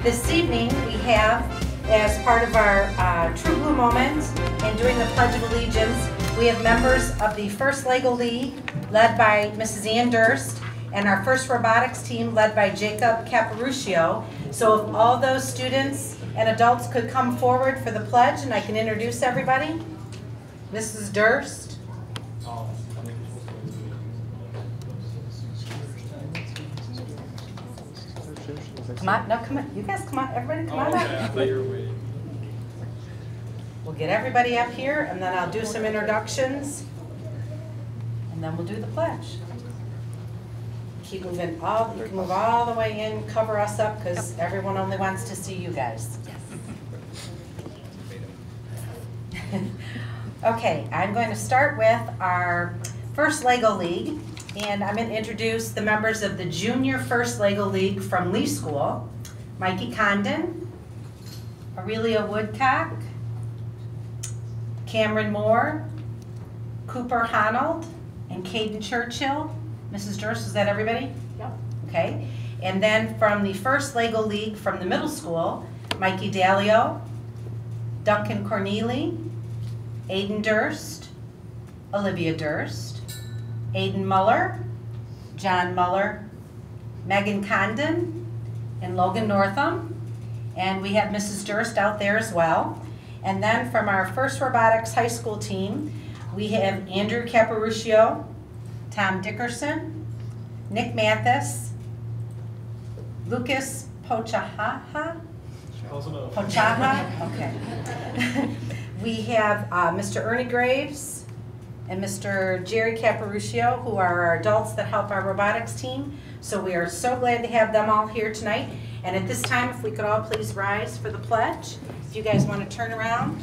This evening we have, as part of our True Blue moment and doing the Pledge of Allegiance, we have members of the First Lego League led by Mrs. Ann Durst and our First Robotics team led by Jacob Caparuccio. So if all those students and adults could come forward for the pledge and I can introduce everybody. Mrs. Durst. Come on, no, come on, you guys come on, everybody come on up. We'll get everybody up here and then I'll do some introductions and then we'll do the pledge. Keep moving, you can move all the way in, cover us up because everyone only wants to see you guys. Okay, I'm going to start with our First Lego League. And I'm going to introduce the members of the Junior First Lego League from Lee School. Mikey Condon, Aurelia Woodcock, Cameron Moore, Cooper Honnold, and Caden Churchill. Mrs. Durst, is that everybody? Yep. Okay. And then from the First Lego League from the middle school, Mikey Dalio, Duncan Corneli, Aiden Durst, Olivia Durst, Aiden Muller, John Muller, Megan Condon, and Logan Northam. And we have Mrs. Durst out there as well. And then from our First Robotics High School team, we have Andrew Caparuccio, Tom Dickerson, Nick Mathis, Lucas Pochaha? Pochaha? Okay. We have Mr. Ernie Graves, and Mr. Jerry Caparuccio, who are our adults that help our robotics team. So we are so glad to have them all here tonight. And at this time, if we could all please rise for the pledge. If you guys want to turn around.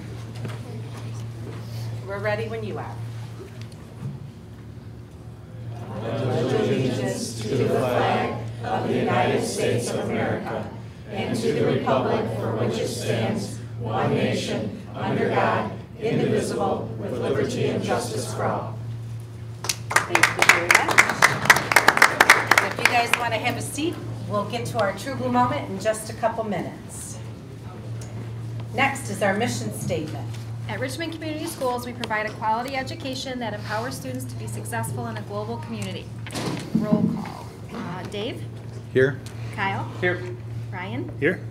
We're ready when you are. I pledge allegiance to the flag of the United States of America and to the republic for which it stands, one nation, under God, indivisible, with liberty and justice for all. Thank you very much. If you guys want to have a seat, we'll get to our True Blue moment in just a couple minutes. Next is our mission statement. At Richmond Community Schools, we provide a quality education that empowers students to be successful in a global community. Roll call. Dave? Here. Kyle? Here. Ryan? Here.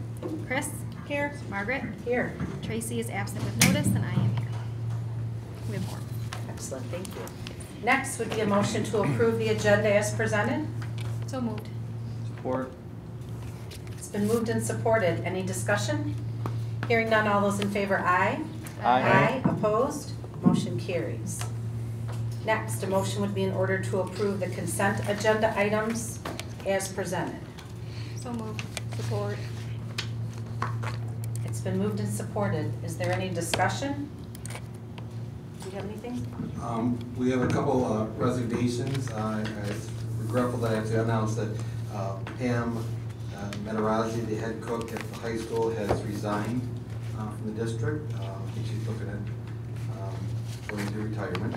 Chris? Here. Margaret? Here. Tracy is absent with notice, and I am here. We have more. Excellent, thank you. Next would be a motion to approve the agenda as presented. So moved. Support. It's been moved and supported. Any discussion? Hearing none, all those in favor, aye. Aye. Opposed? Motion carries. Next, a motion would be in order to approve the consent agenda items as presented. So moved. Support. It's been moved and supported. Is there any discussion? Do you have anything? We have a couple resignations. I'm regretful that I have to announce that Pam Matarazzi, the head cook at the high school, has resigned from the district. I think she's looking at going into retirement.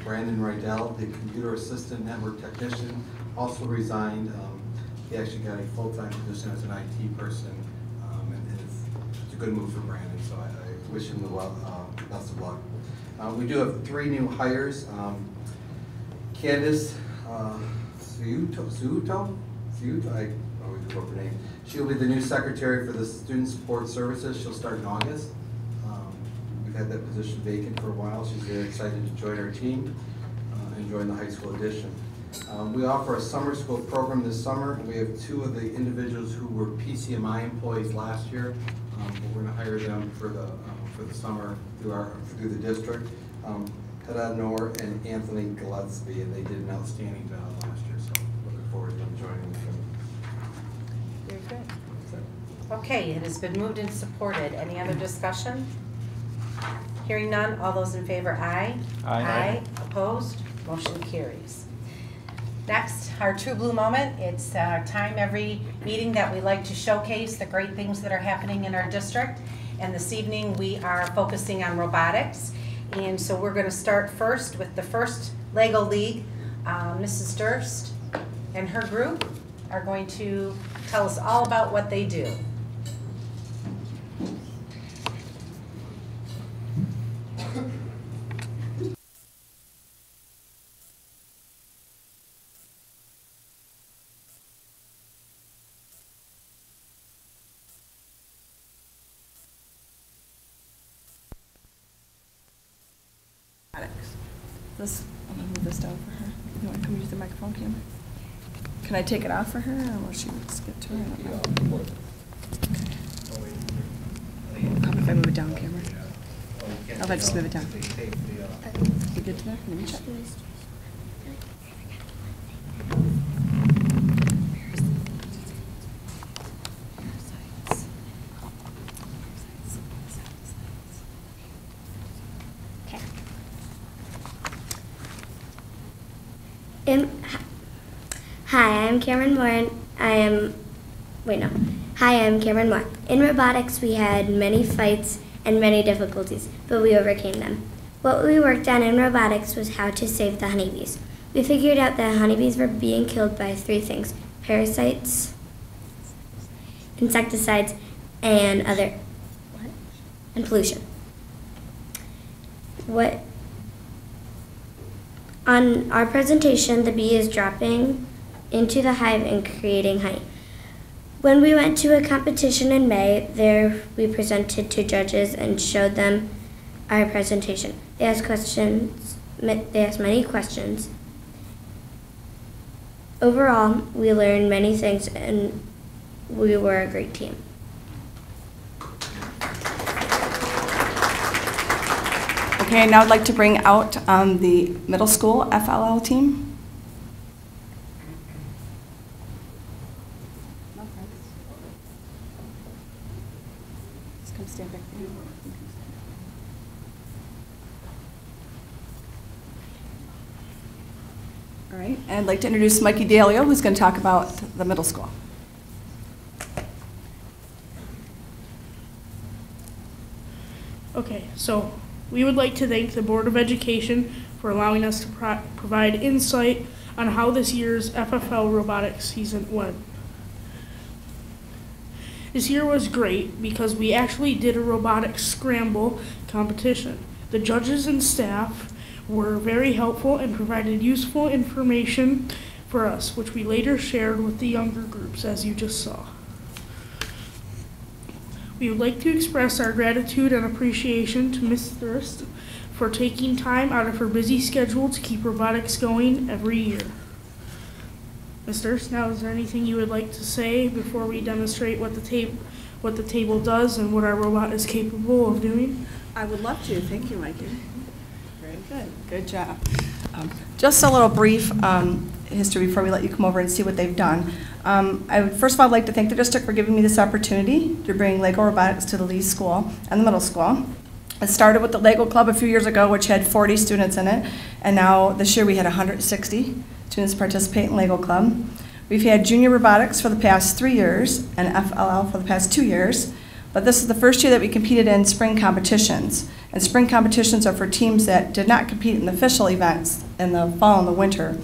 Brandon Rydell, the computer assistant network technician, also resigned. He actually got a full-time position as an IT person, and it's a good move for Brandon, so I wish him the best of luck. We do have 3 new hires. Candace Suuto, I always forget her name. She'll be the new secretary for the Student Support Services. She'll start in August. We've had that position vacant for a while. She's very excited to join our team and join the high school edition. We offer a summer school program this summer, and we have 2 of the individuals who were PCMI employees last year. But we're going to hire them for the summer through the district. Hada Noor and Anthony Gillespie, and they did an outstanding job last year. So looking forward to them joining the team. Very good. Okay, it has been moved and supported. Any other discussion? Hearing none, all those in favor, aye. Aye. Opposed? Motion carries. Next, our True Blue moment. It's time every meeting that we like to showcase the great things that are happening in our district. And this evening we are focusing on robotics. And so we're going to start first with the First Lego League. Mrs. Durst and her group are going to tell us all about what they do. This, I'm gonna move this down for her. You want to come use the microphone camera? Can I take it off for her, or will she just get to her? I don't know. How if I move it down, camera? How if I just move it down? You good to that? Let me check. Hi, I'm Cameron Moore, and I'm Cameron Moore. In robotics, we had many fights and many difficulties, but we overcame them. What we worked on in robotics was how to save the honeybees. We figured out that honeybees were being killed by 3 things: parasites, insecticides, and pollution. On our presentation, the bee is dropping into the hive and creating honey. When we went to a competition in May, there we presented to judges and showed them our presentation. They asked many questions. Overall, we learned many things and we were a great team. Okay, now I'd like to bring out the middle school FLL team. Just come stand back there. All right, and I'd like to introduce Mikey Dalio, who's going to talk about the middle school. Okay, so we would like to thank the Board of Education for allowing us to provide insight on how this year's FFL robotics season went. This year was great because we actually did a robotics scramble competition. The judges and staff were very helpful and provided useful information for us, which we later shared with the younger groups, as you just saw. We would like to express our gratitude and appreciation to Ms. Thirst for taking time out of her busy schedule to keep robotics going every year. Ms. Thirst, now is there anything you would like to say before we demonstrate what the table does and what our robot is capable of doing? I would love to. Thank you, Mikey. Very good. Good job. Just a little brief history before we let you come over and see what they've done. I would first of all like to thank the district for giving me this opportunity to bring Lego robotics to the Lee School and the middle school. It started with the Lego Club a few years ago, which had 40 students in it, and now this year we had 160 students participate in Lego Club. We've had junior robotics for the past 3 years and FLL for the past 2 years, but this is the first year that we competed in spring competitions. And spring competitions are for teams that did not compete in the official events in the fall and the winter.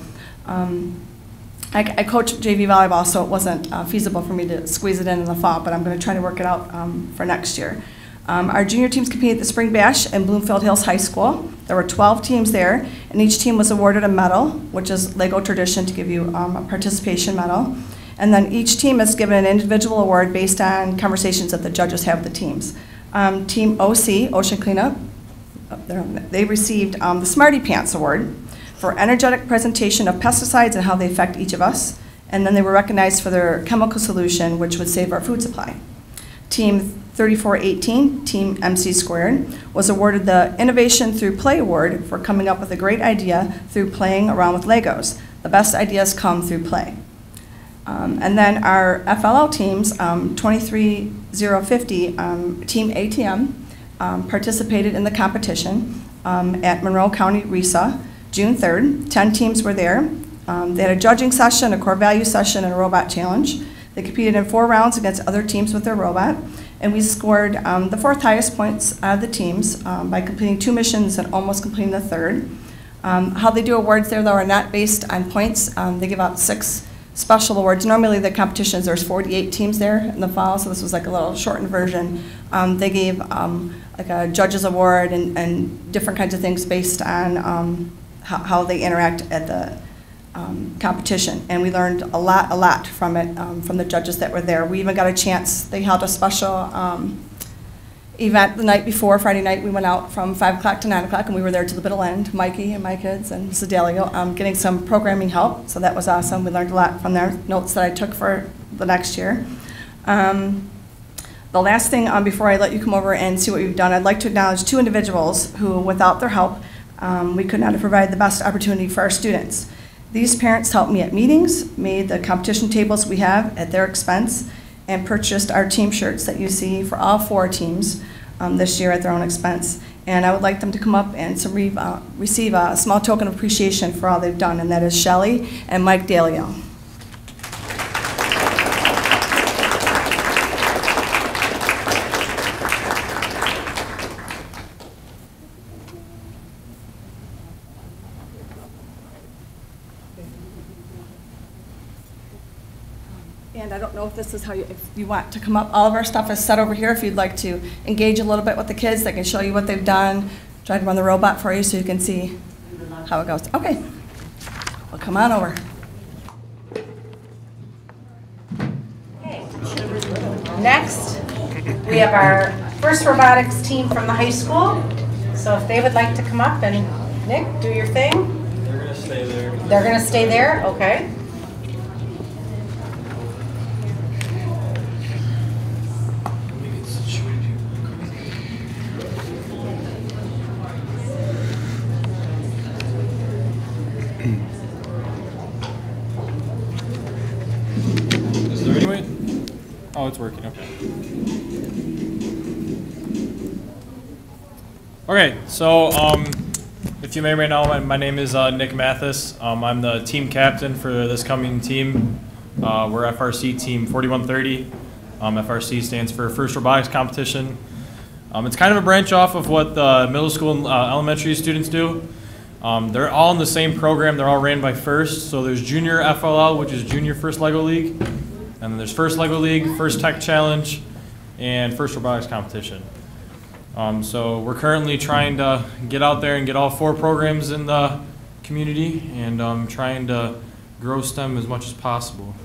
I coach JV volleyball, so it wasn't feasible for me to squeeze it in the fall, but I'm going to try to work it out for next year. Our junior teams competed at the Spring Bash in Bloomfield Hills High School. There were 12 teams there, and each team was awarded a medal, which is Lego tradition to give you a participation medal. And then each team is given an individual award based on conversations that the judges have with the teams. Team OC, Ocean Cleanup, they received the Smarty Pants Award for energetic presentation of pesticides and how they affect each of us. And then they were recognized for their chemical solution, which would save our food supply. Team 3418, Team MC Squared, was awarded the Innovation Through Play Award for coming up with a great idea through playing around with Legos. The best ideas come through play. And then our FLL teams, 23050, Team ATM, participated in the competition at Monroe County RESA, June 3rd. 10 teams were there. They had a judging session, a core value session, and a robot challenge. They competed in 4 rounds against other teams with their robot, and we scored the 4th highest points out of the teams by completing 2 missions and almost completing the 3rd. How they do awards there, though, are not based on points. They give out 6 special awards. Normally the competitions, there's 48 teams there in the fall, so this was like a little shortened version. They gave like a judge's award and different kinds of things based on how they interact at the competition, and we learned a lot from it, from the judges that were there. We even got a chance, they held a special event the night before, Friday night. We went out from 5 o'clock to 9 o'clock, and we were there to the bitter end, Mikey and my kids and Mrs. Dalio, getting some programming help. So that was awesome. We learned a lot from their notes that I took for the next year. The last thing before I let you come over and see what we've done, I'd like to acknowledge 2 individuals who, without their help, we could not have provided the best opportunity for our students. These parents helped me at meetings, made the competition tables we have at their expense, and purchased our team shirts that you see for all 4 teams this year at their own expense. And I would like them to come up and receive a small token of appreciation for all they've done, and that is Shelley and Mike Dalio. And I don't know if this is how if you want to come up. All of our stuff is set over here. If you'd like to engage a little bit with the kids, they can show you what they've done. Try to run the robot for you so you can see how it goes. Okay, well, come on over. Okay. Next, we have our first robotics team from the high school. So if they would like to come up and, Nick, do your thing. They're going to stay there. They're going to stay there? Okay. Is there any way? Oh, it's working, okay. Okay, so if you may right now, my name is Nick Mathis. I'm the team captain for this coming team. We're FRC team 4130. FRC stands for First Robotics Competition. It's kind of a branch off of what the middle school and elementary students do. They're all in the same program. They're all ran by First. So there's Junior FLL, which is Junior First LEGO League. And then there's First LEGO League, First Tech Challenge, and First Robotics Competition. So we're currently trying to get out there and get all 4 programs in the community and trying to grow STEM as much as possible.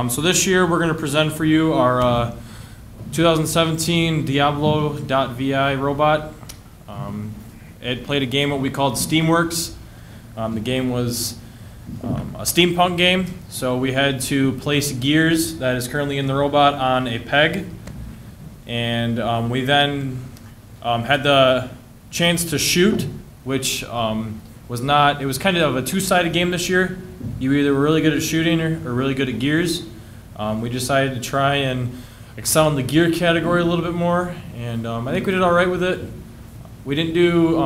So this year we're going to present for you our 2017 Diablo.vi robot. It played a game what we called Steamworks. The game was a steampunk game, so we had to place gears that is currently in the robot on a peg, and we then had the chance to shoot, which was not, it was kind of a 2-sided game this year. You either were really good at shooting or really good at gears. We decided to try and excel in the gear category a little bit more, and I think we did all right with it. We didn't do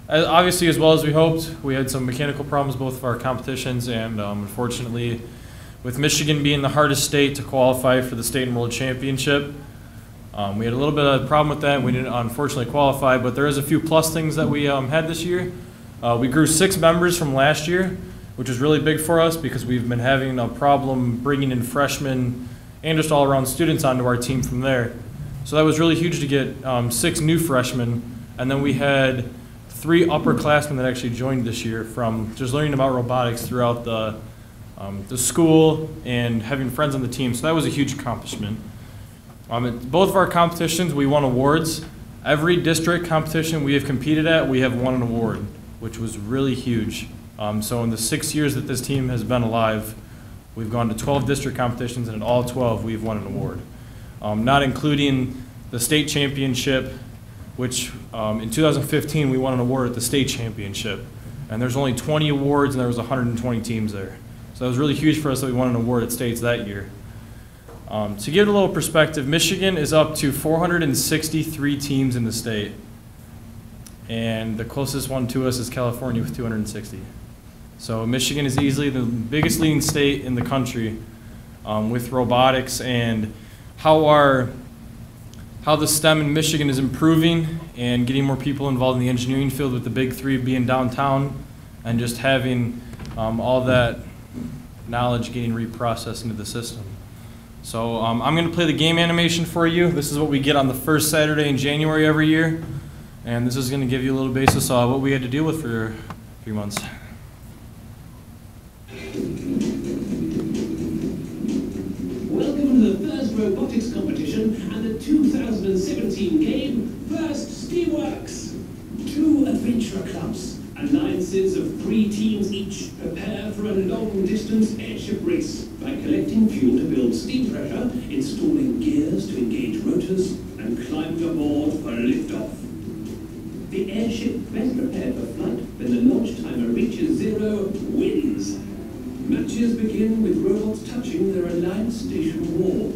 obviously as well as we hoped. We had some mechanical problems both of our competitions, and unfortunately, with Michigan being the hardest state to qualify for the state and world championship, we had a little bit of a problem with that. We didn't unfortunately qualify, but there is a few plus things that we had this year. We grew 6 members from last year, which is really big for us because we've been having a problem bringing in freshmen and just all around students onto our team from there. So that was really huge to get 6 new freshmen, and then we had 3 upperclassmen that actually joined this year from just learning about robotics throughout the school and having friends on the team. So that was a huge accomplishment. At both of our competitions, we won awards. Every district competition we have competed at, we have won an award, which was really huge. So in the 6 years that this team has been alive, we've gone to 12 district competitions, and at all 12, we've won an award. Not including the state championship, which in 2015, we won an award at the state championship. And there's only 20 awards, and there was 120 teams there. So that was really huge for us that we won an award at states that year. To give it a little perspective, Michigan is up to 463 teams in the state. And the closest one to us is California with 260. So Michigan is easily the biggest leading state in the country with robotics, and how the STEM in Michigan is improving and getting more people involved in the engineering field, with the big 3 being downtown and just having all that knowledge getting reprocessed into the system. So I'm going to play the game animation for you. This is what we get on the first Saturday in January every year. And this is going to give you a little basis of what we had to deal with for a few months. Welcome to the first first robotics competition and the 2017 game First Steamworks. 2 adventure clubs, alliances of 3 teams each, prepare for a long-distance airship race by collecting fuel to build steam pressure, installing gears to engage rotors, and climbing aboard for liftoff. The airship best prepared for flight when the launch timer reaches 0 wins. Matches begin with robots touching their Alliance Station wall.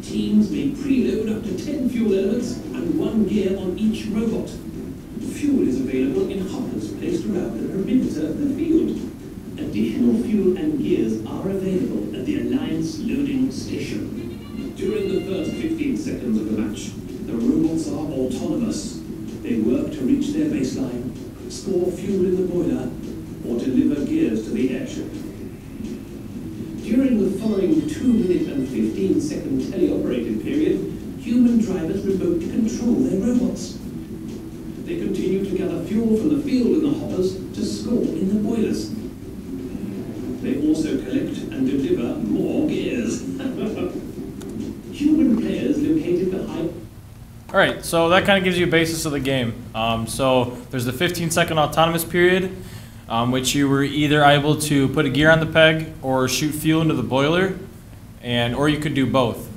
Teams may preload up to 10 fuel elements and 1 gear on each robot. Fuel is available in hoppers placed around the perimeter of the field. Additional fuel and gears are available at the Alliance loading station. During the first 15 seconds of the match, the robots are autonomous. They work to reach their baseline, store fuel in the boiler, or deliver gears to the airship. During the following 2-minute and 15-second teleoperated period, human drivers remotely control their robots. They continue to gather fuel from the field in the hoppers to store in the boilers. They also collect and deliver more gears. Human players located behind... All right, so that kind of gives you a basis of the game. So there's the 15-second autonomous period, which you were either able to put a gear on the peg or shoot fuel into the boiler, or you could do both.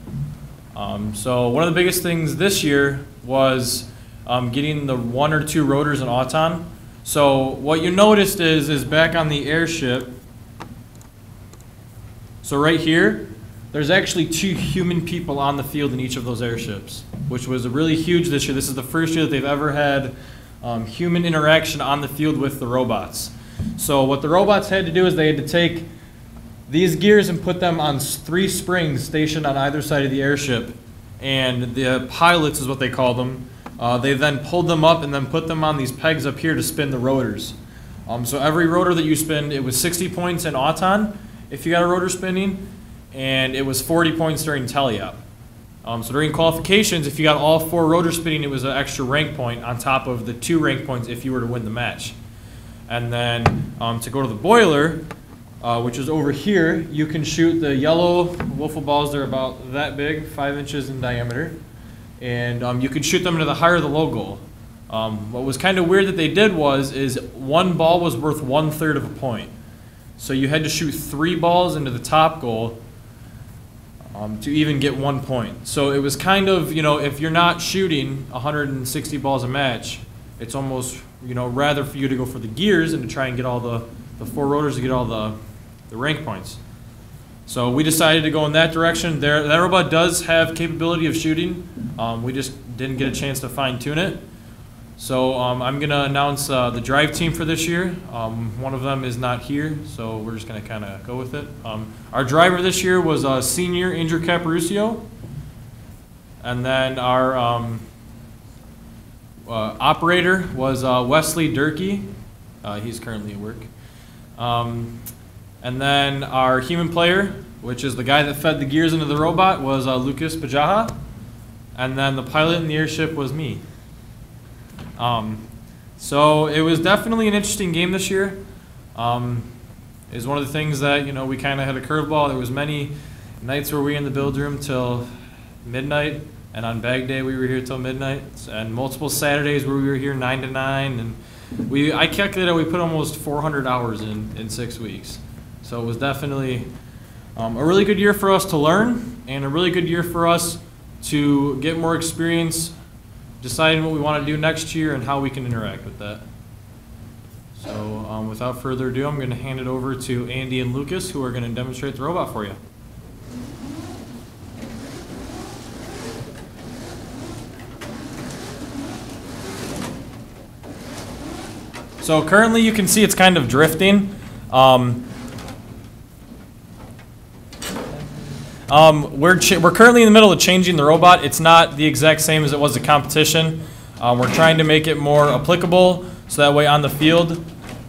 So one of the biggest things this year was getting the 1 or 2 rotors in Auton. So what you noticed is back on the airship, so right here, there's actually 2 human people on the field in each of those airships, which was really huge this year. This is the first year that they've ever had human interaction on the field with the robots. So what the robots had to do is they had to take these gears and put them on 3 springs stationed on either side of the airship. And the pilots is what they call them. They then pulled them up and then put them on these pegs up here to spin the rotors. So every rotor that you spin, it was 60 points in Auton if you got a rotor spinning, and it was 40 points during teleop. So during qualifications, if you got all 4 rotor spinning, it was an extra rank point on top of the 2 rank points if you were to win the match. And then to go to the boiler, which is over here, you can shoot the yellow wiffle balls. They're about that big, 5 inches in diameter. And you could shoot them into the higher the low goal. What was kind of weird that they did is 1 ball was worth 1/3 of a point. So you had to shoot 3 balls into the top goal to even get 1 point. So it was kind of, if you're not shooting 160 balls a match, it's almost, rather for you to go for the gears and to try and get all the 4 rotors to get all the rank points. So we decided to go in that direction. That robot does have capability of shooting. We just didn't get a chance to fine tune it. So I'm going to announce the drive team for this year. One of them is not here, so we're just going to kind of go with it. Our driver this year was senior Andrew Caparucio. And then our operator was Wesley Durkee. He's currently at work. And then our human player, which is the guy that fed the gears into the robot, was Lucas Bajaha. And then the pilot in the airship was me. So it was definitely an interesting game this year. It was one of the things that, we kind of had a curveball. There was many nights where we were in the build room till midnight, and on bag day we were here till midnight, and multiple Saturdays where we were here 9 to 9, and I calculated we put almost 400 hours in 6 weeks. So it was definitely a really good year for us to learn, and a really good year for us to get more experience deciding what we want to do next year and how we can interact with that. So without further ado, I'm going to hand it over to Andy and Lucas, who are going to demonstrate the robot for you. So currently you can see it's kind of drifting. We're currently in the middle of changing the robot. It's not the exact same as it was at competition. We're trying to make it more applicable, so that way on the field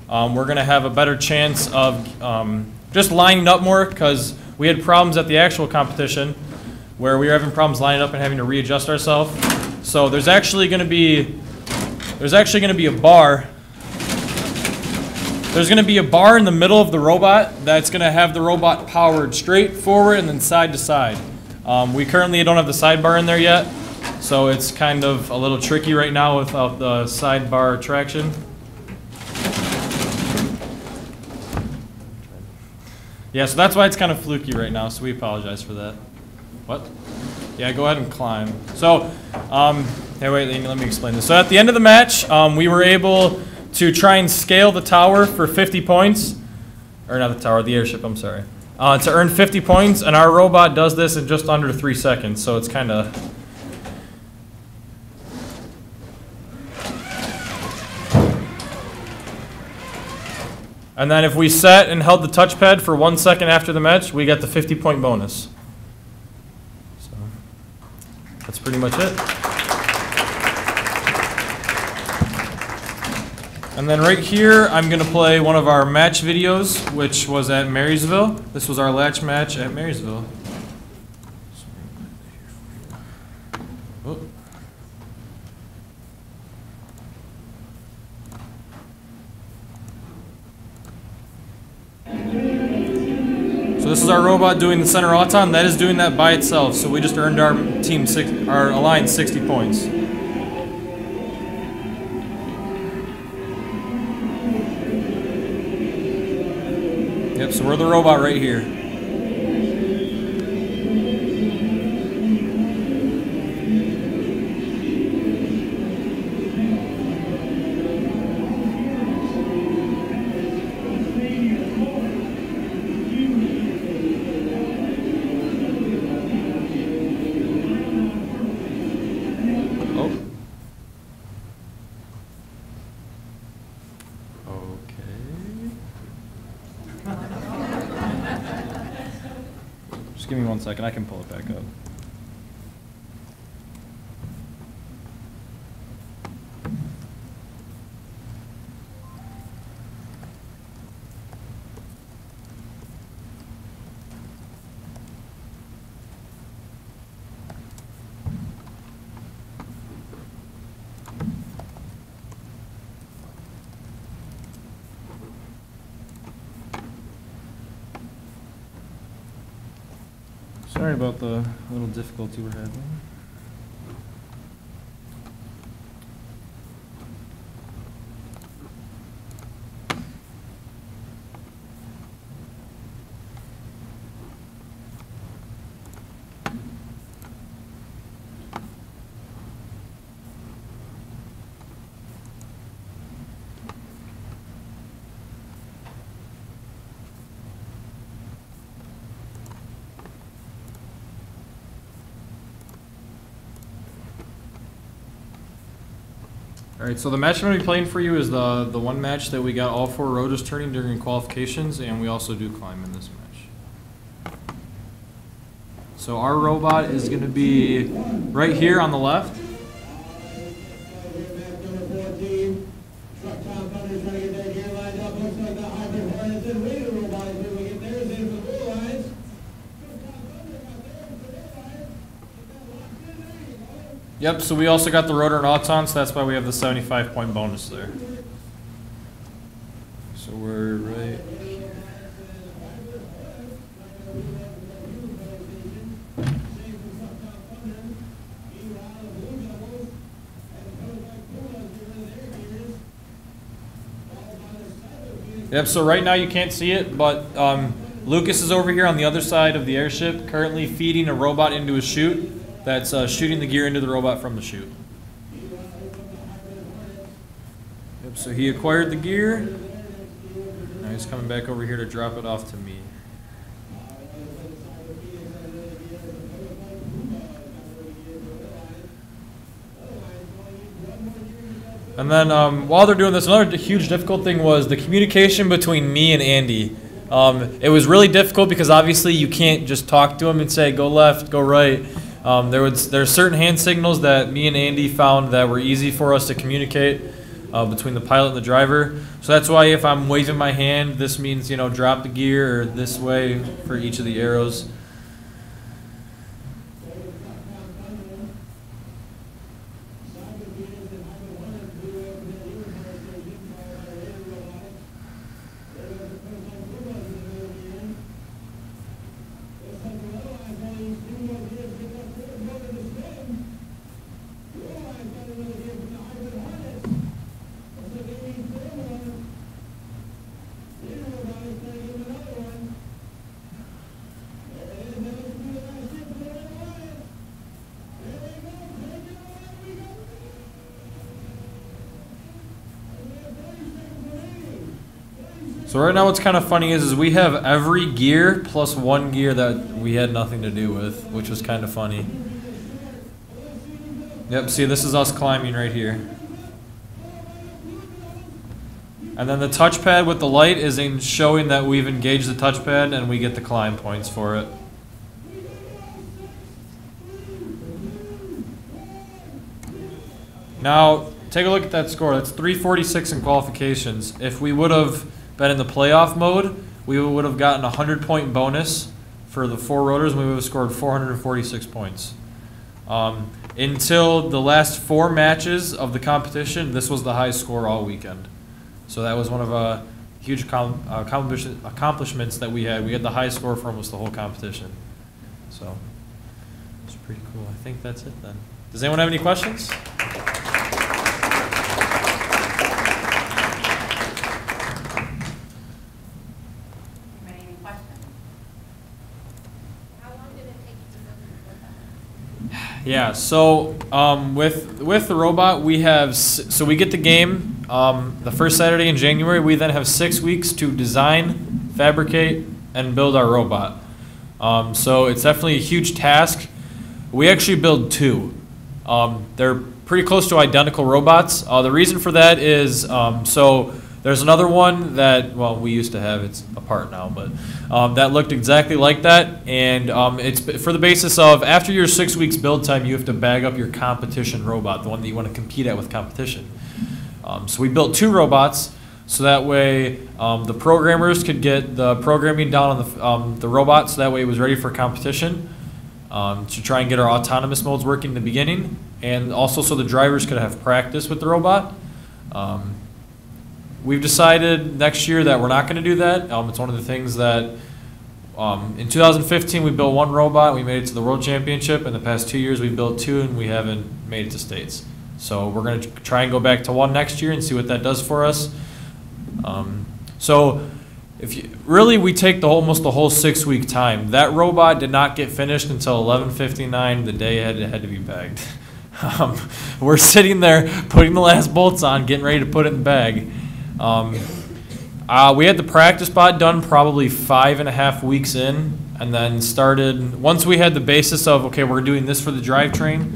we're going to have a better chance of just lining up more, because we had problems at the actual competition where we were having problems lining up and having to readjust ourselves. So there's actually going to be a bar. There's going to be a bar in the middle of the robot that's going to have the robot powered straight forward and then side to side. We currently don't have the sidebar in there yet, so it's kind of a little tricky right now without the sidebar traction. Yeah, so that's why it's kind of fluky right now, so we apologize for that. What? Yeah, go ahead and climb. So, hey, wait, let me explain this. So at the end of the match, we were able to try and scale the tower for 50 points. Or not the tower, the airship, I'm sorry. To earn 50 points, and our robot does this in just under 3 seconds, so it's kind of... And then if we sat and held the touchpad for 1 second after the match, we got the 50-point bonus. So that's pretty much it. And then right here, I'm going to play one of our match videos, which was at Marysville. This was our latch match at Marysville. Oh. So this is our robot doing the center auton. That is doing that by itself. So we just earned our our alliance 60 points. Yep, so we're the robot right here. Just give me 1 second, I can pull it back up. Sorry about the little difficulty we're having. Alright, so the match I'm going to be playing for you is the one match that we got all 4 rotors turning during qualifications, and we also do climb in this match. So our robot is going to be right here on the left. Yep, so we also got the rotor and auton, so that's why we have the 75-point bonus there. So we're right... Yep, so right now you can't see it, but Lucas is over here on the other side of the airship, currently feeding a robot into a chute. That's shooting the gear into the robot from the chute. Yep, so he acquired the gear. Now he's coming back over here to drop it off to me. And then while they're doing this, another huge difficult thing was the communication between me and Andy. It was really difficult because obviously you can't just talk to him and say, go left, go right. There's certain hand signals that me and Andy found that were easy for us to communicate between the pilot and the driver. So that's why if I'm waving my hand, this means, you know, drop the gear or this way for each of the arrows. So right now what's kind of funny is we have every gear plus one gear that we had nothing to do with, which was kind of funny. Yep, see, this is us climbing right here. And then the touchpad with the light is in showing that we've engaged the touchpad and we get the climb points for it. Now, take a look at that score. That's 346 in qualifications. If we would have been in the playoff mode, we would have gotten a 100-point bonus for the 4 rotors, and we would have scored 446 points. Until the last 4 matches of the competition, this was the highest score all weekend. So that was one of huge accomplishments that we had. We had the highest score for almost the whole competition. So it's pretty cool. I think that's it then. Does anyone have any questions? Yeah, so with the robot, we have, so we get the game the first Saturday in January. We then have 6 weeks to design, fabricate, and build our robot. So it's definitely a huge task. We actually build 2. They're pretty close to identical robots. The reason for that is, so there's another one that, well, we used to have, it's apart now, but that looked exactly like that. And it's for the basis of, after your 6 weeks build time, you have to bag up your competition robot, the one that you want to compete at with competition. So we built 2 robots, so that way the programmers could get the programming down on the robot, so that way it was ready for competition, to try and get our autonomous modes working in the beginning, and also so the drivers could have practice with the robot. We've decided next year that we're not going to do that. It's one of the things that in 2015 we built 1 robot, we made it to the World Championship. In the past 2 years we built 2 and we haven't made it to states. So we're going to try and go back to 1 next year and see what that does for us. So if you, really we take almost the whole 6-week time. That robot did not get finished until 11:59 the day it had to be bagged. We're sitting there putting the last bolts on, getting ready to put it in the bag. We had the practice bot done probably 5.5 weeks in, and then started, once we had the basis of, okay, we're doing this for the drivetrain,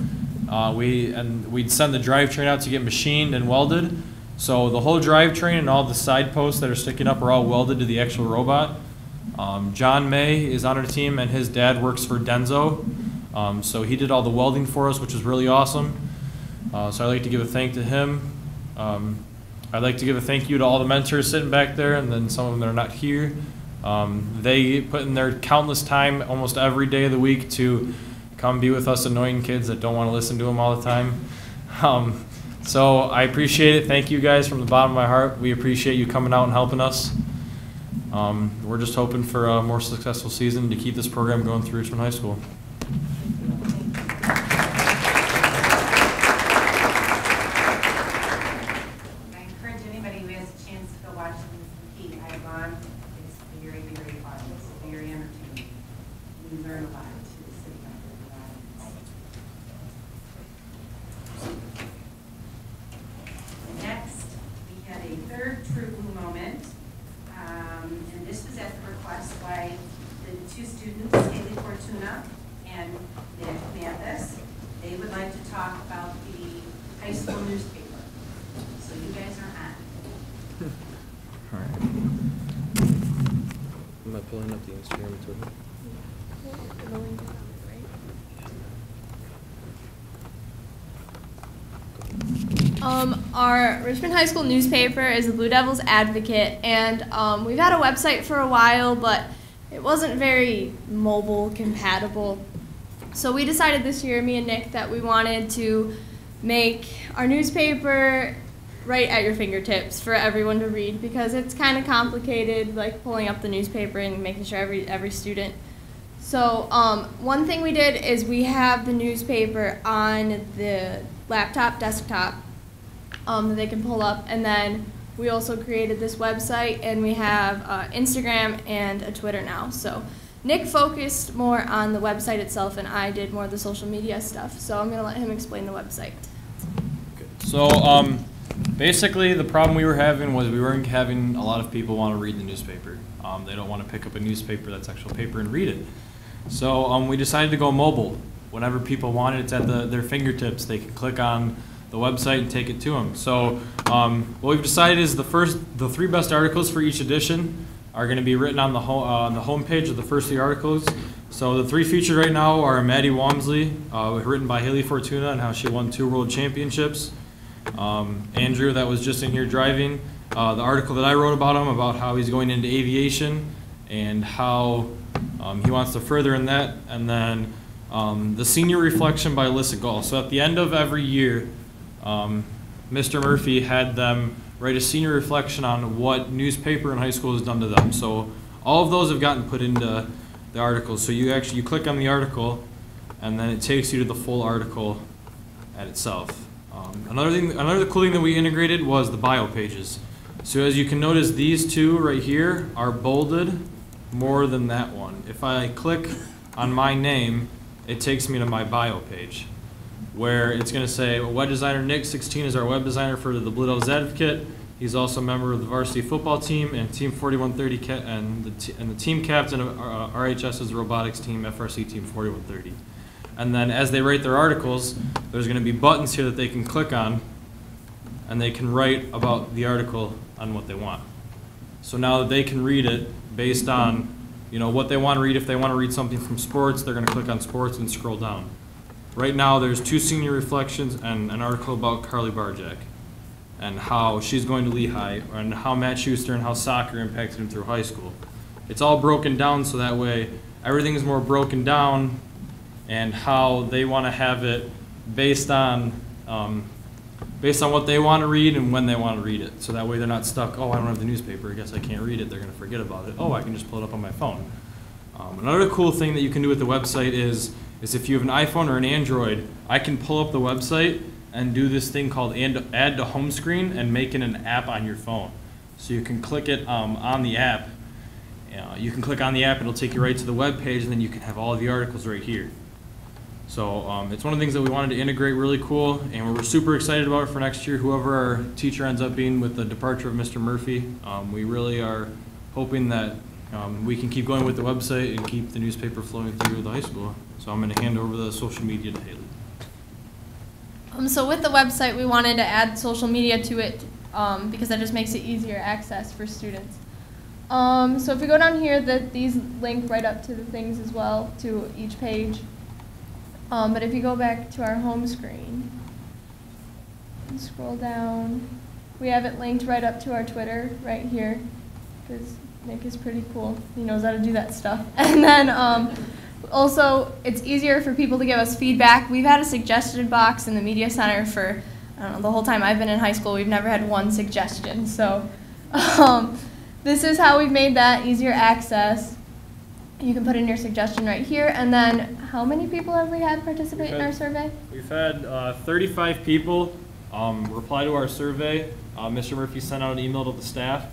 we'd send the drivetrain out to get machined and welded. So the whole drivetrain and all the side posts that are sticking up are all welded to the actual robot. John May is on our team, and his dad works for Denso. So he did all the welding for us, which is really awesome. So I'd like to give a thank to him. I'd like to give a thank you to all the mentors sitting back there, and then some of them that are not here. They put in their countless time almost every day of the week to come be with us annoying kids that don't want to listen to them all the time. So I appreciate it. Thank you guys from the bottom of my heart. We appreciate you coming out and helping us. We're just hoping for a more successful season to keep this program going through Richmond High School. They would like to talk about the high school newspaper. So you guys are on. All right. Am I pulling up the Instagram and Twitter? Our Richmond High School newspaper is the Blue Devils Advocate, and we've had a website for a while, but it wasn't very mobile compatible. So we decided this year, me and Nick, that we wanted to make our newspaper right at your fingertips for everyone to read, because it's kind of complicated, like pulling up the newspaper and making sure every student. So one thing we did is we have the newspaper on the laptop, desktop, that they can pull up, and then we also created this website, and we have Instagram and a Twitter now. So Nick focused more on the website itself, and I did more of the social media stuff. So I'm going to let him explain the website. So Basically, the problem we were having was we weren't having a lot of people want to read the newspaper. They don't want to pick up a newspaper that's actual paper and read it. So we decided to go mobile. Whenever people want it, it's at their fingertips. They can click on the website and take it to them. So what we've decided is the 3 best articles for each edition are going to be written on the home page of the first 3 articles. So the 3 featured right now are Maddie Walmsley, written by Haley Fortuna and how she won 2 world championships. Andrew, that was just in here driving. The article that I wrote about him, about how he's going into aviation and how he wants to further in that. And then the senior reflection by Alyssa Gall. So at the end of every year, Mr. Murphy had them write a senior reflection on what newspaper in high school has done to them. So all of those have gotten put into the articles. So you click on the article, and then it takes you to the full article at itself. Another cool thing that we integrated was the bio pages. So as you can notice, these 2 right here are bolded more than that one. If I click on my name, it takes me to my bio page, where it's going to say web designer Nick 16 is our web designer for the Blue Devils Advocate. He's also a member of the varsity football team and Team 4130 and the team captain of RHS's robotics team, FRC Team 4130. And then as they write their articles, there's going to be buttons here that they can click on, and they can write about the article on what they want. So now that they can read it based on what they want to read. If they want to read something from sports, they're going to click on sports and scroll down. Right now there's 2 senior reflections and an article about Carly Barjack and how she's going to Lehigh, and how Matt Schuster and how soccer impacted him through high school. It's all broken down so that way everything is more broken down, and how they want to have it based on what they want to read and when they want to read it. So that way they're not stuck, oh, I don't have the newspaper, I guess I can't read it. They're going to forget about it. Oh, I can just pull it up on my phone. Another cool thing that you can do with the website is if you have an iPhone or an Android, I can pull up the website and do this thing called add to home screen and make it an app on your phone. So you can click it on the app. You can click on the app, it'll take you right to the web page, and then you can have all of the articles right here. So it's one of the things that we wanted to integrate really cool, and we're super excited about it for next year. Whoever our teacher ends up being with the departure of Mr. Murphy, we really are hoping that we can keep going with the website and keep the newspaper flowing through the high school. So I'm going to hand over the social media to Haley. So with the website, we wanted to add social media to it because that just makes it easier access for students. So if we go down here, these link right up to the things as well, to each page. But if you go back to our home screen and scroll down, we have it linked right up to our Twitter right here, because Nick is pretty cool. He knows how to do that stuff. And then also, it's easier for people to give us feedback. We've had a suggestion box in the Media Center for, I don't know, the whole time I've been in high school. We've never had one suggestion. So this is how we've made that easier access. You can put in your suggestion right here. And then how many people have we had participate in our survey? We've had 35 people reply to our survey. Mr. Murphy sent out an email to the staff.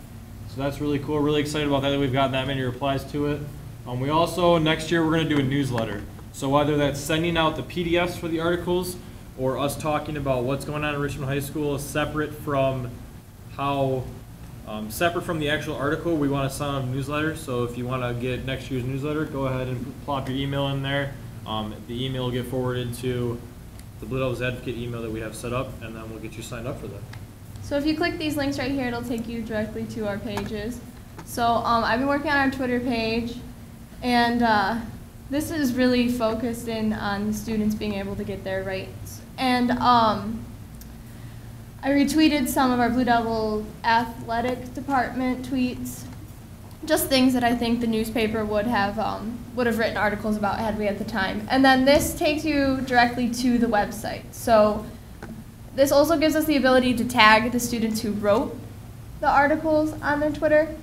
So that's really cool. Really excited about that we've gotten that many replies to it. We also, next year, we're going to do a newsletter. So whether that's sending out the PDFs for the articles or us talking about what's going on in Richmond High School separate from the actual article, we want to send out a newsletter. So if you want to get next year's newsletter, go ahead and plop your email in there. The email will get forwarded to the Blue Devils Advocate email that we have set up, and then we'll get you signed up for that. So if you click these links right here, it'll take you directly to our pages. So I've been working on our Twitter page, and this is really focused in on students being able to get their rights. And I retweeted some of our Blue Devil athletic department tweets, just things that I think the newspaper would have written articles about had we had the time. And then this takes you directly to the website. So this also gives us the ability to tag the students who wrote the articles on their Twitter.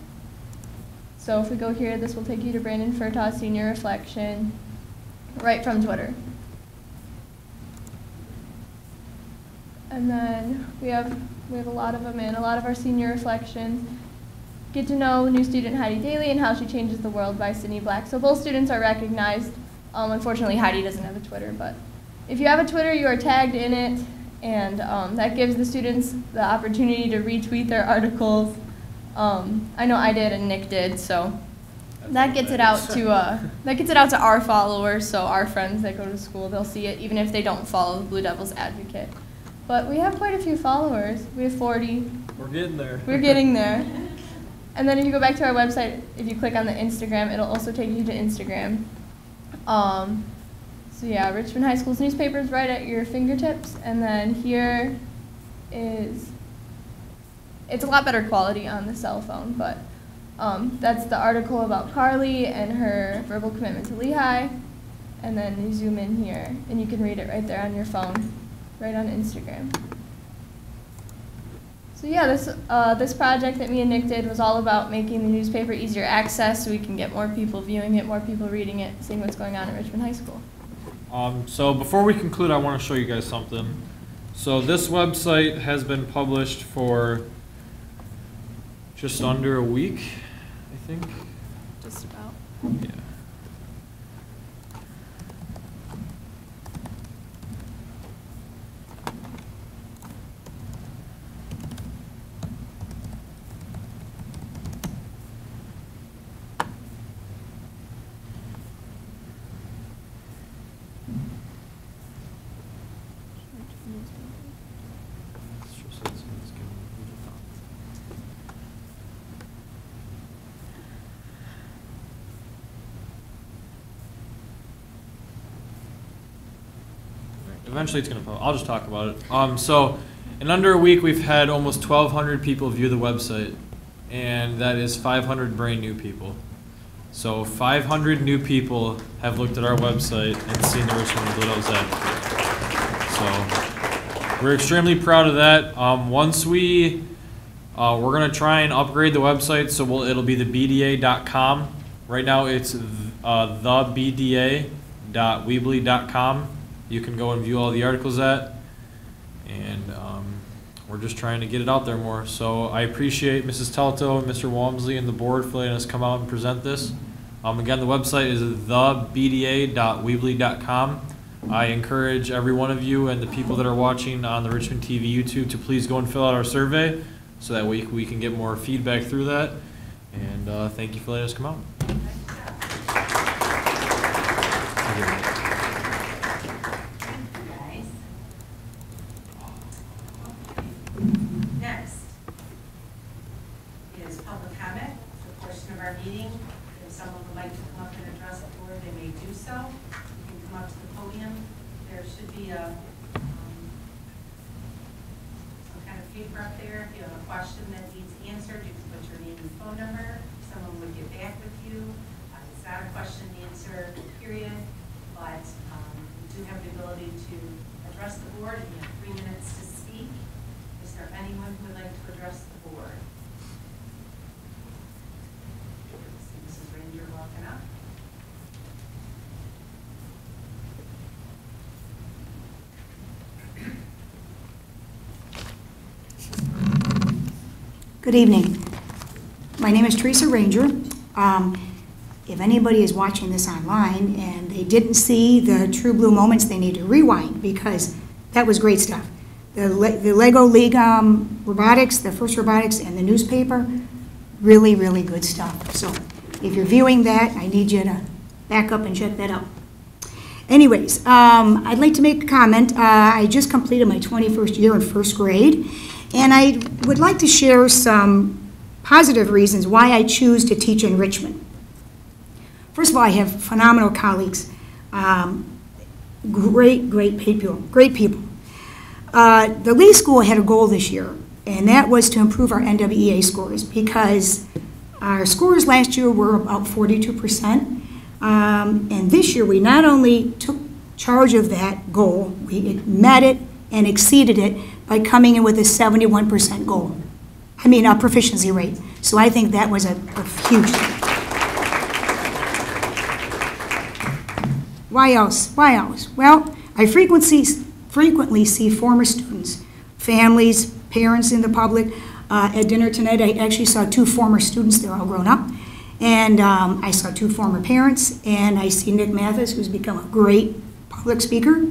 So if we go here, this will take you to Brandon Furtaugh's senior reflection right from Twitter. And then we have a lot of them in, a lot of our senior reflections. Get to know new student Heidi Daly and How She Changes the World by Sydney Black. So both students are recognized. Unfortunately, Heidi doesn't have a Twitter, but if you have a Twitter, you are tagged in it, and that gives the students the opportunity to retweet their articles. I know I did and Nick did, so that gets it out to our followers, so our friends that go to school, they'll see it even if they don't follow the Blue Devils Advocate. But we have quite a few followers. We have 40. We're getting there. We're getting there. And then if you go back to our website, if you click on the Instagram, it'll also take you to Instagram. So yeah, Richmond High School's newspaper is right at your fingertips, and then here is, it's a lot better quality on the cell phone, but that's the article about Carly and her verbal commitment to Lehigh, and then you zoom in here, and you can read it right there on your phone, right on Instagram. So yeah, this project that me and Nick did was all about making the newspaper easier access so we can get more people viewing it, more people reading it, seeing what's going on at Richmond High School. So before we conclude, I want to show you guys something. So this website has been published for just under a week, I think. Just about. Yeah. Eventually it's going to, I'll just talk about it. So in under a week, we've had almost 1,200 people view the website, and that is 500 brand new people. So 500 new people have looked at our website and seen the Richmond Blue Devils Advocate. So we're extremely proud of that. Once we're going to try and upgrade the website, so it'll be the bda.com. Right now it's thebda.weebly.com. You can go and view all the articles at, and we're just trying to get it out there more. So I appreciate Mrs. Telto and Mr. Walmsley and the board for letting us come out and present this. Again, the website is thebda.weebly.com. I encourage every one of you and the people that are watching on the Richmond TV YouTube to please go and fill out our survey so that we can get more feedback through that. And thank you for letting us come out. Next is public comment, the portion of our meeting. If someone would like to come up and address the board, they may do so. You can come up to the podium. There should be some kind of paper up there. If you have a question that needs answered, you can put your name and phone number. Someone would get back with you. It's not a question and answer period, but you do have the ability to address the board, and you have 3 minutes to speak. Is there anyone who would like to address the board? See Mrs. Ranger walking up. Good evening. My name is Teresa Ranger. If anybody is watching this online and they didn't see the True Blue moments, they need to rewind because that was great stuff. The Lego League robotics, the first robotics, and the newspaper, really, really good stuff. So if you're viewing that, I need you to back up and check that out. Anyways, I'd like to make a comment. I just completed my 21st year in first grade, and I would like to share some positive reasons why I choose to teach in Richmond. First of all, I have phenomenal colleagues, great people. The Lee School had a goal this year, and that was to improve our NWEA scores because our scores last year were about 42%, and this year we not only took charge of that goal, we met it and exceeded it by coming in with a 71% goal. I mean, a proficiency rate. So I think that was a huge thing. Why else? Why else? Well, I frequently see former students, families, parents in the public. At dinner tonight, I actually saw 2 former students. They're all grown up. And I saw 2 former parents. And I see Nick Mathis, who's become a great public speaker.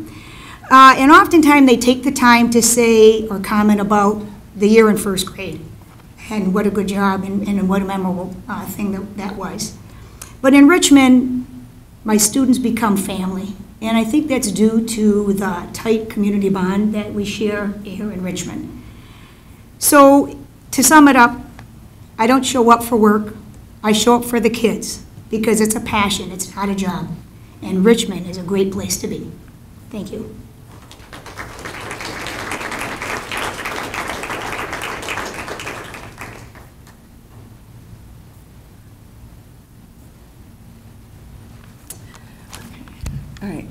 And oftentimes they take the time to say or comment about the year in first grade and what a good job and what a memorable thing that was. But in Richmond, my students become family. And I think that's due to the tight community bond that we share here in Richmond. So to sum it up, I don't show up for work. I show up for the kids because it's a passion, it's not a job. And Richmond is a great place to be. Thank you. All right.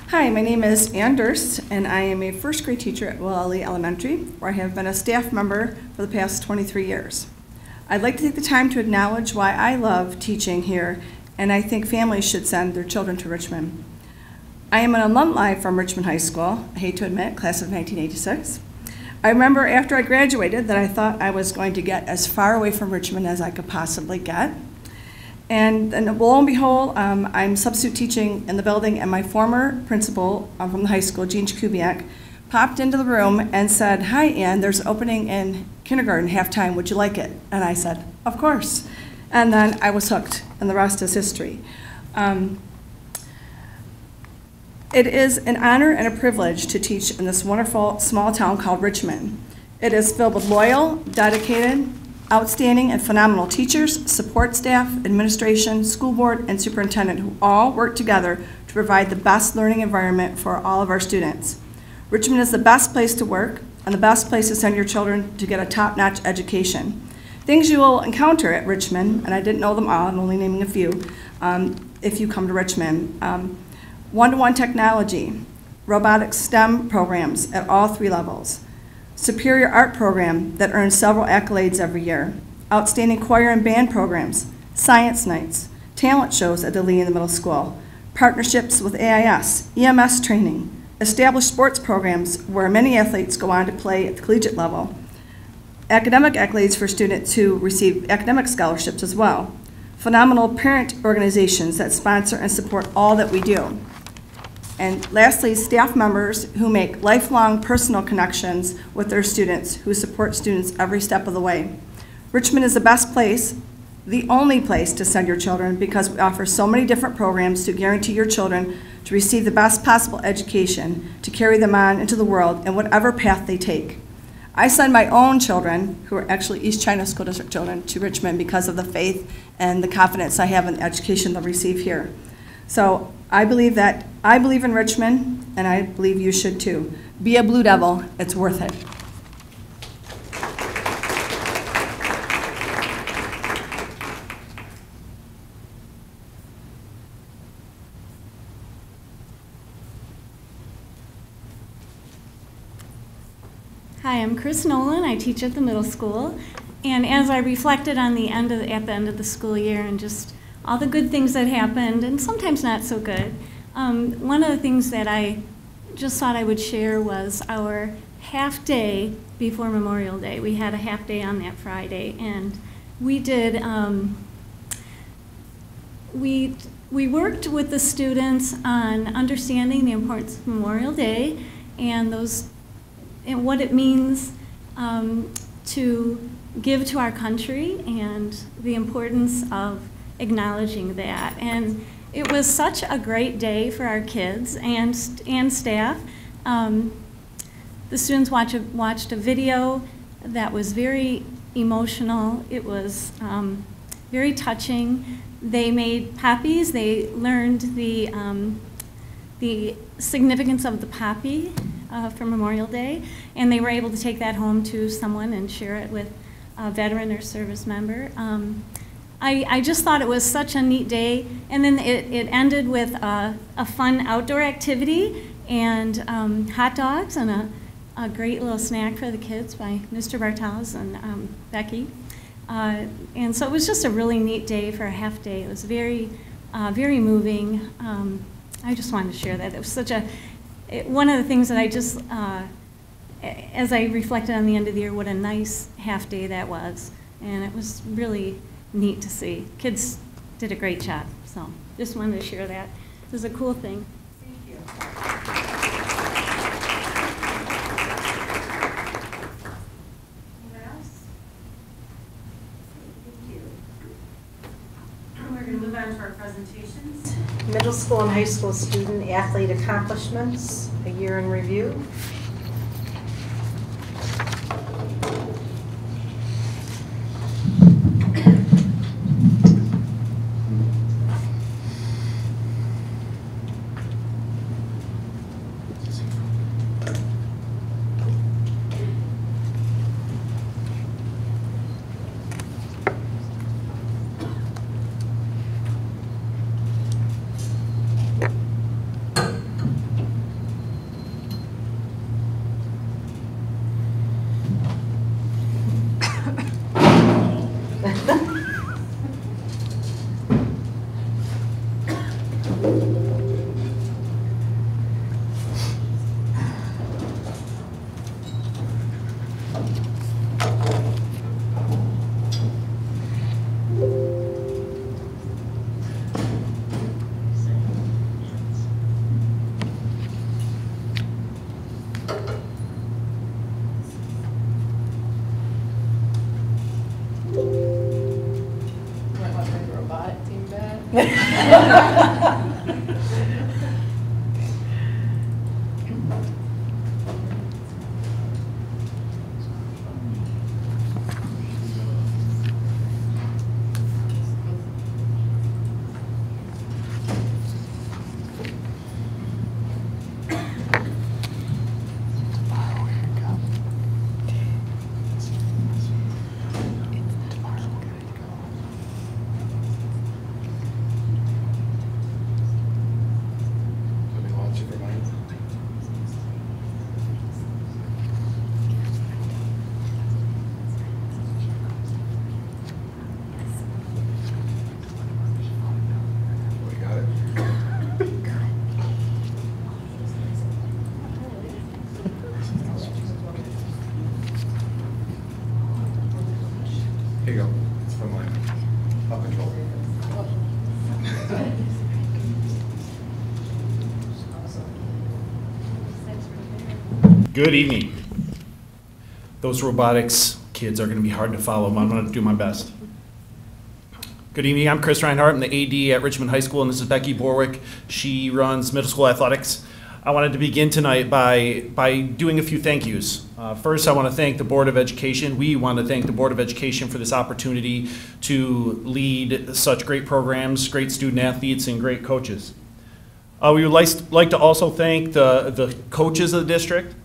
Hi, my name is Ann Durst, and I am a first grade teacher at Willellie Elementary, where I have been a staff member for the past 23 years. I'd like to take the time to acknowledge why I love teaching here, and I think families should send their children to Richmond. I am an alumni from Richmond High School, I hate to admit, class of 1986. I remember after I graduated that I thought I was going to get as far away from Richmond as I could possibly get. And lo and behold, I'm substitute teaching in the building, and my former principal from the high school, Jean Kubiak, popped into the room and said, "Hi, Ann, there's an opening in kindergarten half-time. Would you like it?" And I said, "Of course." And then I was hooked, and the rest is history. It is an honor and a privilege to teach in this wonderful small town called Richmond. It is filled with loyal, dedicated, outstanding and phenomenal teachers, support staff, administration, school board, and superintendent who all work together to provide the best learning environment for all of our students. Richmond is the best place to work and the best place to send your children to get a top-notch education. Things you will encounter at Richmond, and I didn't know them all, I'm only naming a few, if you come to Richmond. One-to-one technology, robotic STEM programs at all 3 levels, superior art program that earns several accolades every year, outstanding choir and band programs, science nights, talent shows at the Lee in the middle school, partnerships with AIS, EMS training, established sports programs where many athletes go on to play at the collegiate level, academic accolades for students who receive academic scholarships as well, phenomenal parent organizations that sponsor and support all that we do. And lastly, staff members who make lifelong personal connections with their students, who support students every step of the way. Richmond is the best place, the only place to send your children because we offer so many different programs to guarantee your children to receive the best possible education to carry them on into the world in whatever path they take. I send my own children, who are actually East China School District children, to Richmond because of the faith and the confidence I have in the education they'll receive here. So I believe in Richmond, and I believe you should too. Be a Blue Devil, it's worth it. Hi, I'm Chris Nolan. I teach at the middle school. And as I reflected on at the end of the school year and just all the good things that happened, and sometimes not so good, one of the things that I just thought I would share was our half day before Memorial Day. We had a half day on that Friday, and we did, we worked with the students on understanding the importance of Memorial Day and what it means to give to our country and the importance of acknowledging that. And it was such a great day for our kids and staff. The students watched a video that was very emotional. It was very touching. They made poppies. They learned the significance of the poppy for Memorial Day, and they were able to take that home to someone and share it with a veteran or service member. I just thought it was such a neat day, and then it ended with a fun outdoor activity and hot dogs and a great little snack for the kids by Mr. Bartels and Becky. And so it was just a really neat day for a half day. It was very, very moving. I just wanted to share that. It was such one of the things that I just, as I reflected on the end of the year, what a nice half day that was. And it was really neat to see. Kids did a great job. So just wanted to share that. It was a cool thing. Thank you. presentations. Middle school and high school student athlete accomplishments, a year in review. Here you go. It's from mine. I'll control. Good evening. Those robotics kids are going to be hard to follow, but I'm going to do my best. Good evening, I'm Chris Reinhardt. I'm the AD at Richmond High School, and this is Becky Borwick. She runs middle school athletics. I wanted to begin tonight by doing a few thank yous. First, I want to thank the Board of Education. We want to thank the Board of Education for this opportunity to lead such great programs, great student athletes, and great coaches. We would like to also thank the coaches of the district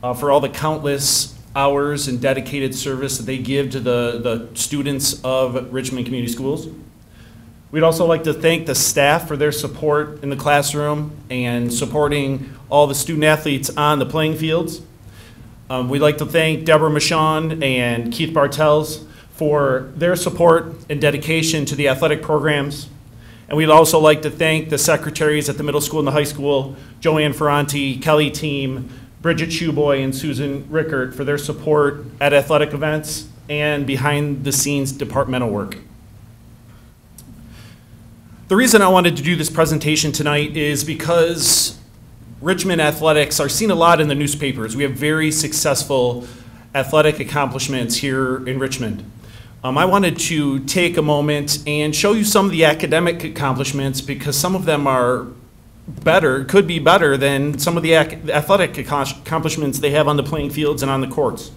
for all the countless hours and dedicated service that they give to the students of Richmond Community Schools. We'd also like to thank the staff for their support in the classroom and supporting all the student athletes on the playing fields. We'd like to thank Deborah Michon and Keith Bartels for their support and dedication to the athletic programs. And we'd also like to thank the secretaries at the middle school and the high school, Joanne Ferranti, Kelly Team, Bridget Shoeboy, and Susan Rickert for their support at athletic events and behind the scenes departmental work. The reason I wanted to do this presentation tonight is because Richmond athletics are seen a lot in the newspapers. We have very successful athletic accomplishments here in Richmond. I wanted to take a moment and show you some of the academic accomplishments because some of them are better, could be better than some of the athletic accomplishments they have on the playing fields and on the courts.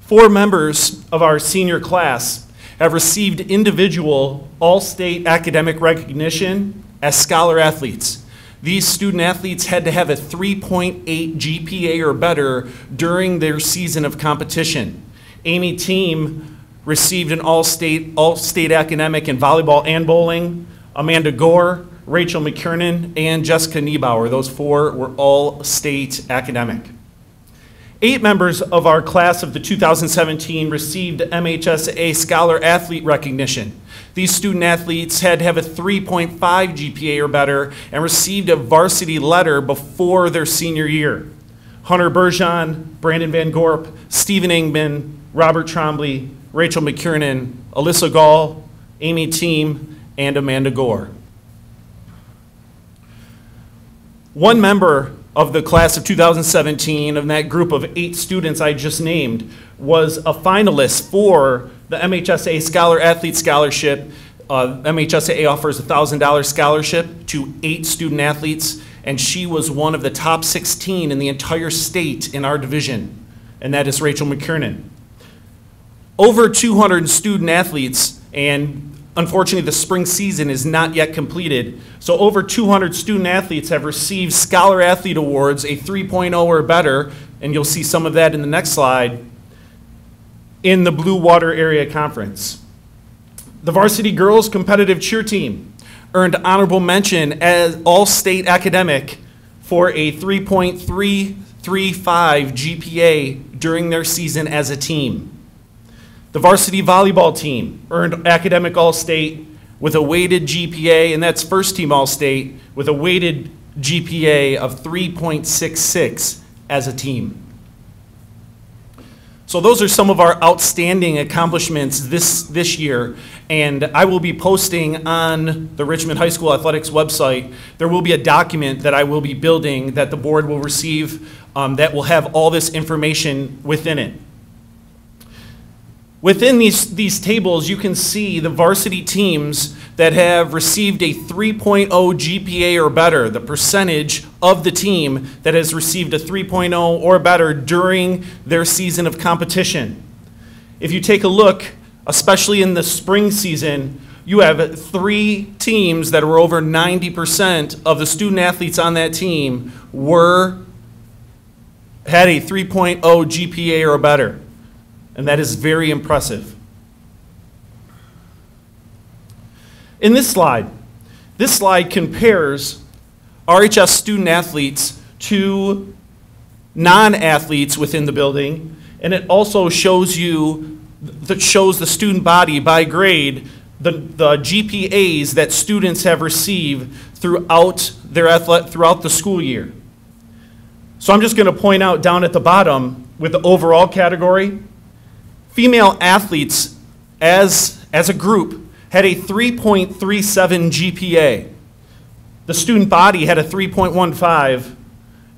4 members of our senior class have received individual all-state academic recognition as scholar athletes. These student athletes had to have a 3.8 GPA or better during their season of competition. Amy Team received an all-state academic in volleyball and bowling. Amanda Gore, Rachel McKiernan, and Jessica Niebauer. Those 4 were all-state academic. 8 members of our class of the 2017 received MHSA Scholar Athlete recognition. These student athletes had to have a 3.5 GPA or better and received a varsity letter before their senior year. Hunter Bergeon, Brandon Van Gorp, Stephen Ingman, Robert Trombley, Rachel McKiernan, Alyssa Gall, Amy Team, and Amanda Gore. One member of the class of 2017, of that group of 8 students I just named, was a finalist for the MHSA Scholar Athlete Scholarship MHSAA offers a $1,000 scholarship to 8 student athletes, and she was one of the top 16 in the entire state in our division, and that is Rachel McKiernan. Over 200 student athletes, and unfortunately the spring season is not yet completed, so over 200 student athletes have received Scholar Athlete Awards, a 3.0 or better, and you'll see some of that in the next slide, in the Blue Water Area Conference. The varsity girls competitive cheer team earned honorable mention as all-state academic for a 3.335 GPA during their season as a team. The varsity volleyball team earned academic all-state with a weighted GPA, and that's first team all-state, with a weighted GPA of 3.66 as a team. So those are some of our outstanding accomplishments this year, and I will be posting on the Richmond High School Athletics website. There will be a document that I will be building that the board will receive that will have all this information within it. Within these tables, you can see the varsity teams that have received a 3.0 GPA or better, the percentage of the team that has received a 3.0 or better during their season of competition. If you take a look, especially in the spring season, you have 3 teams that are over 90% of the student athletes on that team had a 3.0 GPA or better. And that is very impressive. In this slide compares RHS student athletes to non-athletes within the building, and it also shows the student body by grade, the GPAs that students have received throughout the school year. So I'm just going to point out down at the bottom with the overall category, female athletes as a group had a 3.37 GPA. The student body had a 3.15,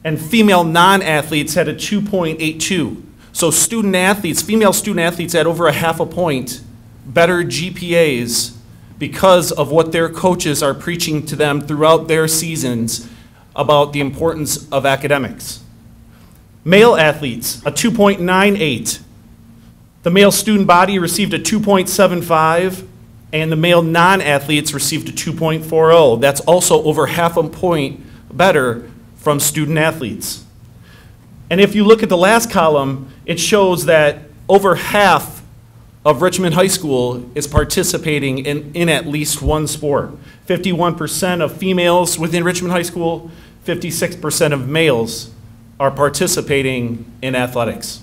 and female non-athletes had a 2.82. So female student athletes had over a half a point better GPAs because of what their coaches are preaching to them throughout their seasons about the importance of academics. Male athletes, a 2.98. The male student body received a 2.75, and the male non-athletes received a 2.40. That's also over half a point better from student athletes. And if you look at the last column, it shows that over half of Richmond High School is participating in at least one sport. 51% of females within Richmond High School, 56% of males are participating in athletics.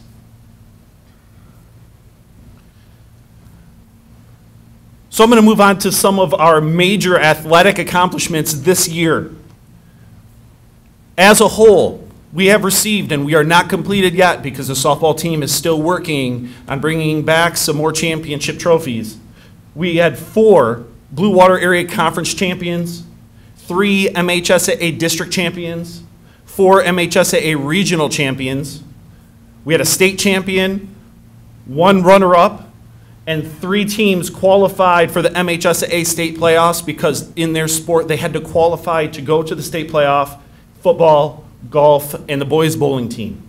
So I'm going to move on to some of our major athletic accomplishments this year. As a whole, we have received, and we are not completed yet because the softball team is still working on bringing back some more championship trophies. We had 4 Blue Water Area Conference champions, 3 MHSAA district champions, 4 MHSAA regional champions. We had a state champion, 1 runner-up, and 3 teams qualified for the MHSAA state playoffs because in their sport they had to qualify to go to the state playoff: football, golf, and the boys bowling team.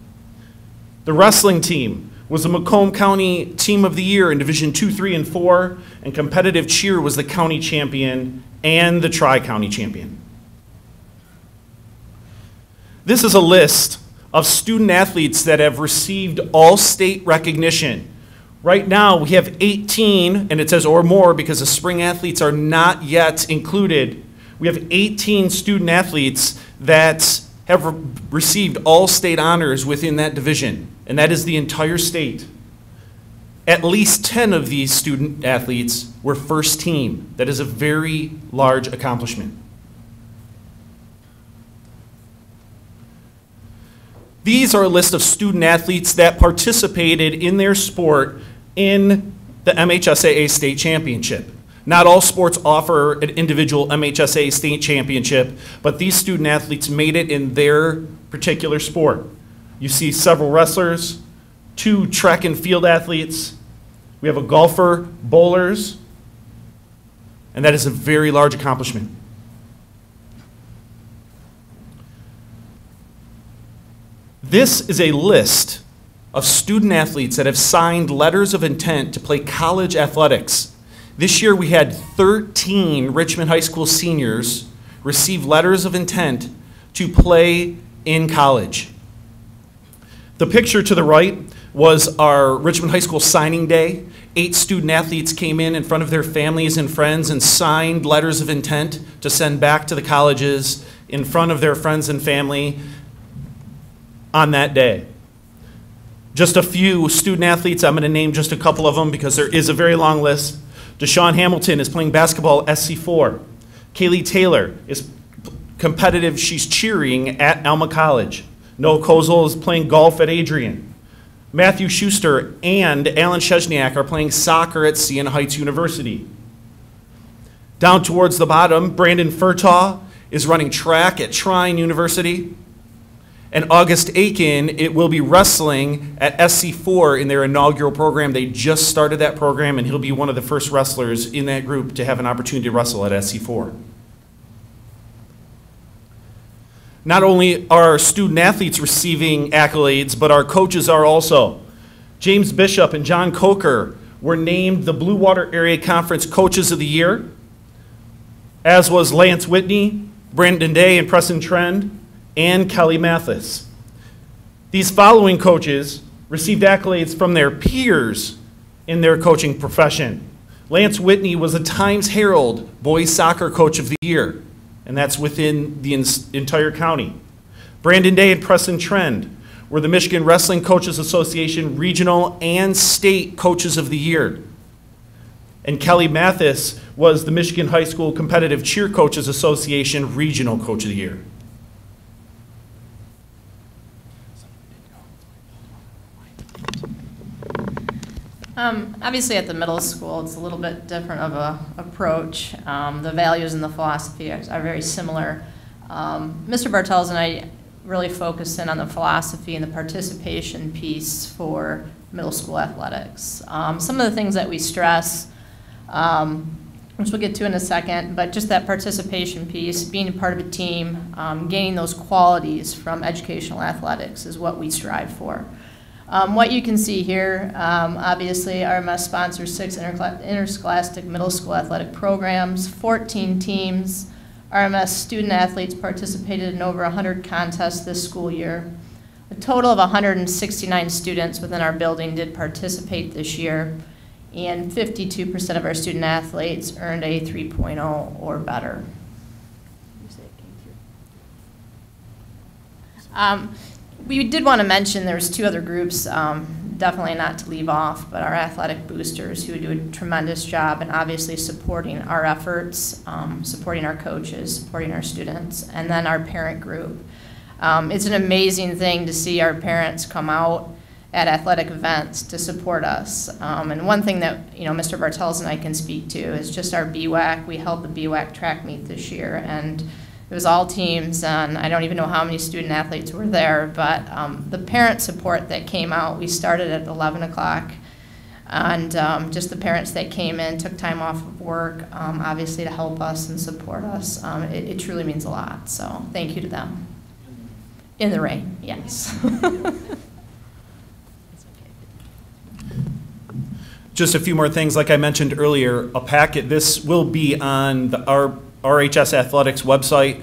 The wrestling team was the Macomb County Team of the Year in Division 2, 3, and 4, and competitive cheer was the county champion and the tri-county champion. This is a list of student athletes that have received all-state recognition. Right now, we have 18, and it says or more because the spring athletes are not yet included. We have 18 student athletes that have received all state honors within that division, and that is the entire state. At least 10 of these student athletes were first team. That is a very large accomplishment. These are a list of student athletes that participated in their sport in the MHSAA state championship. Not all sports offer an individual MHSAA state championship, but these student athletes made it in their particular sport. You see several wrestlers, 2 track and field athletes. We have a golfer, bowlers, And that is a very large accomplishment. This is a list of student athletes that have signed letters of intent to play college athletics. This year we had 13 Richmond High School seniors receive letters of intent to play in college. The picture to the right was our Richmond High School signing day. 8 student athletes came in front of their families and friends and signed letters of intent to send back to the colleges in front of their friends and family on that day. Just a few student athletes, I'm going to name just a couple of them because there is a very long list. Deshaun Hamilton is playing basketball at SC4. Kaylee Taylor is competitive, she's cheering at Alma College. Noah Kozel is playing golf at Adrian. Matthew Schuster and Alan Chesniak are playing soccer at Siena Heights University. Down towards the bottom, Brandon Furtaw is running track at Trine University. And August Aiken, it will be wrestling at SC4 in their inaugural program. They just started that program, and he'll be one of the first wrestlers in that group to have an opportunity to wrestle at SC4. Not only are student athletes receiving accolades, but our coaches are also. James Bishop and John Coker were named the Blue Water Area Conference Coaches of the Year, as was Lance Whitney, Brandon Day, and Preston Trend, and Kelly Mathis. These following coaches received accolades from their peers in their coaching profession. Lance Whitney was a Times Herald Boys Soccer Coach of the Year, and that's within the entire county. Brandon Day and Preston Trend were the Michigan Wrestling Coaches Association Regional and State Coaches of the Year. And Kelly Mathis was the Michigan High School Competitive Cheer Coaches Association Regional Coach of the Year. Obviously at the middle school, it's a little bit different of a approach. The values and the philosophy are very similar. Mr. Bartels and I really focus in on the philosophy and the participation piece for middle school athletics. Some of the things that we stress, which we'll get to in a second, but just that participation piece, being a part of a team, gaining those qualities from educational athletics is what we strive for. What you can see here, obviously RMS sponsors 6 interscholastic middle school athletic programs, 14 teams. RMS student athletes participated in over 100 contests this school year. A total of 169 students within our building did participate this year, and 52% of our student athletes earned a 3.0 or better. We did want to mention there's 2 other groups, definitely not to leave off, but our athletic boosters who do a tremendous job and obviously supporting our efforts, supporting our coaches, supporting our students, and then our parent group. It's an amazing thing to see our parents come out at athletic events to support us. And one thing that Mr. Bartels and I can speak to is just our BWAC. We held the BWAC track meet this year, and it was all teams, and I don't even know how many student athletes were there, but the parent support that came out, we started at 11 o'clock, and just the parents that came in, took time off of work, obviously to help us and support us. It truly means a lot, so thank you to them. In the rain, yes. Just a few more things, like I mentioned earlier, a packet, this will be on our RHS Athletics website.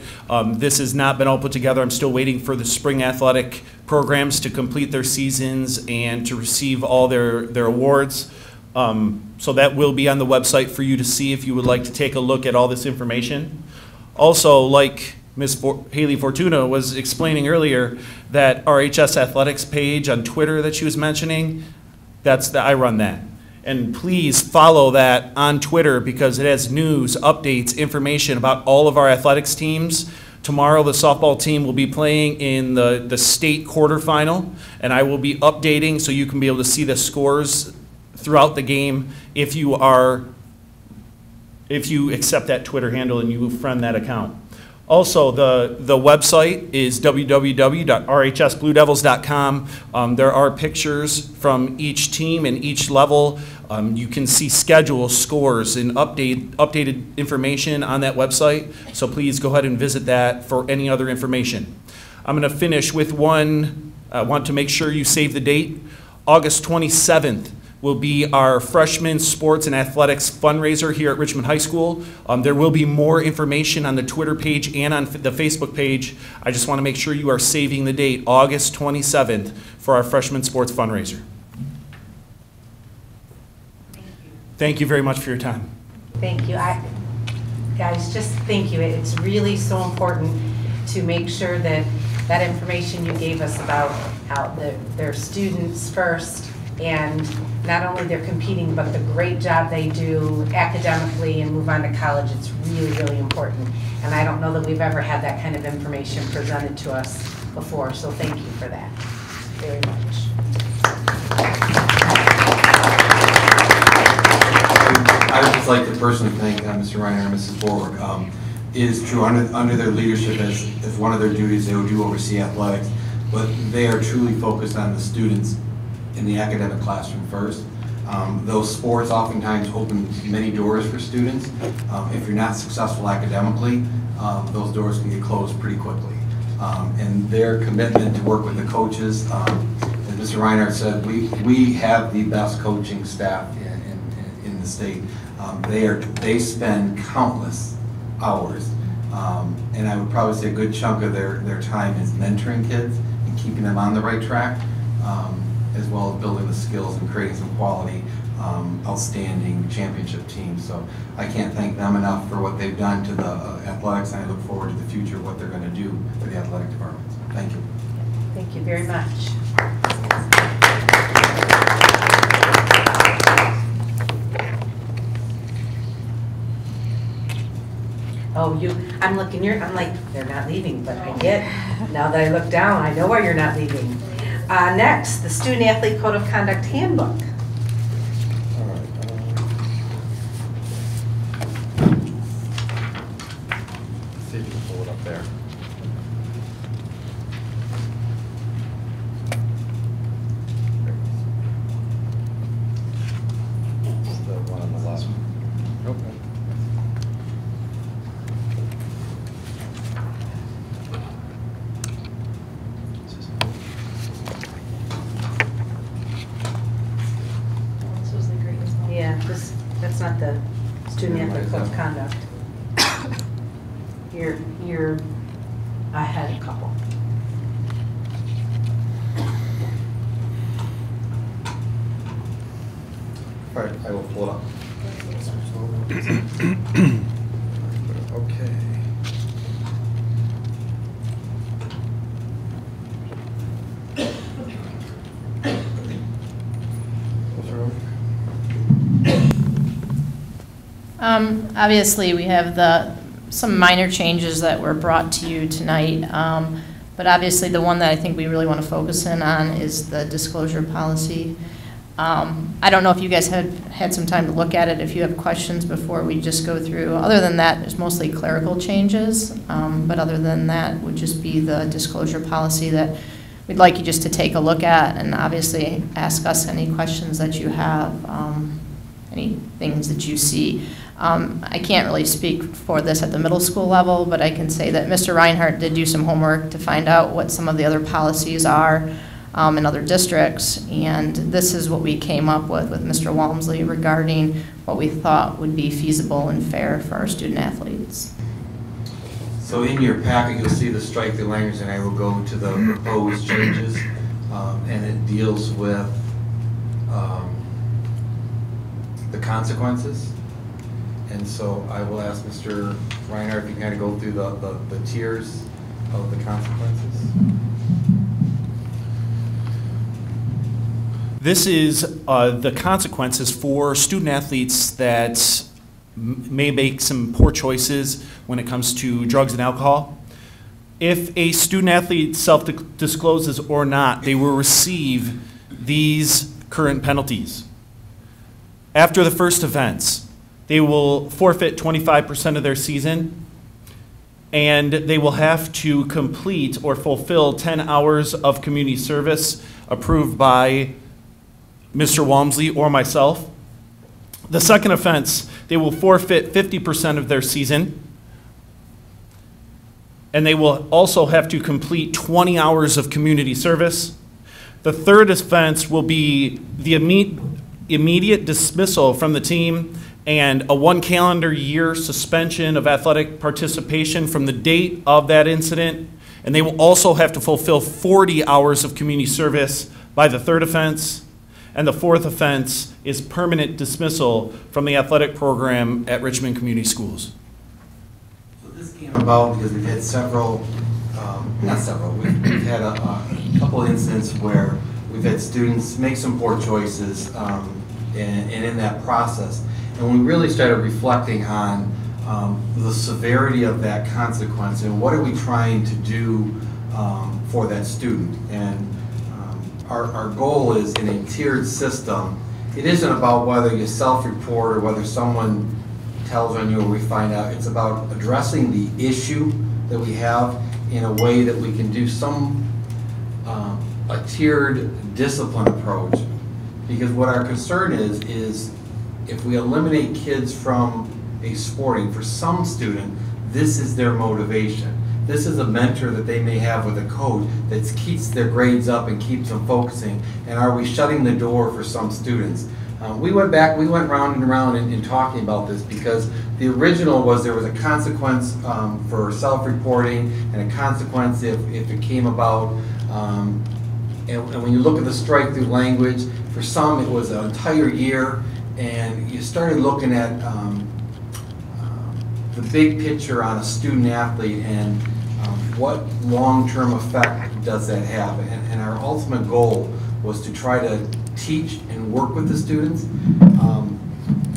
This has not been all put together. I'm still waiting for the spring athletic programs to complete their seasons and to receive all their awards. So that will be on the website for you to see if you would like to take a look at all this information. Also, like Ms. Haley Fortuna was explaining earlier, that RHS Athletics page on Twitter that she was mentioning, I run that. And please follow that on Twitter because it has news, updates, information about all of our athletics teams. Tomorrow the softball team will be playing in the state quarterfinal, and I will be updating so you can be able to see the scores throughout the game if you accept that Twitter handle and you friend that account. Also, the website is www.rhsbluedevils.com. There are pictures from each team and each level. You can see schedules, scores, and updated information on that website, so please go ahead and visit that for any other information. I'm going to finish with one. I want to make sure you save the date. August 27th will be our freshman sports and athletics fundraiser here at Richmond High School. There will be more information on the Twitter page and on the Facebook page. I just want to make sure you are saving the date, August 27th, for our freshman sports fundraiser. Thank you very much for your time. Thank you. Guys, just thank you. It's really so important to make sure that that information you gave us about how their students first, and not only they're competing, but the great job they do academically and move on to college, it's really, really important. And I don't know that we've ever had that kind of information presented to us before, so thank you for that very much. I would just like to personally thank Mr. Reiner and Mrs. Borwick. It is true, under their leadership, as one of their duties, they do oversee athletics, but they are truly focused on the students in the academic classroom first. Those sports oftentimes open many doors for students. If you're not successful academically, those doors can get closed pretty quickly. And their commitment to work with the coaches, as Mr. Reinhardt said, we have the best coaching staff in the state. They spend countless hours, and I would probably say a good chunk of their time is mentoring kids and keeping them on the right track, as well as building the skills and creating some quality, outstanding championship teams. So I can't thank them enough for what they've done to the athletics, and I look forward to the future of what they're going to do for the athletic department. Thank you. Thank you very much. Oh, I'm looking, I'm like, they're not leaving, but I get, now that I look down, I know why you're not leaving. Next, the Student Athlete Code of Conduct Handbook. All right. See if you can pull it up there. It's the one on the left. Nope. Yeah, that's not the Student Athlete Code of Conduct. You're ahead a couple. All right, I will pull it up. Okay. Obviously, we have some minor changes that were brought to you tonight, but obviously the one that I think we really want to focus in on is the disclosure policy. I don't know if you guys had some time to look at it, if you have questions before we just go through. Other than that, there's mostly clerical changes, but other than that would just be the disclosure policy that we'd like you just to take a look at, and obviously ask us any questions that you have, any things that you see. I can't really speak for this at the middle school level, but I can say that Mr. Reinhardt did do some homework to find out what some of the other policies are in other districts, and this is what we came up with Mr. Walmsley regarding what we thought would be feasible and fair for our student athletes. So in your packet, you'll see the strike through language, and I will go to the proposed changes, and it deals with the consequences. And so I will ask Mr. Reinhardt if you can kind of go through the tiers of the consequences. This is the consequences for student athletes that may make some poor choices when it comes to drugs and alcohol. If a student athlete self-discloses or not, they will receive these current penalties. After the first offense, they will forfeit 25% of their season, and they will have to complete or fulfill 10 hours of community service approved by Mr. Walmsley or myself. The second offense, they will forfeit 50% of their season. And they will also have to complete 20 hours of community service. The third offense will be the immediate dismissal from the team and a 1 calendar year suspension of athletic participation from the date of that incident. And they will also have to fulfill 40 hours of community service by the third offense. And the fourth offense is permanent dismissal from the athletic program at Richmond Community Schools. So this came about because we've had several, not several, we've had a couple incidents where we've had students make some poor choices, and in that process. And we really started reflecting on the severity of that consequence and what are we trying to do for that student. And our goal is in a tiered system. It isn't about whether you self-report or whether someone tells on you or we find out. It's about addressing the issue that we have in a way that we can do a tiered discipline approach. Because what our concern is if we eliminate kids from a sporting, for some student, this is their motivation. This is a mentor that they may have with a coach that keeps their grades up and keeps them focusing. And are we shutting the door for some students? We went round and round in talking about this because the original was there was a consequence for self-reporting and a consequence if it came about. And when you look at the strike-through language, for some it was an entire year, and you started looking at the big picture on a student athlete and what long-term effect does that have. And our ultimate goal was to try to teach and work with the students.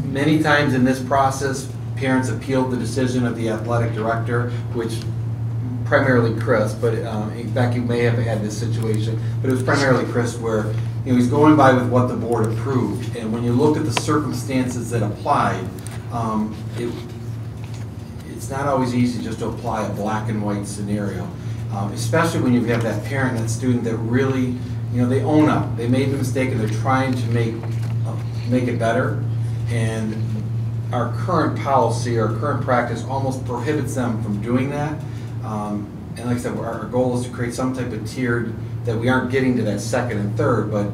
Many times in this process, parents appealed the decision of the athletic director, which primarily Chris, but Becky may have had this situation, but it was primarily Chris where he's going by with what the board approved. And when you look at the circumstances that applied, it's not always easy just to apply a black and white scenario, especially when you have that parent, that student that really, they own up. They made the mistake and they're trying to make it better. And our current policy, our current practice almost prohibits them from doing that. And like I said, our goal is to create some type of tiered that we aren't getting to that second and third, but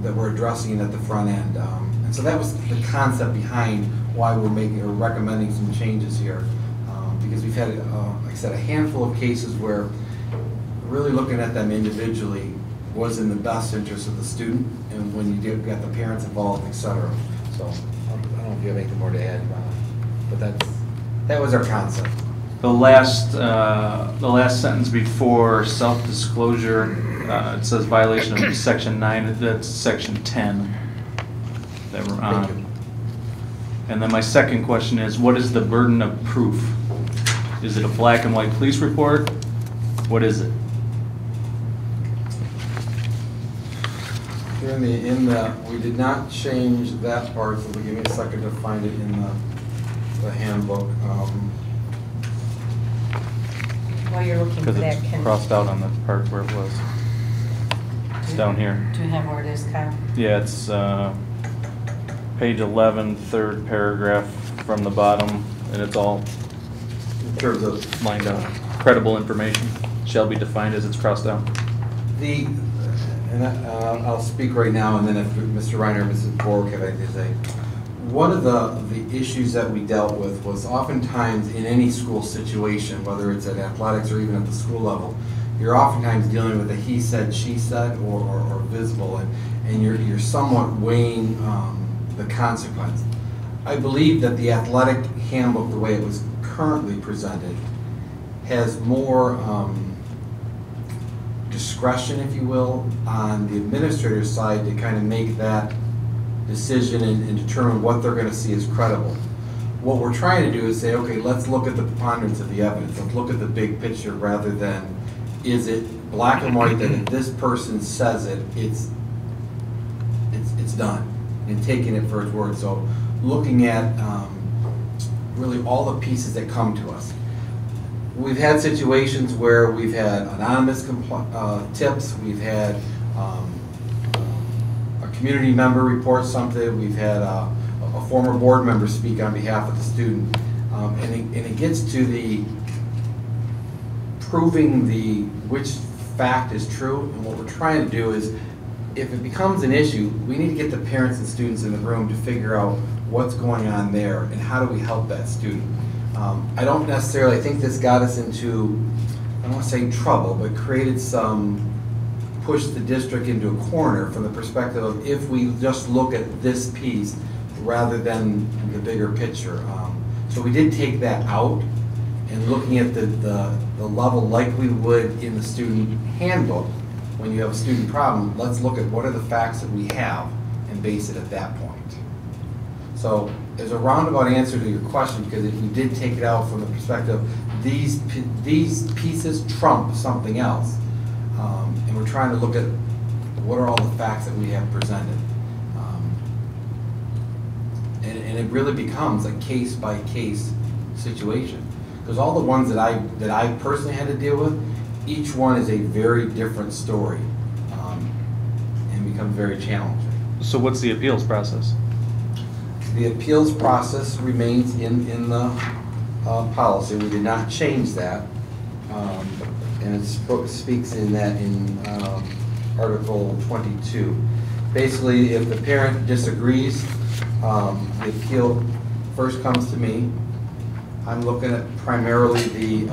that we're addressing it at the front end. And so that was the concept behind why we're making or recommending some changes here. Because we've had, like I said, a handful of cases where really looking at them individually was in the best interest of the student, and when you got the parents involved, et cetera. So I don't know if you have anything more to add, but that was our concept. The last sentence before self-disclosure, it says violation of Section 9. That's Section 10 that we're on. And then my second question is, what is the burden of proof? Is it a black and white police report? What is it? We did not change that part, so give me a second to find it in the handbook. While you're looking for that, because it's crossed out on the part where it was. It's down here. Do you have where it is, Kyle? Yeah, it's page 11, third paragraph from the bottom, and it's all in terms of lined out. Credible information shall be defined as it's crossed out. I'll speak right now, and then if Mr. Reiner and Mrs. Borg have anything to say. One of the issues that we dealt with was oftentimes in any school situation, whether it's at athletics or even at the school level, you're oftentimes dealing with a he said, she said, or visible, and you're somewhat weighing the consequence. I believe that the athletic handbook, the way it was currently presented, has more discretion, if you will, on the administrator's side to kind of make that decision and determine what they're going to see as credible. What we're trying to do is say, okay, let's look at the preponderance of the evidence. Let's look at the big picture rather than, is it black and white that if this person says it, it's done, and taking it for its word. So looking at really all the pieces that come to us. We've had situations where we've had anonymous tips, we've had a community member report something, we've had a a former board member speak on behalf of the student. And it gets to the proving which fact is true, and what we're trying to do is, if it becomes an issue, we need to get the parents and students in the room to figure out what's going on there and how do we help that student. I don't necessarily think this got us into, I don't want to say trouble, but created pushed the district into a corner from the perspective of if we just look at this piece rather than the bigger picture. So we did take that out, and looking at the level like we would in the student handbook, when you have a student problem, let's look at what are the facts that we have and base it at that point. So there's a roundabout answer to your question, because if we did take it out from the perspective, these pieces trump something else. And we're trying to look at what are all the facts that we have presented. And it really becomes a case-by-case situation. Because all the ones that I personally had to deal with, each one is a very different story, and becomes very challenging. So what's the appeals process? The appeals process remains in the policy. We did not change that. And it speaks in Article 22. Basically, if the parent disagrees, the appeal first comes to me. I'm looking at primarily the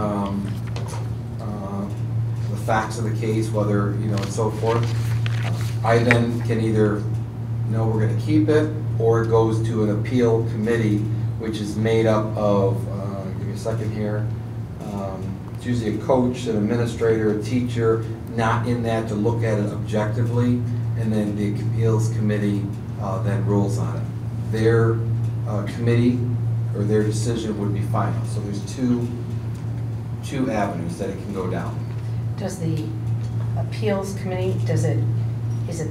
facts of the case, whether, and so forth. I then can either know we're going to keep it, or it goes to an appeal committee, which is made up of, give me a second here, it's usually a coach, an administrator, a teacher, not in that to look at it objectively, and then the appeals committee then rules on it. Their committee or their decision would be final. So there's two avenues that it can go down. Does the appeals committee, is it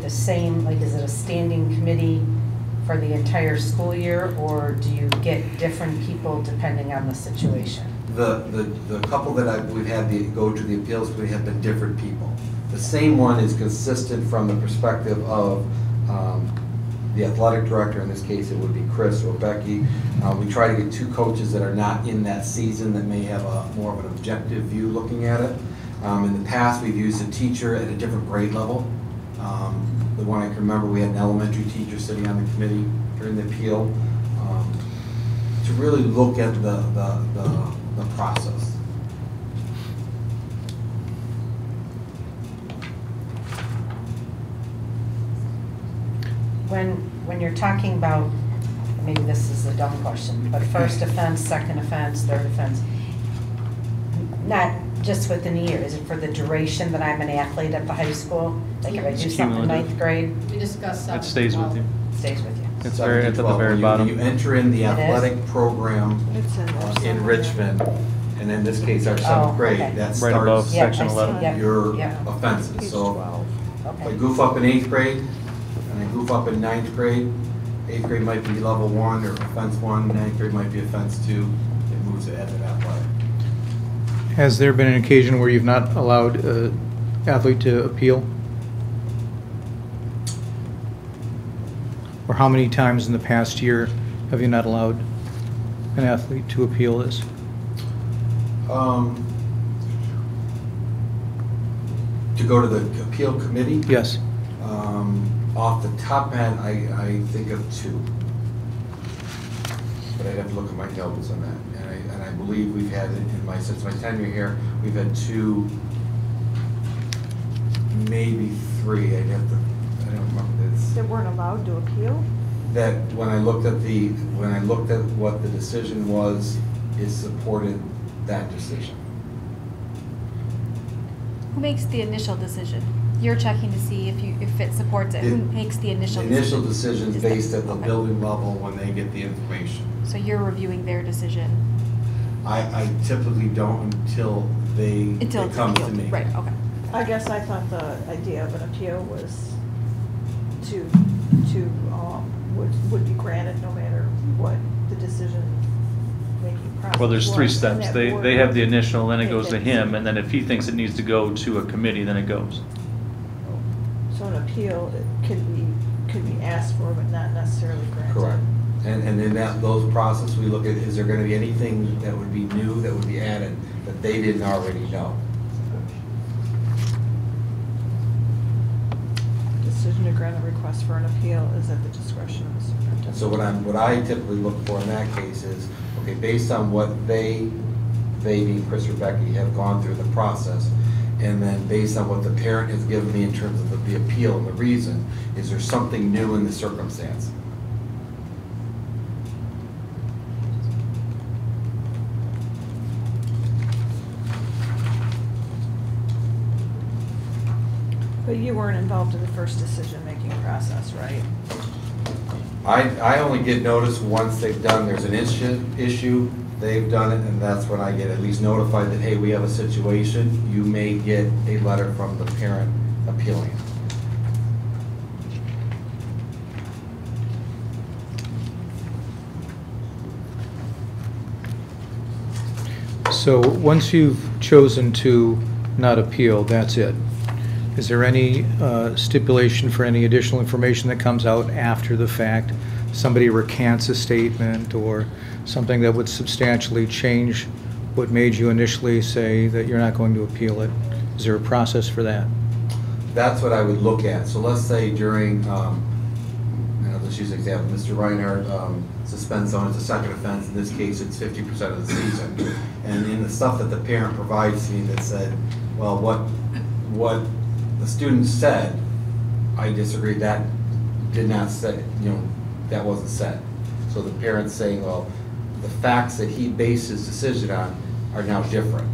the same, like is it a standing committee for the entire school year, or do you get different people depending on the situation? The couple that we've had go to the appeals committee have been different people. The same one is consistent from the perspective of the athletic director. In this case, it would be Chris or Becky. We try to get two coaches that are not in that season that may have more of an objective view looking at it. In the past, we've used a teacher at a different grade level. The one I can remember, we had an elementary teacher sitting on the committee during the appeal to really look at the process. When you're talking about, maybe this is a dumb question, but first offense, second offense, third offense, not just within a year, is it for the duration that I'm an athlete at the high school? Like if I do something in ninth grade? We discussed It stays with you. Stays with you. It's very at the very bottom. You enter in the athletic program in Richmond, and in this case, our seventh grade, okay. that Right above starts section 11. your offenses. So if I goof up in 8th grade, and I goof up in 9th grade, 8th grade might be level 1 or offense 1, 9th grade might be offense 2. It moves ahead to athletic. Has there been an occasion where you've not allowed an athlete to appeal? Or how many times in the past year have you not allowed an athlete to appeal this? To go to the appeal committee? Yes. Off the top end, I think of 2. But I'd have to look at my notes on that. And I believe we've had, since my tenure here, we've had 2, maybe 3. I don't remember this. That weren't allowed to appeal? That when I looked at what the decision was, it supported that decision. Who makes the initial decision? You're checking to see if it supports it. Who makes the initial decision? The initial decision is based at the building level when they get the information. So you're reviewing their decision? I typically don't until it comes to me. Right, okay. I guess I thought the idea of an appeal was would be granted no matter what the decision-making process. Well, there's 3 was, and steps. that They board have the initial, then it make goes to that him, decision. and then if he thinks it needs to go to a committee, then it goes. So an appeal could be asked for, but not necessarily granted. Correct. And in those process, we look at, is there going to be anything that would be new, that would be added, that they didn't already know? Decision to grant a request for an appeal is at the discretion of the superintendent. So what I typically look for in that case is, okay, based on what they being Chris or Becky, have gone through the process, and then based on what the parent has given me in terms of the appeal and the reason, is there something new in the circumstance? But you weren't involved in the first decision-making process, right? I only get notice once they've done, there's an issue, they've done it, and that's when I get at least notified that, hey, we have a situation, you may get a letter from the parent appealing it. So once you've chosen to not appeal, that's it. Is there any stipulation for any additional information that comes out after the fact? Somebody recants a statement or something that would substantially change what made you initially say that you're not going to appeal it? Is there a process for that? That's what I would look at. So let's say during, let's use an example, Mr. Reinhardt suspends someone as a second offense. In this case, it's 50% of the season. And in the stuff that the parent provides me that said, well, what the student said, I disagree, that did not say, that wasn't said. So the parent's saying, well, the facts that he based his decision on are now different.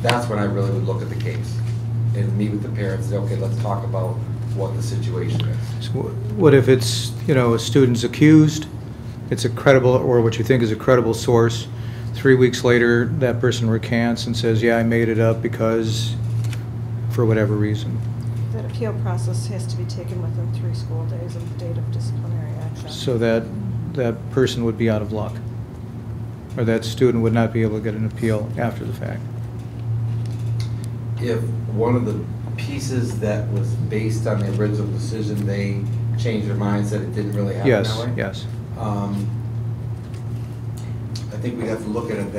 That's when I really would look at the case and meet with the parents and say, okay, let's talk about what the situation is. So what if it's, a student's accused, it's a credible, or what you think is a credible source, 3 weeks later, that person recants and says, yeah, I made it up because, for whatever reason. That appeal process has to be taken within 3 school days of the date of disciplinary action. So that person would be out of luck, or that student would not be able to get an appeal after the fact. If one of the pieces that was based on the original decision, they changed their mind, said it didn't really happen that way? Yes. I think we'd have to look at it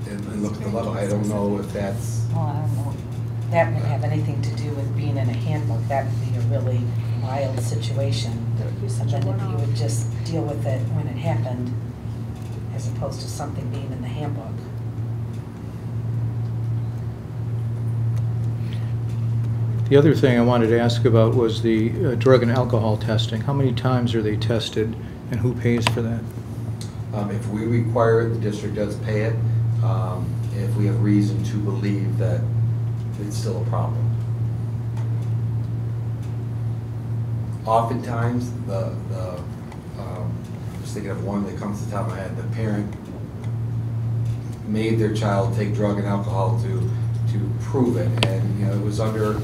and look at the level. I don't know if that's... Well, I don't know. That would have anything to do with being in a handbook. That would be a really wild situation. And then if you would just deal with it when it happened, as opposed to something being in the handbook. The other thing I wanted to ask about was the drug and alcohol testing. How many times are they tested, and who pays for that? If we require it, the district does pay it. If we have reason to believe that it's still a problem. Oftentimes, I'm just thinking of one that comes to the top of my head, the parent made their child take drug and alcohol to prove it, and it was under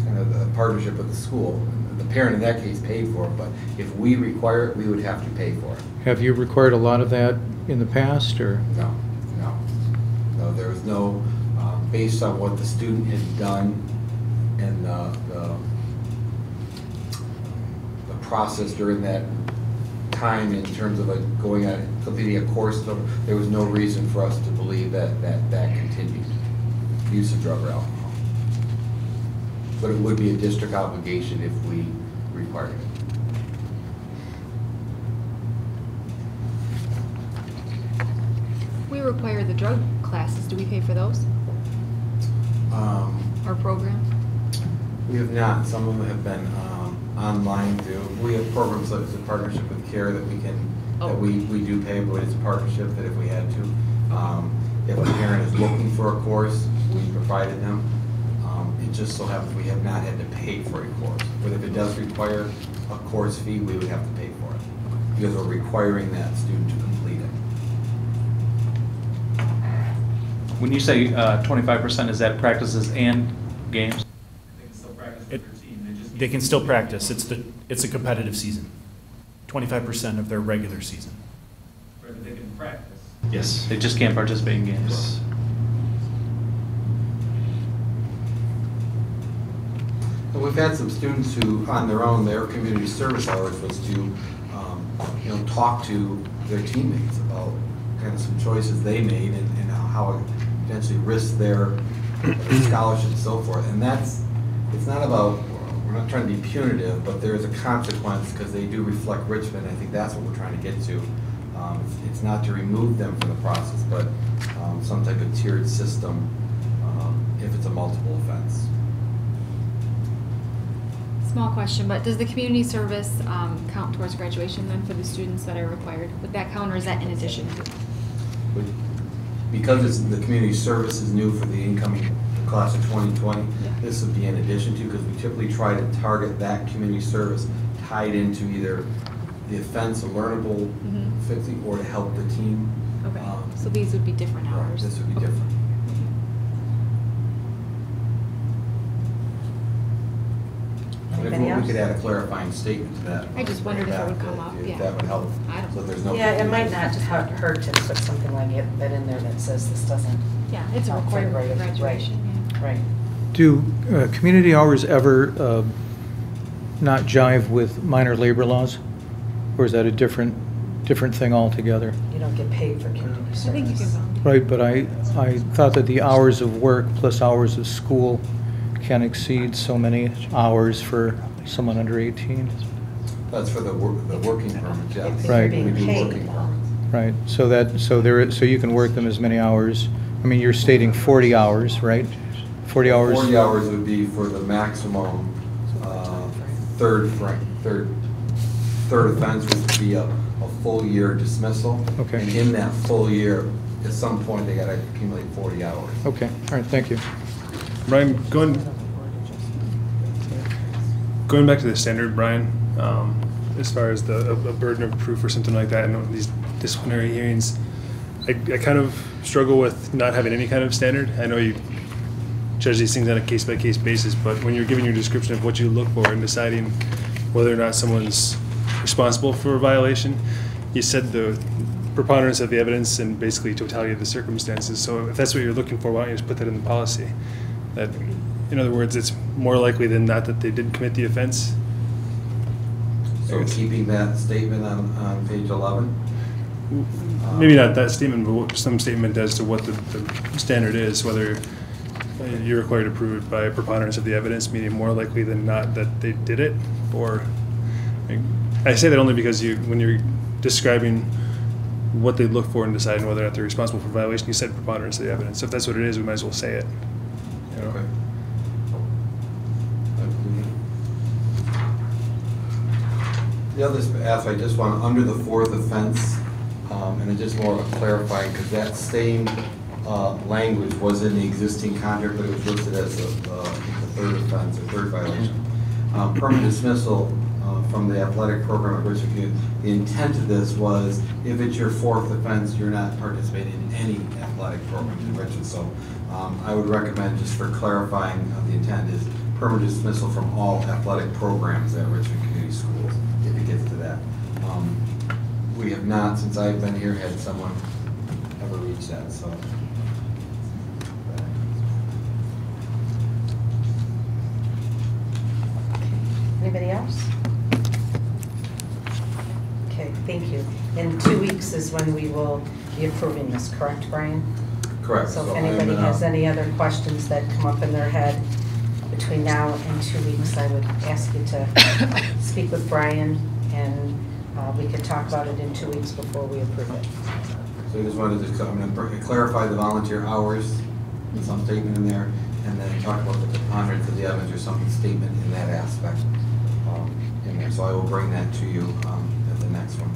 kind of the partnership with the school. The parent in that case paid for it, but if we require it, we would have to pay for it. Have you required a lot of that in the past, or? No, there was no, based on what the student had done and the process during that time in terms of going out, completing a course, there was no reason for us to believe that continued use of drug or alcohol. But it would be a district obligation if we required it. We require the drug classes. Do we pay for those? Our programs? We have not. Some of them have been online too. We have programs such as a partnership with CARE that we can, that we do pay, but it's a partnership that if we had to. If a parent is looking for a course, we provided them. It just so happens we have not had to pay for a course. But if it does require a course fee, we would have to pay for it because we're requiring that student to complete it. When you say 25%, is that practices and games? They can still practice. It's a competitive season. 25% of their regular season. But they can practice. Yes. They just can't participate in games. And we've had some students who, on their own, their community service hours was to talk to their teammates about kind of some choices they made and how it potentially risked their scholarship and so forth. And it's not about, we're not trying to be punitive, but there is a consequence because they do reflect Richmond. I think that's what we're trying to get to. It's not to remove them from the process, but some type of tiered system if it's a multiple offense. Small question, but does the community service count towards graduation then for the students that are required? Would that count, or is that in addition to? Because the community service is new for the incoming class of 2020, this would be in addition to, because we typically try to target that community service tied into either the offense, a learnable fixing, or to help the team. Okay, so these would be different hours. This would be different. Anybody else? We could add a clarifying statement to that. I just wondered if it would come up. If that would help. So there's no. Yeah, it might not hurt to put something like that in there that says this doesn't. Yeah, it's a requirement for graduation. Right. Do community hours ever not jive with minor labor laws? Or is that a different thing altogether? You don't get paid for community service. I think you can volunteer. Right, but I thought that the hours of work plus hours of school can exceed so many hours for someone under 18. That's for the working permit, yeah. Right. We do working permits. Right, so you can work them as many hours. I mean, you're stating 40 hours, right? 40 hours. 40 hours would be for the maximum third offense, which would be a full year dismissal. Okay. And in that full year, at some point, they got to accumulate 40 hours. Okay, all right, thank you. Brian, going back to the standard, Brian, as far as a burden of proof or something like that in these disciplinary hearings, I kind of struggle with not having any kind of standard. I know you judge these things on a case-by-case basis, but when you're giving your description of what you look for and deciding whether or not someone's responsible for a violation, you said the preponderance of the evidence and basically totality of the circumstances. So if that's what you're looking for, why don't you just put that in the policy? That, in other words, it's more likely than not that they did commit the offense. So keeping that statement on page 11? Maybe not that statement, but some statement as to what the standard is, whether you're required to prove it by a preponderance of the evidence, meaning more likely than not that they did it, or I say that only because when you're describing what they look for and deciding whether or not they're responsible for violation, you said preponderance of the evidence. So if that's what it is, we might as well say it. You know? Okay. The other aspect, I just want, under the fourth offense, and it's just more of a clarifying, because that same language was in the existing contract, but it was listed as the third offense, or third violation. Permanent dismissal from the athletic program at Richmond Community. The intent of this was, if it's your fourth offense, you're not participating in any athletic programs in Richmond. So I would recommend, just for clarifying the intent, is permanent dismissal from all athletic programs at Richmond Community Schools, if it gets to that. We have not, since I've been here, had someone ever reach that, so. Anybody else? Okay, thank you. In 2 weeks is when we will be approving this, correct, Brian? Correct. So if anybody has any other questions that come up in their head between now and 2 weeks, I would ask you to speak with Brian, and we could talk about it in 2 weeks before we approve it. So I just wanted to, I'm going to clarify the volunteer hours, some statement in there, and then talk about the preponderance of the evidence or some statement in that aspect in there. So I will bring that to you at the next one,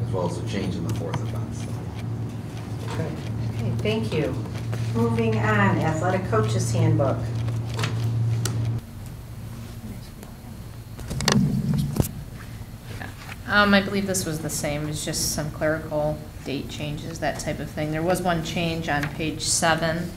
as well as a change in the fourth offense. Good. Okay, thank you. Moving on, athletic coaches handbook. I believe this was the same. It's just some clerical date changes, that type of thing. There was one change on page 7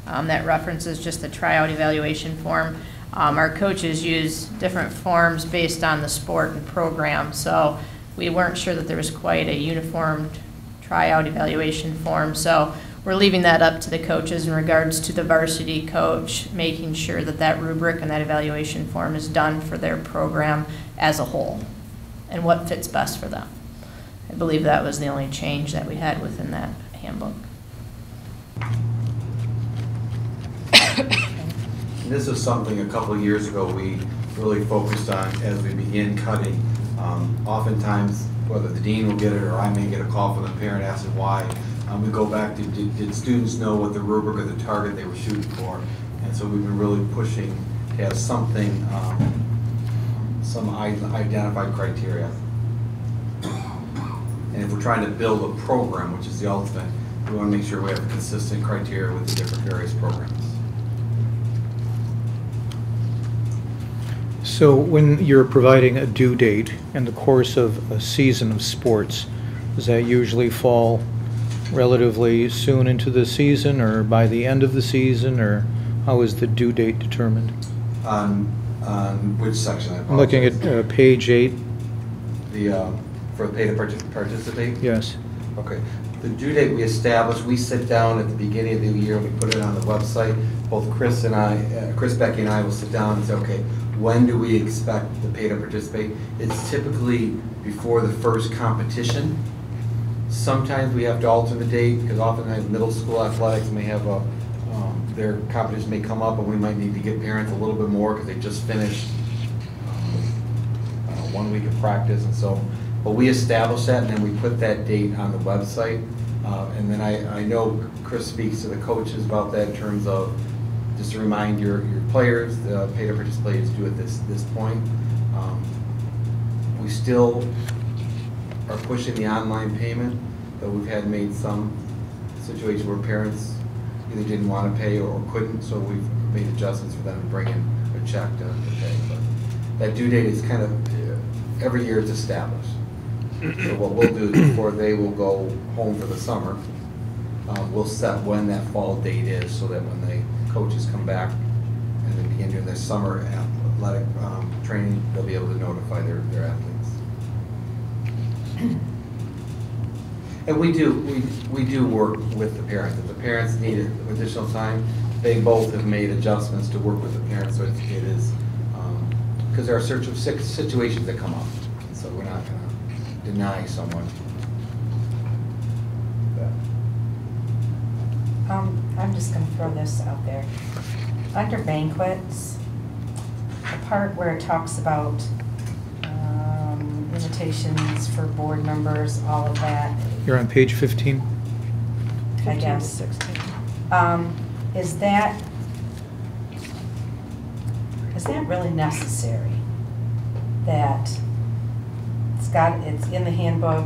that references just the tryout evaluation form. Our coaches use different forms based on the sport and program, so we weren't sure that there was quite a uniformed tryout evaluation form. So we're leaving that up to the coaches in regards to the varsity coach, making sure that that rubric and that evaluation form is done for their program as a whole. and what fits best for them. I believe that was the only change that we had within that handbook. This is something a couple of years ago we really focused on as we begin cutting. Oftentimes, whether the dean will get it or I may get a call from the parent asking why, we go back to did students know what the rubric or the target they were shooting for? And so we've been really pushing to have something, some identified criteria. And if we're trying to build a program, which is the ultimate, we want to make sure we have consistent criteria with the different various programs. So when you're providing a due date in the course of a season of sports, does that usually fall relatively soon into the season or by the end of the season, or how is the due date determined? On which section? I'm looking at page 8. The for the pay to participate? Yes. Okay. The due date we established, we sit down at the beginning of the year, we put it on the website. Both Chris and I, Chris, Becky, and I will sit down and say, okay, when do we expect the pay to participate? It's typically before the first competition. Sometimes we have to alter the date because oftentimes middle school athletics may have a, their competition may come up and we might need to give parents a little bit more because they just finished 1 week of practice and so. But we establish that and then we put that date on the website. And then I know Chris speaks to the coaches about that in terms of just to remind your players the pay to participate is due at this point. We still are pushing the online payment, though we've had made some situations where parents either didn't want to pay or couldn't, so we've made adjustments for them to bring in a check to pay. But that due date is kind of, every year it's established. So what we'll do is before they will go home for the summer, we'll set when that fall date is so that when the coaches come back and they begin doing their summer athletic training, they'll be able to notify their athletes. And we do work with the parents. If the parents need additional time, they both have made adjustments to work with the parents. So it is because there are certain situations that come up, so we're not going to deny someone that. I'm just going to throw this out there. Under banquets, the part where it talks about invitations for board members, all of that. You're on page 15? I guess. 16. Is that really necessary? That it's in the handbook,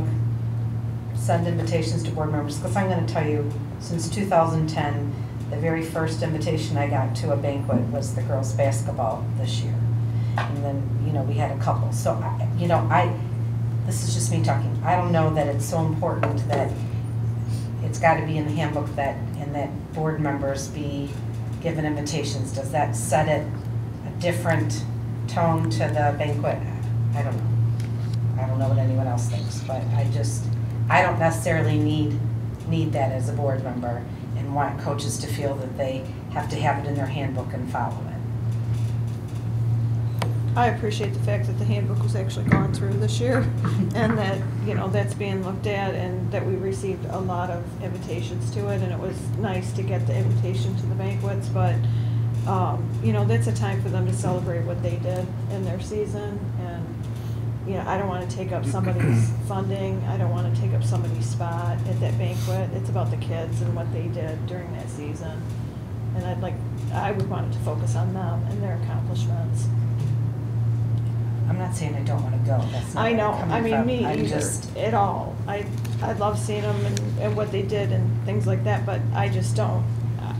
send invitations to board members? Because I'm going to tell you, since 2010, the very first invitation I got to a banquet was the girls' basketball this year. And then, we had a couple. So, this is just me talking. I don't know that it's so important that it's got to be in the handbook that board members be given invitations. Does that set it a different tone to the banquet? I don't know. I don't know what anyone else thinks, but I don't necessarily need that as a board member and want coaches to feel that they have to have it in their handbook and follow it. I appreciate the fact that the handbook was actually gone through this year and that, that's being looked at and that we received a lot of invitations to it, and it was nice to get the invitation to the banquets, but, that's a time for them to celebrate what they did in their season, and, I don't want to take up somebody's funding, I don't want to take up somebody's spot at that banquet. It's about the kids and what they did during that season, and I would want it to focus on them and their accomplishments. I'm not saying I don't want to go. That's not I know. where I'm coming from. Me I'm either. At all. I love seeing them and what they did and things like that, but I just don't.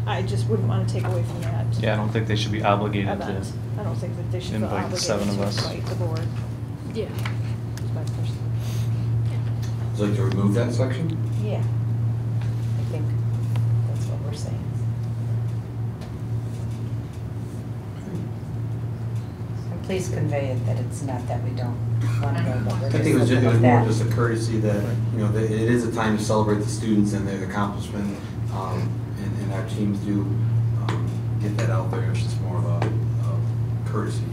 I just wouldn't want to take away from that. Yeah, I don't think they should be obligated event. to I don't think that they should feel invite the obligated 7 of to us. invite the board. Yeah. Is my personal. Would you like to remove that section? Yeah. I think that's what we're saying. And please convey it that it's not that we don't want to go, but we're I think it was looking at more that. just a courtesy that, that it is a time to celebrate the students and their accomplishment, and our teams do get that out there. It's just more of a courtesy.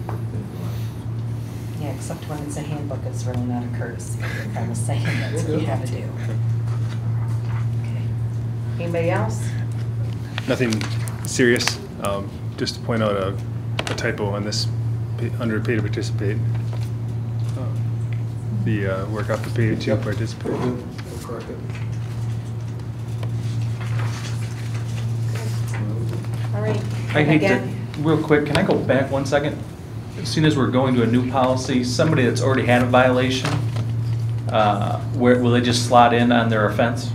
Yeah, Except when it's a handbook, it's really not a courtesy. You're kind of saying that's what you have to do. Okay. Anybody else? Nothing serious. Just to point out a typo on this, under pay to participate. The work off the pay to participate. Correct it. All right. I hate Again, to, real quick, can I go back 1 second? As soon as we're going to a new policy, somebody that's already had a violation, where will they just slot in on their offense?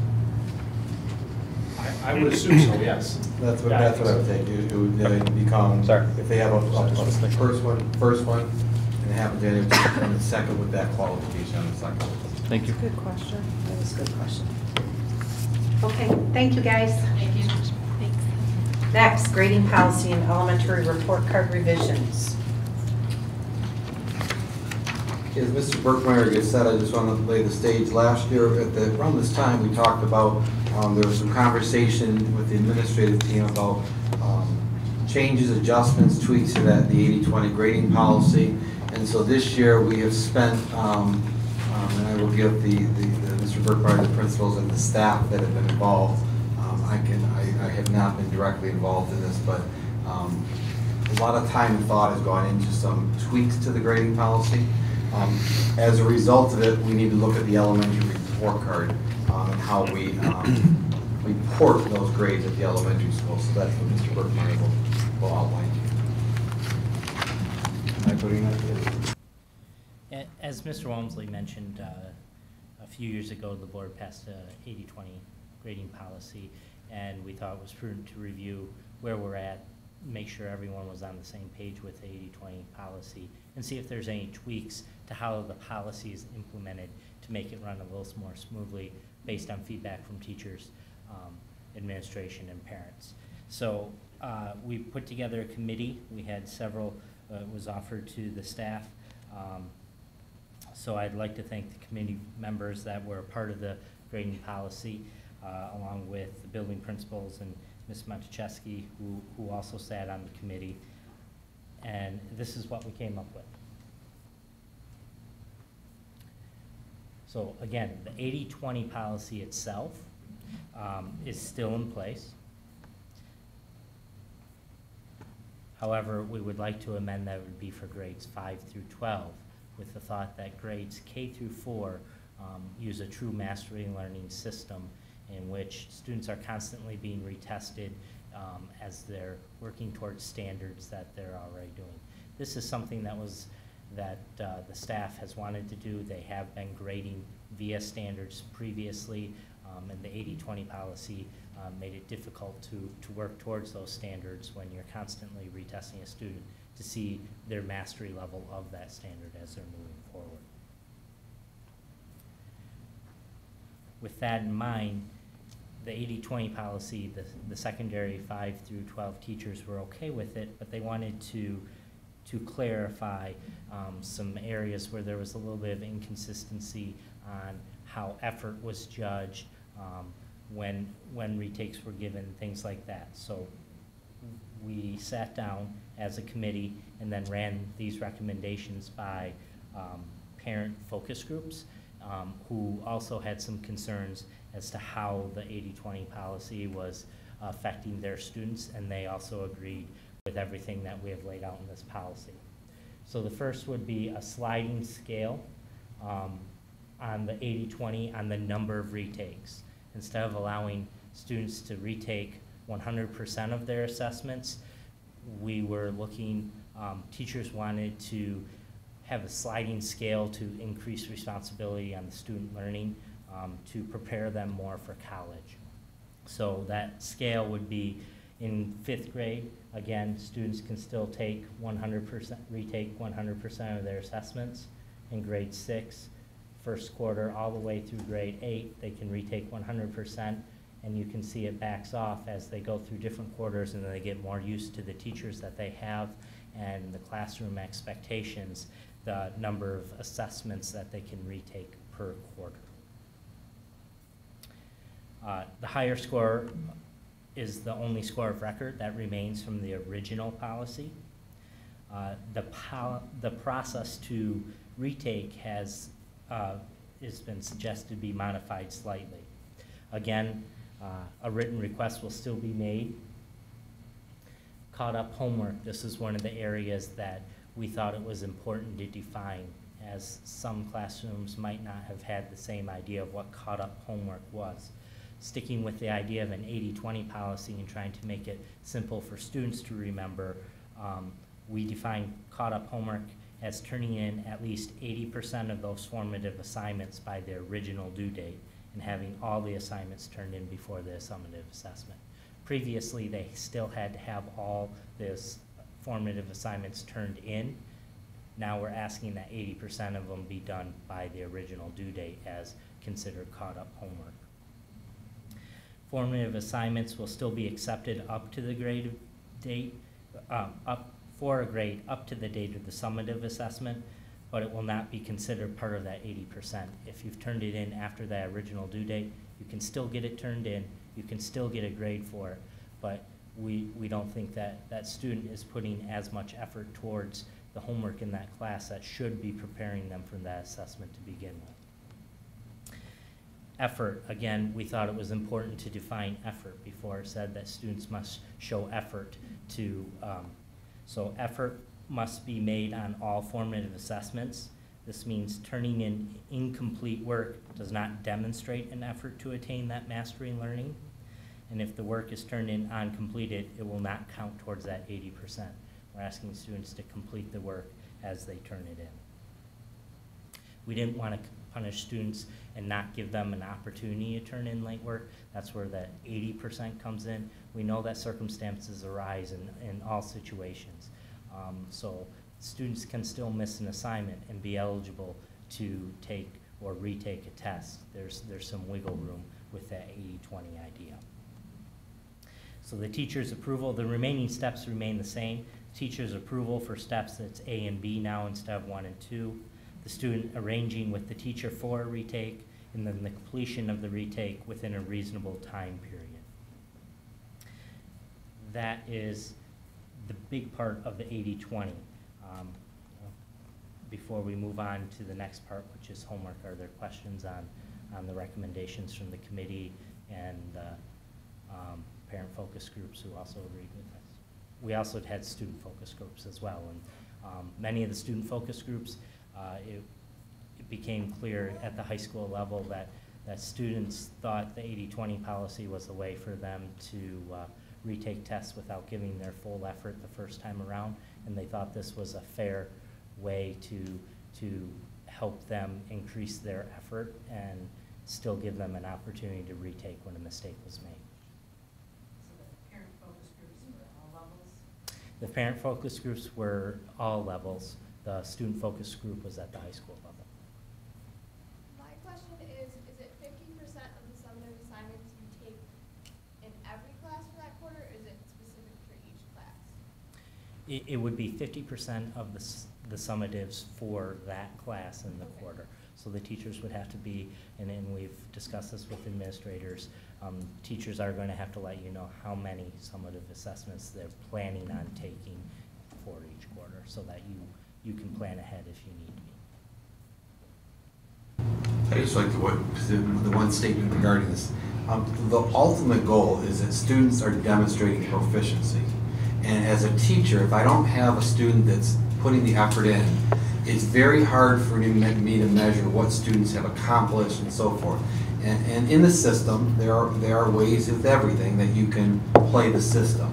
I would assume so, yes. That's what I would think. It would become, if they have a first one, and they have a second with that qualification on the second. Thank you. good question. That was a good question. Okay, thank you, guys. Thank you. Thanks. Next, grading policy and elementary report card revisions. As Mr. Burkmeyer just said, I just want to lay the stage. Last year, around this time, we talked about, there was some conversation with the administrative team about changes, adjustments, tweaks to that, the 80-20 grading policy. And so this year, we have spent, and I will give the Mr. Burkmeyer, the principals, and the staff that have been involved. I have not been directly involved in this, but a lot of time and thought has gone into some tweaks to the grading policy. As a result of it, we need to look at the elementary report card and how we report those grades at the elementary school. So that's what Mr. Burkmeyer will outline to you. Am I putting that? As Mr. Walmsley mentioned, a few years ago, the board passed a 80-20 grading policy, and we thought it was prudent to review where we're at, make sure everyone was on the same page with the 80-20 policy, and see if there's any tweaks to how the policy is implemented to make it run a little more smoothly based on feedback from teachers, administration, and parents. So we put together a committee. We had several, was offered to the staff. So I'd like to thank the committee members that were a part of the grading policy, along with the building principals and Ms. Montecheski, who also sat on the committee. And this is what we came up with. So again, the 80-20 policy itself is still in place. However, we would like to amend that would be for grades 5 through 12, with the thought that grades K through 4 use a true mastery and learning system in which students are constantly being retested as they're working towards standards that they're already doing. This is something that the staff has wanted to do. They have been grading via standards previously, and the 80-20 policy made it difficult to work towards those standards when you're constantly retesting a student to see their mastery level of that standard as they're moving forward. With that in mind, the 80-20 policy, the secondary 5 through 12 teachers were okay with it, but they wanted to clarify some areas where there was a little bit of inconsistency on how effort was judged, when retakes were given, things like that. So we sat down as a committee and then ran these recommendations by parent focus groups, who also had some concerns as to how the 80-20 policy was affecting their students, and they also agreed with everything that we have laid out in this policy. So the first would be a sliding scale on the 80-20 on the number of retakes. Instead of allowing students to retake 100% of their assessments, we were looking, teachers wanted to have a sliding scale to increase responsibility on the student learning, to prepare them more for college. So that scale would be in 5th grade. Again, students can still take 100%, retake 100% of their assessments. In grade 6, first quarter, all the way through grade 8, they can retake 100%, and you can see it backs off as they go through different quarters, and then they get more used to the teachers that they have and the classroom expectations, the number of assessments that they can retake per quarter. The higher score is the only score of record that remains from the original policy. The process to retake has been suggested to be modified slightly. Again, a written request will still be made. Caught up homework, this is one of the areas that we thought it was important to define, as some classrooms might not have had the same idea of what caught up homework was. Sticking with the idea of an 80-20 policy and trying to make it simple for students to remember, we define caught up homework as turning in at least 80% of those formative assignments by their original due date and having all the assignments turned in before the summative assessment. Previously, they still had to have all this formative assignments turned in. Now we're asking that 80% of them be done by the original due date as considered caught up homework. Formative assignments will still be accepted up to the grade date, for a grade up to the date of the summative assessment, but it will not be considered part of that 80%. If you've turned it in after that original due date, you can still get it turned in, you can still get a grade for it, but we don't think that that student is putting as much effort towards the homework in that class that should be preparing them for that assessment to begin with. Effort, again, we thought it was important to define effort before it said that students must show effort to, so effort must be made on all formative assessments. This means turning in incomplete work does not demonstrate an effort to attain that mastery and learning. And if the work is turned in uncompleted, it will not count towards that 80%. We're asking students to complete the work as they turn it in. We didn't want to punish students and not give them an opportunity to turn in late work. That's where that 80% comes in. We know that circumstances arise in all situations. So students can still miss an assignment and be eligible to take or retake a test. There's some wiggle room with that 80-20 idea. So the teacher's approval, the remaining steps remain the same. Teacher's approval for steps that's A and B now instead of 1 and 2. The student arranging with the teacher for a retake, and then the completion of the retake within a reasonable time period. That is the big part of the 80-20. Before we move on to the next part, which is homework, are there questions on the recommendations from the committee and parent focus groups who also agreed with us? We also had student focus groups as well, and many of the student focus groups, it became clear at the high school level that students thought the 80-20 policy was the way for them to retake tests without giving their full effort the first time around, and they thought this was a fair way to help them increase their effort and still give them an opportunity to retake when a mistake was made. The parent focus groups were all levels. The student focus group was at the high school level. My question is it 50% of the summative assignments you take in every class for that quarter, or is it specific for each class? It would be 50% of the summatives for that class in the quarter. So the teachers would have to be, and we've discussed this with administrators, teachers are going to have to let you know how many summative assessments they're planning on taking for each quarter so that you can plan ahead if you need to be. I just like the one statement regarding this. The ultimate goal is that students are demonstrating proficiency. And as a teacher, if I don't have a student that's putting the effort in, it's very hard for me to measure what students have accomplished and so forth. And in the system, there are ways with everything that you can play the system.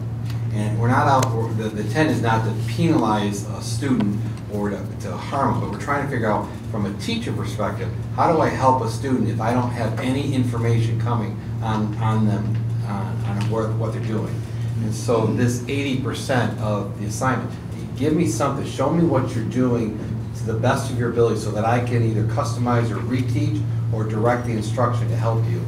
And we're not out, the intent is not to penalize a student or to harm them, but we're trying to figure out from a teacher perspective, how do I help a student if I don't have any information coming on them, on what they're doing. And so this 80% of the assignment, give me something, show me what you're doing to the best of your ability so that I can either customize or reteach or direct the instruction to help you.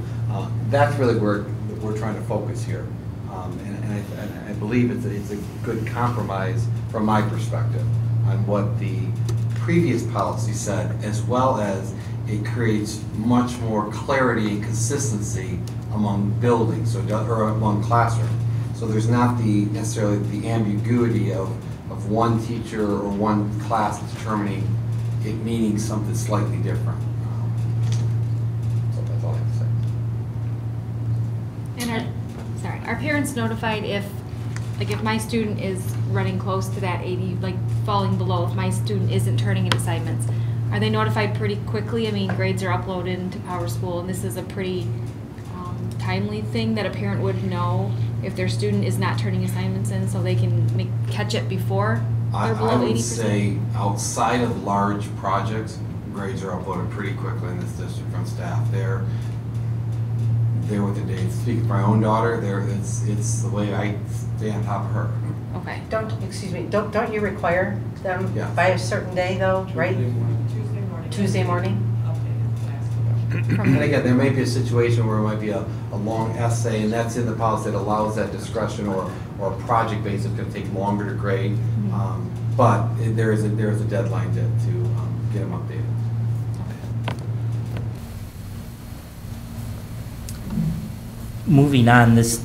That's really where we're trying to focus here. And I believe it's a good compromise from my perspective on what the previous policy said, as well as it creates much more clarity and consistency among buildings, or among classrooms. So there's not necessarily the ambiguity of one teacher or one class determining it meaning something slightly different. So that's all I have to say. And are parents notified if my student is running close to that 80, like falling below, if my student isn't turning in assignments, are they notified pretty quickly? I mean, grades are uploaded into PowerSchool, and this is a pretty timely thing that a parent would know if their student is not turning assignments in, so they can catch it before they're below 80%? I would say outside of large projects, grades are uploaded pretty quickly in this district from staff. They're with the dates. Speaking for my own daughter, it's the way I stay on top of her. Okay. Don't you require them by a certain day though, right? Tuesday morning? And again, there may be a situation where it might be a long essay, and that's in the policy that allows that discretion, or a project base that's going to take longer to grade. But there is a deadline to get them updated. Moving on, this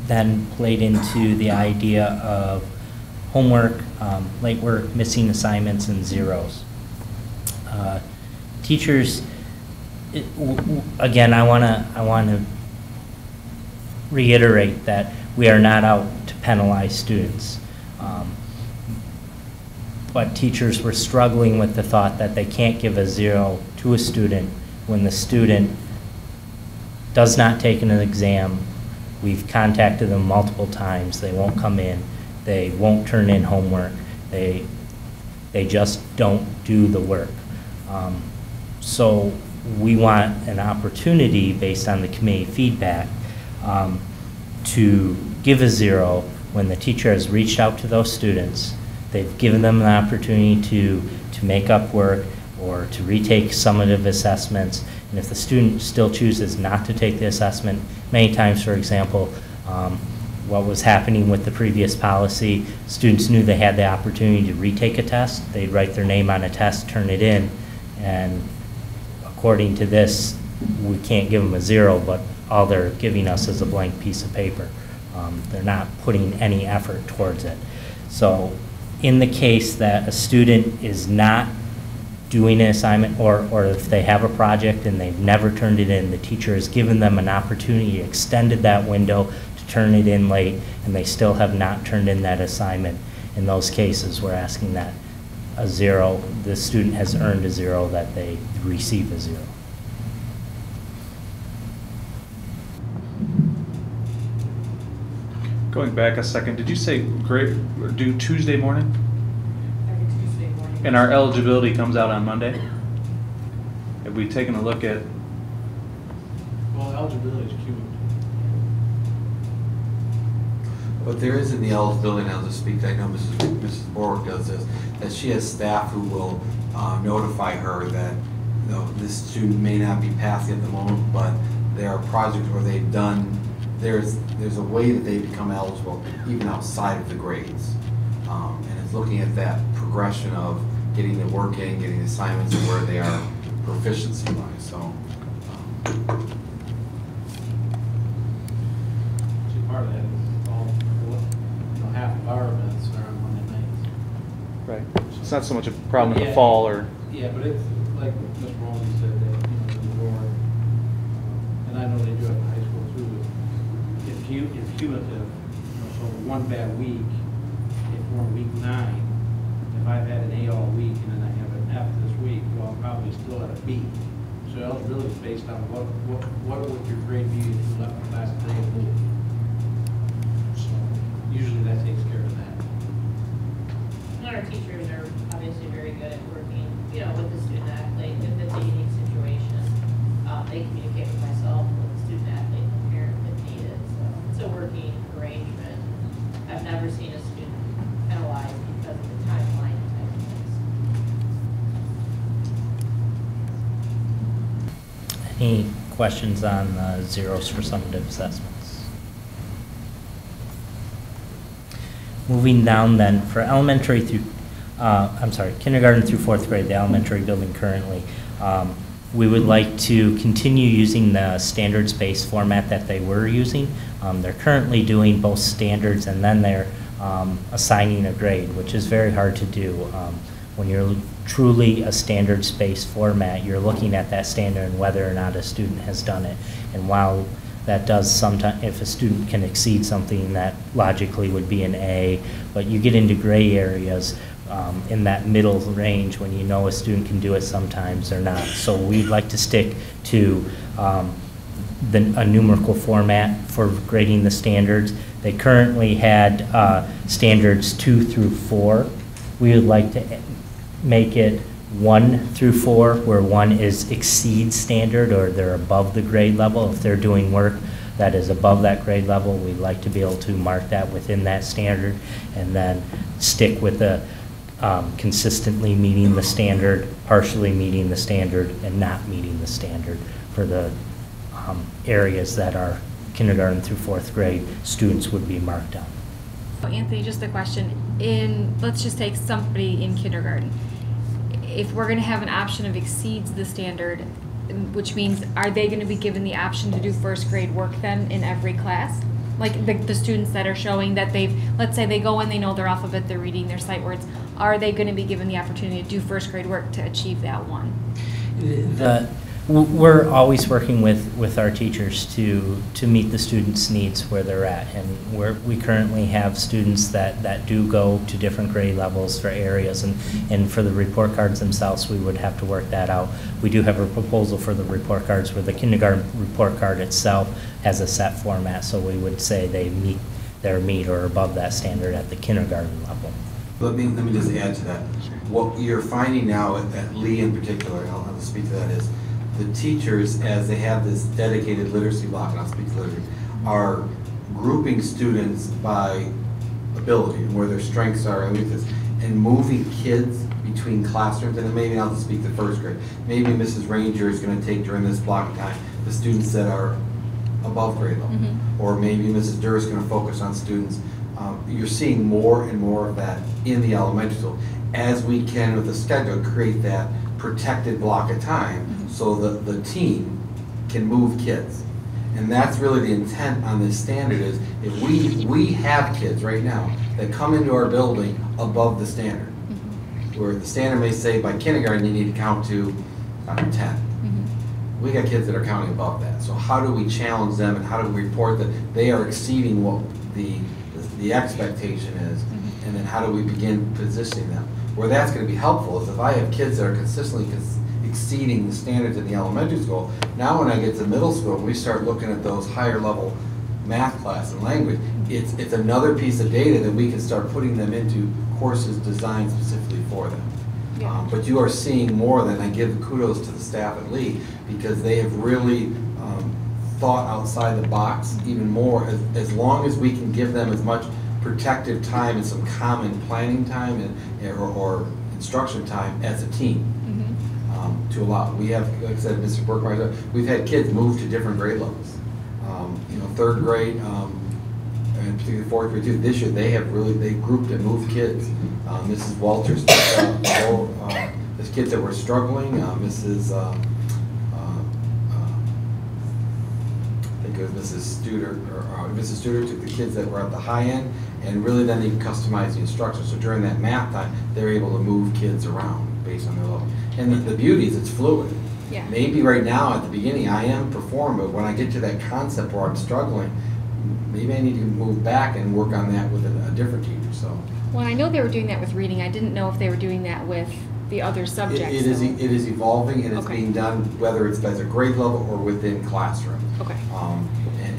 then played into the idea of homework, late work, missing assignments, and zeros. Teachers, again, I want to reiterate that we are not out to penalize students. But teachers were struggling with the thought that they can't give a 0 to a student when the student does not take an exam. We've contacted them multiple times. They won't come in. They won't turn in homework. They just don't do the work. So we want an opportunity based on the committee feedback to give a 0 when the teacher has reached out to those students. They've given them an opportunity to make up work or to retake summative assessments. And if the student still chooses not to take the assessment, many times, for example, what was happening with the previous policy, students knew they had the opportunity to retake a test. They'd write their name on a test, turn it in, and according to this, we can't give them a 0, but all they're giving us is a blank piece of paper. They're not putting any effort towards it. So in the case that a student is not doing an assignment, or if they have a project and they've never turned it in, the teacher has given them an opportunity, extended that window to turn it in late, and they still have not turned in that assignment. In those cases, we're asking that a 0, the student has earned a 0, that they receive a 0. Going back a second, did you say due Tuesday morning? Every Tuesday morning. And our eligibility comes out on Monday? Have we taken a look at? Well, eligibility is cumulative. But there is in the eligibility, and I'll just speak, I know Mrs. Borwick does this, that she has staff who will notify her that this student may not be passing at the moment, but there are projects where they've done, there's a way that they become eligible even outside of the grades. And it's looking at that progression of getting the work in, getting the assignments, and where they are proficiency-wise. So. Part of that is all, half of our events are on Monday nights. Right. It's not so much a problem in the fall, or. Yeah, but it's like Mr. Rowley said, that the board, and I know they do it in high school too. It's cumulative. So one bad week, if we're on week 9, if I've had an A all week and then I have an F this week, well, I'm probably still at a B. So eligibility is based on what would your grade be if you left the class today and moved. Usually that takes care of that. And our teachers are obviously very good at working, with the student athlete. If it's a unique situation, they communicate with myself, with the student athlete, and the parent if needed. So it's a working arrangement. I've never seen a student penalized because of the timeline type of things. Any questions on zeros for summative assessments? Moving down then, for elementary through, kindergarten through 4th grade, the elementary building currently, we would like to continue using the standards-based format that they were using. They're currently doing both standards and then they're assigning a grade, which is very hard to do. When you're truly a standard space format, you're looking at that standard and whether or not a student has done it. And while that does sometimes, if a student can exceed something, that logically would be an A, but you get into gray areas in that middle range when you know a student can do it sometimes or not. So we'd like to stick to a numerical format for grading the standards. They currently had standards 2 through 4. We would like to make it 1 through 4, where 1 is exceeds standard or they're above the grade level. If they're doing work that is above that grade level, we'd like to be able to mark that within that standard, and then stick with the consistently meeting the standard, partially meeting the standard, and not meeting the standard for the areas that are kindergarten through 4th grade students would be marked on. Anthony, just a question. Let's just take somebody in kindergarten. If we're going to have an option of exceeds the standard, which means are they going to be given the option to do 1st grade work then in every class? Like the students that are showing that let's say they go in, they know their alphabet, they're reading their sight words, are they going to be given the opportunity to do 1st grade work to achieve that 1? We're always working with our teachers to meet the students' needs where they're at, and we currently have students that do go to different grade levels for areas, and for the report cards themselves, we would have to work that out. We do have a proposal for the report cards where the kindergarten report card itself has a set format, so we would say they meet or above that standard at the kindergarten level. Let me just add to that. What you're finding now at Lee in particular, and I'll speak to that, is the teachers, as they have this dedicated literacy block, and I'll speak to literacy, are grouping students by ability and where their strengths are and weaknesses, and moving kids between classrooms. And then maybe I'll just speak to 1st grade. Maybe Mrs. Ranger is going to take during this block of time the students that are above grade level, or maybe Mrs. Durr is going to focus on students. You're seeing more and more of that in the elementary school. As we can, with the schedule, create that protected block of time so that the team can move kids. And that's really the intent on this standard, is if we have kids right now that come into our building above the standard, where the standard may say by kindergarten you need to count to 10. We got kids that are counting above that. So how do we challenge them, and how do we report that they are exceeding what the expectation is, and then how do we begin positioning them? Where that's going to be helpful is if I have kids that are consistently exceeding the standards in the elementary school, now when I get to middle school and we start looking at those higher level math class and language, it's another piece of data that we can start putting them into courses designed specifically for them. But you are seeing more than, I give kudos to the staff at Lee, because they have really thought outside the box even more, as long as we can give them as much protective time and some common planning time or instruction time as a team to allow. We have, like I said, Mr. Burkmeyer, we've had kids move to different grade levels. 3rd grade, and particularly 4th grade too. This year they grouped and moved kids. Mrs. Walters, there's kids that were struggling. Mrs. I think it was Mrs. Studer took the kids that were at the high end, and really then they customized the instruction. So during that math time, they're able to move kids around based on their level. And the beauty is it's fluid. Yeah. Maybe right now at the beginning I am performing, but when I get to that concept where I'm struggling, maybe I need to move back and work on that with a different teacher. So. Well, I know they were doing that with reading. I didn't know if they were doing that with the other subjects. It is evolving, and it's being done whether it's as a grade level or within classroom. Okay.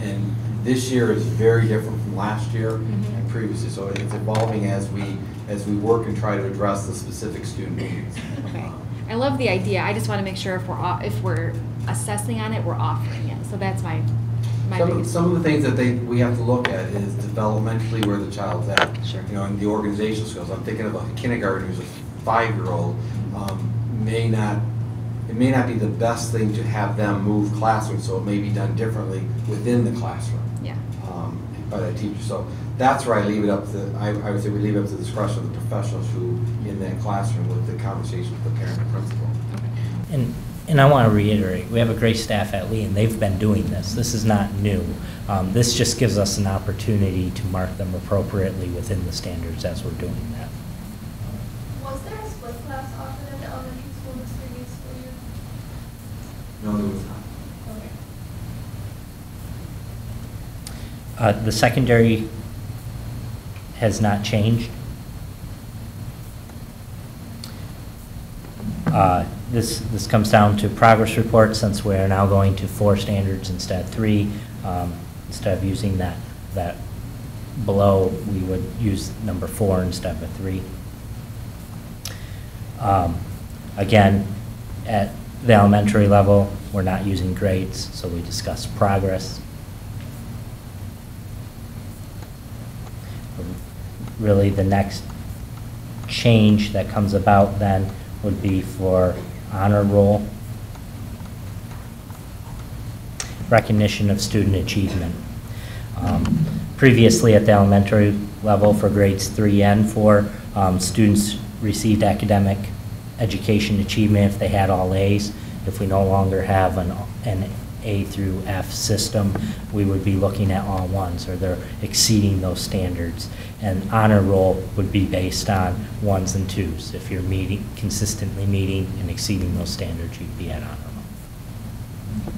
And this year is very different from last year and previously. So it's evolving as we work and try to address the specific student needs. Okay. I love the idea. I just want to make sure if we're assessing on it, we're offering it. So that's my biggest. Some of the things that we have to look at is developmentally where the child's at. Sure. In the organizational skills. I'm thinking of a kindergarten who's a 5-year-old. It may not be the best thing to have them move classrooms, so it may be done differently within the classroom. Yeah. By that teacher. So that's where I leave it up to. I would say we leave it up to the discretion of the professionals who in that classroom with the conversation with the parent and principal. And And I want to reiterate, we have a great staff at Lee, and they've been doing this. This is not new. This just gives us an opportunity to mark them appropriately within the standards as we're doing that. Was there a split class offered at the elementary school this previous school year? No, there was not. The secondary has not changed. This comes down to progress reports, since we are now going to 4 standards instead of 3. Instead of using that below, we would use number 4 instead of 3. Again, at the elementary level, we're not using grades, so we discuss progress. Really, the next change that comes about then would be for honor roll, recognition of student achievement. Previously at the elementary level for grades 3 and 4, students received academic education achievement if they had all A's. If we no longer have an A through F system, we would be looking at all 1s, or they're exceeding those standards. And honor roll would be based on 1s and 2s. If you're consistently meeting and exceeding those standards, you'd be at honor roll.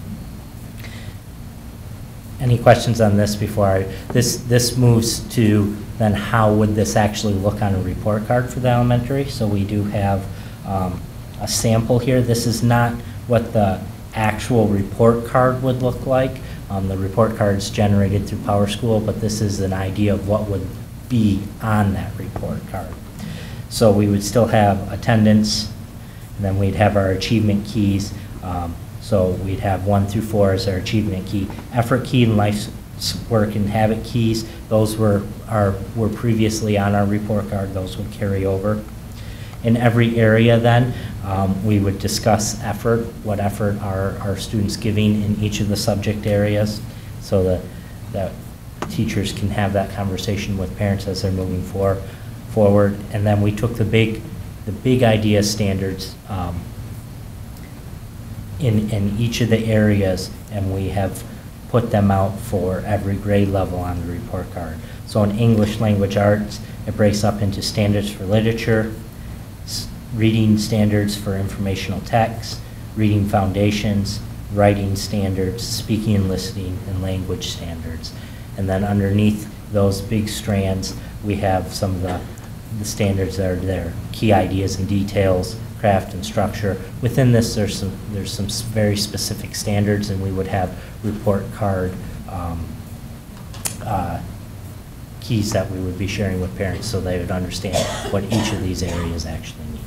Any questions on this before this moves to then how would this actually look on a report card for the elementary? So we do have a sample here. This is not what the actual report card would look like. The report card is generated through PowerSchool, but this is an idea of what would be on that report card. So we would still have attendance, and then we'd have our achievement keys. So we'd have 1 through 4 as our achievement key. Effort key and life's work and habit keys, those were previously on our report card. Those would carry over. In every area then, we would discuss effort, what effort are our students giving in each of the subject areas, so that teachers can have that conversation with parents as they're moving forward. And then we took the big idea standards in each of the areas, and we have put them out for every grade level on the report card. So in English language arts, it breaks up into standards for literature, reading standards for informational text, reading foundations, writing standards, speaking and listening, and language standards. And then underneath those big strands, we have some of the standards that are there: key ideas and details, craft and structure. Within this, there's some very specific standards, and we would have report card keys that we would be sharing with parents so they would understand what each of these areas actually mean.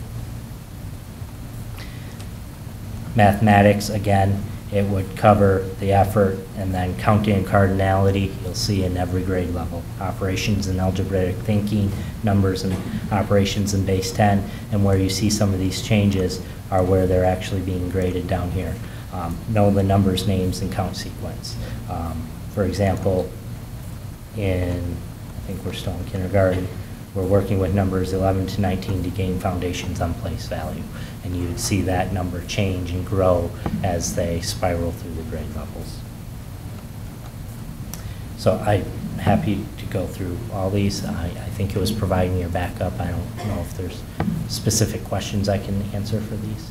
Mathematics, again, it would cover the effort, and then counting and cardinality you'll see in every grade level. Operations and algebraic thinking, numbers and operations in base 10, and where you see some of these changes are where they're actually being graded down here. Know the numbers, names, and count sequence. For example, I think we're still in kindergarten, we're working with numbers 11 to 19 to gain foundations on place value. And you would see that number change and grow as they spiral through the grade levels. So I'm happy to go through all these. I think it was providing your backup. I don't know if there's specific questions I can answer for these.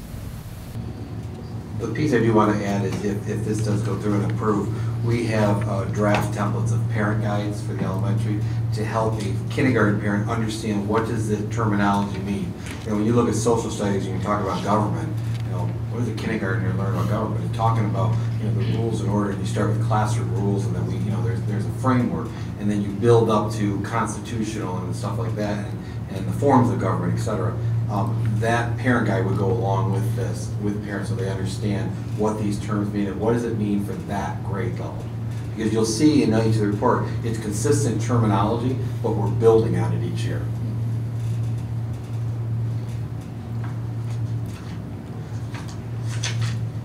The piece I do want to add is if this does go through and approve, we have draft templates of parent guides for the elementary to help a kindergarten parent understand what does the terminology mean. You know, when you look at social studies and you talk about government, you know, what does a kindergartner learn about government? You're talking about, you know, the rules and order, and you start with classroom rules, and then there's a framework, and then you build up to constitutional and stuff like that, and the forms of government, et cetera. That parent guide would go along with this, with parents, so they understand what these terms mean and what does it mean for that grade level. Because you'll see in each of the report, it's consistent terminology, but we're building on it each year.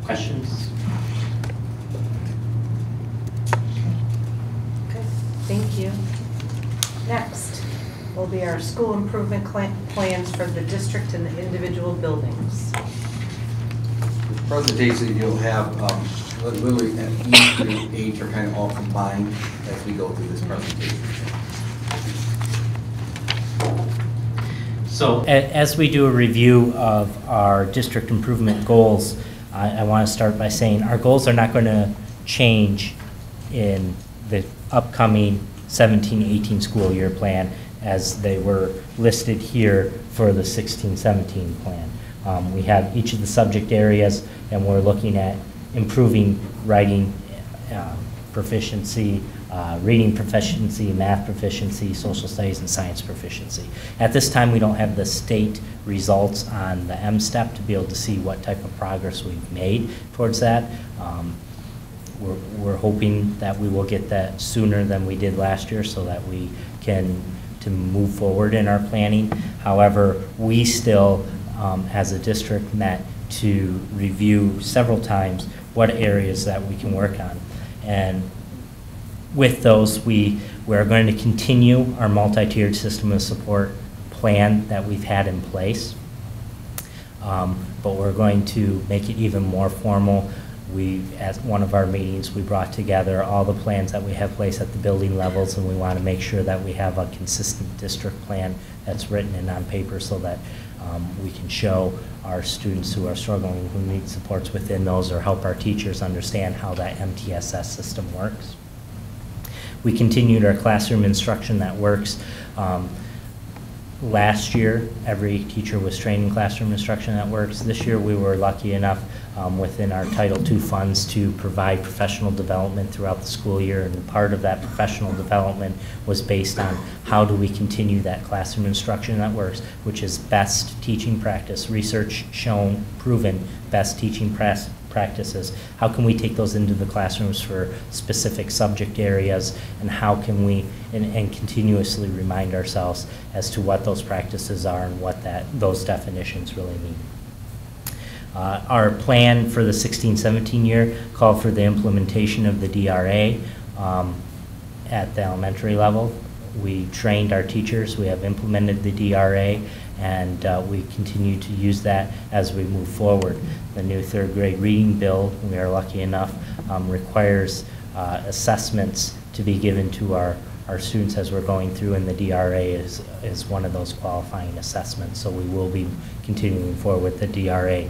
Questions? Okay, thank you. Next will be our school improvement plans for the district and the individual buildings. presentation, you'll have literally each through H are kind of all combined as we go through this presentation. So as we do a review of our district improvement goals, I want to start by saying our goals are not going to change in the upcoming 17-18 school year plan as they were listed here for the 16-17 plan. We have each of the subject areas, and we're looking at improving writing proficiency, reading proficiency, math proficiency, social studies, and science proficiency. At this time, we don't have the state results on the M-STEP to be able to see what type of progress we've made towards that. We're hoping that we will get that sooner than we did last year so that we can move forward in our planning. However, we still, as a district, met to review several times what areas that we can work on. And with those, we're going to continue our multi-tiered system of support plan that we've had in place. But we're going to make it even more formal. At one of our meetings, we brought together all the plans that we have placed at the building levels, and we want to make sure that we have a consistent district plan that's written and on paper so that we can show our students who are struggling, who need supports within those, or help our teachers understand how that MTSS system works. We continued our classroom instruction that works. Last year, every teacher was trained in classroom instruction that works. This year, we were lucky enough within our Title II funds to provide professional development throughout the school year, and part of that professional development was based on how do we continue that classroom instruction that works, which is best teaching practice, research shown, proven best teaching practices. How can we take those into the classrooms for specific subject areas, and how can we and continuously remind ourselves as to what those practices are and what those definitions really mean. Our plan for the 16-17 year called for the implementation of the DRA at the elementary level. We trained our teachers, we have implemented the DRA, and we continue to use that as we move forward. The new third grade reading bill, we are lucky enough, requires assessments to be given to our students as we're going through, and the DRA is one of those qualifying assessments. So we will be continuing forward with the DRA.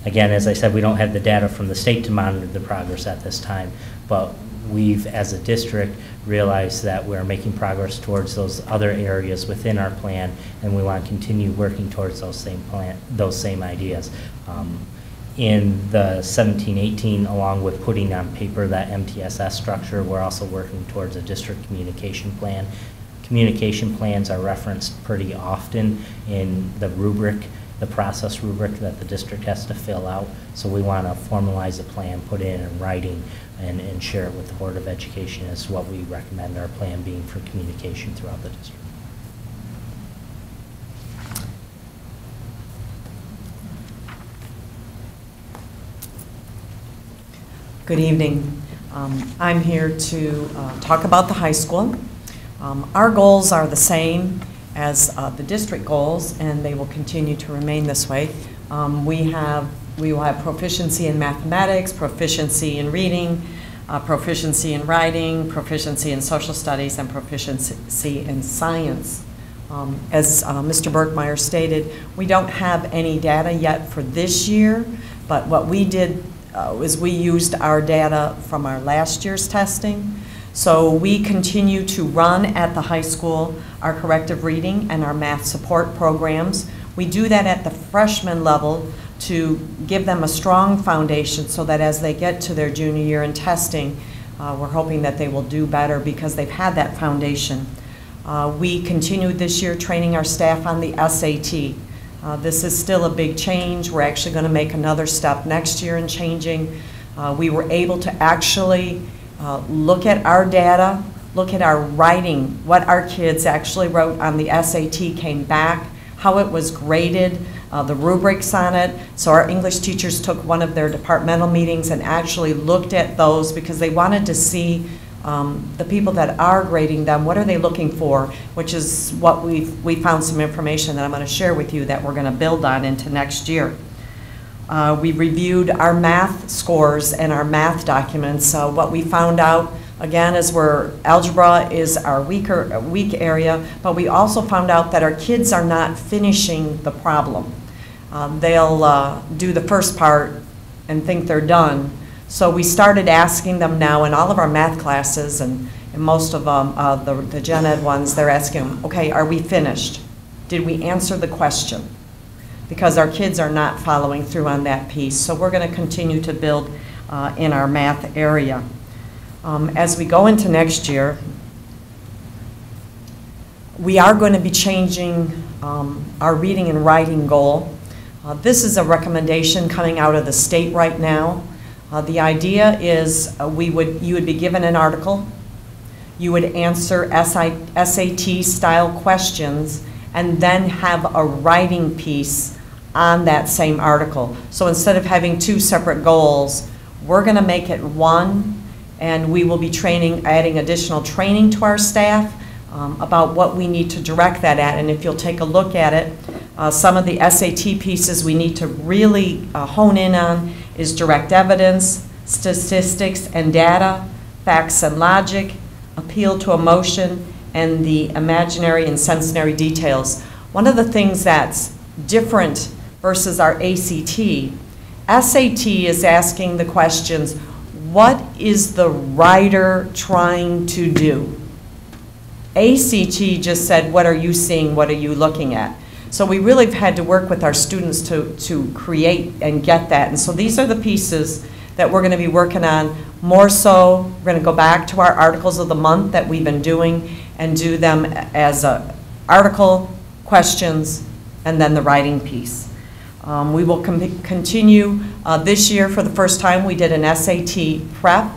Again, as I said, we don't have the data from the state to monitor the progress at this time, but we've, as a district, realized that we're making progress towards those other areas within our plan, and we want to continue working towards those same ideas. In the 17-18, along with putting on paper that MTSS structure, we're also working towards a district communication plan. Communication plans are referenced pretty often in the rubric, the process rubric that the district has to fill out. So we want to formalize a plan, put it in writing, and share it with the Board of Education as what we recommend our plan being for communication throughout the district. Good evening. I'm here to talk about the high school. Our goals are the same as the district goals, and they will continue to remain this way. We will have proficiency in mathematics, proficiency in reading, proficiency in writing, proficiency in social studies, and proficiency in science. As Mr. Berkmeyer stated, we don't have any data yet for this year, but what we did is we used our data from our last year's testing. So we continue to run at the high school our corrective reading and our math support programs. We do that at the freshman level to give them a strong foundation so that as they get to their junior year in testing, we're hoping that they will do better because they've had that foundation. We continued this year training our staff on the SAT. This is still a big change. We're actually going to make another step next year in changing. We were able to actually look at our data, look at our writing, what our kids actually wrote on the SAT came back, how it was graded, the rubrics on it. So our English teachers took one of their departmental meetings and actually looked at those because they wanted to see the people that are grading them, what are they looking for, which is what we found some information that I'm going to share with you that we're going to build on into next year. We reviewed our math scores and our math documents. What we found out, again, is where algebra is our weak area, but we also found out that our kids are not finishing the problem. They'll do the first part and think they're done. So we started asking them now in all of our math classes, and most of them, the gen ed ones, they're asking them, okay, are we finished? Did we answer the question? Because our kids are not following through on that piece. So we're going to continue to build in our math area. As we go into next year, we are going to be changing our reading and writing goal. This is a recommendation coming out of the state right now. The idea is you would be given an article, you would answer SAT style questions, and then have a writing piece on that same article. So instead of having two separate goals, we're going to make it one, and we will be adding additional training to our staff about what we need to direct that at. And if you'll take a look at it, some of the SAT pieces we need to really hone in on is direct evidence, statistics and data, facts and logic, appeal to emotion, and the imaginary and sensory details. One of the things that's different versus our ACT, SAT is asking the questions, what is the writer trying to do? ACT just said, what are you seeing, what are you looking at? So we really have had to work with our students to create and get that. And so these are the pieces that we're going to be working on. More so, we're going to go back to our articles of the month that we've been doing and do them as a article, questions, and then the writing piece. We will continue this year. For the first time, we did an SAT prep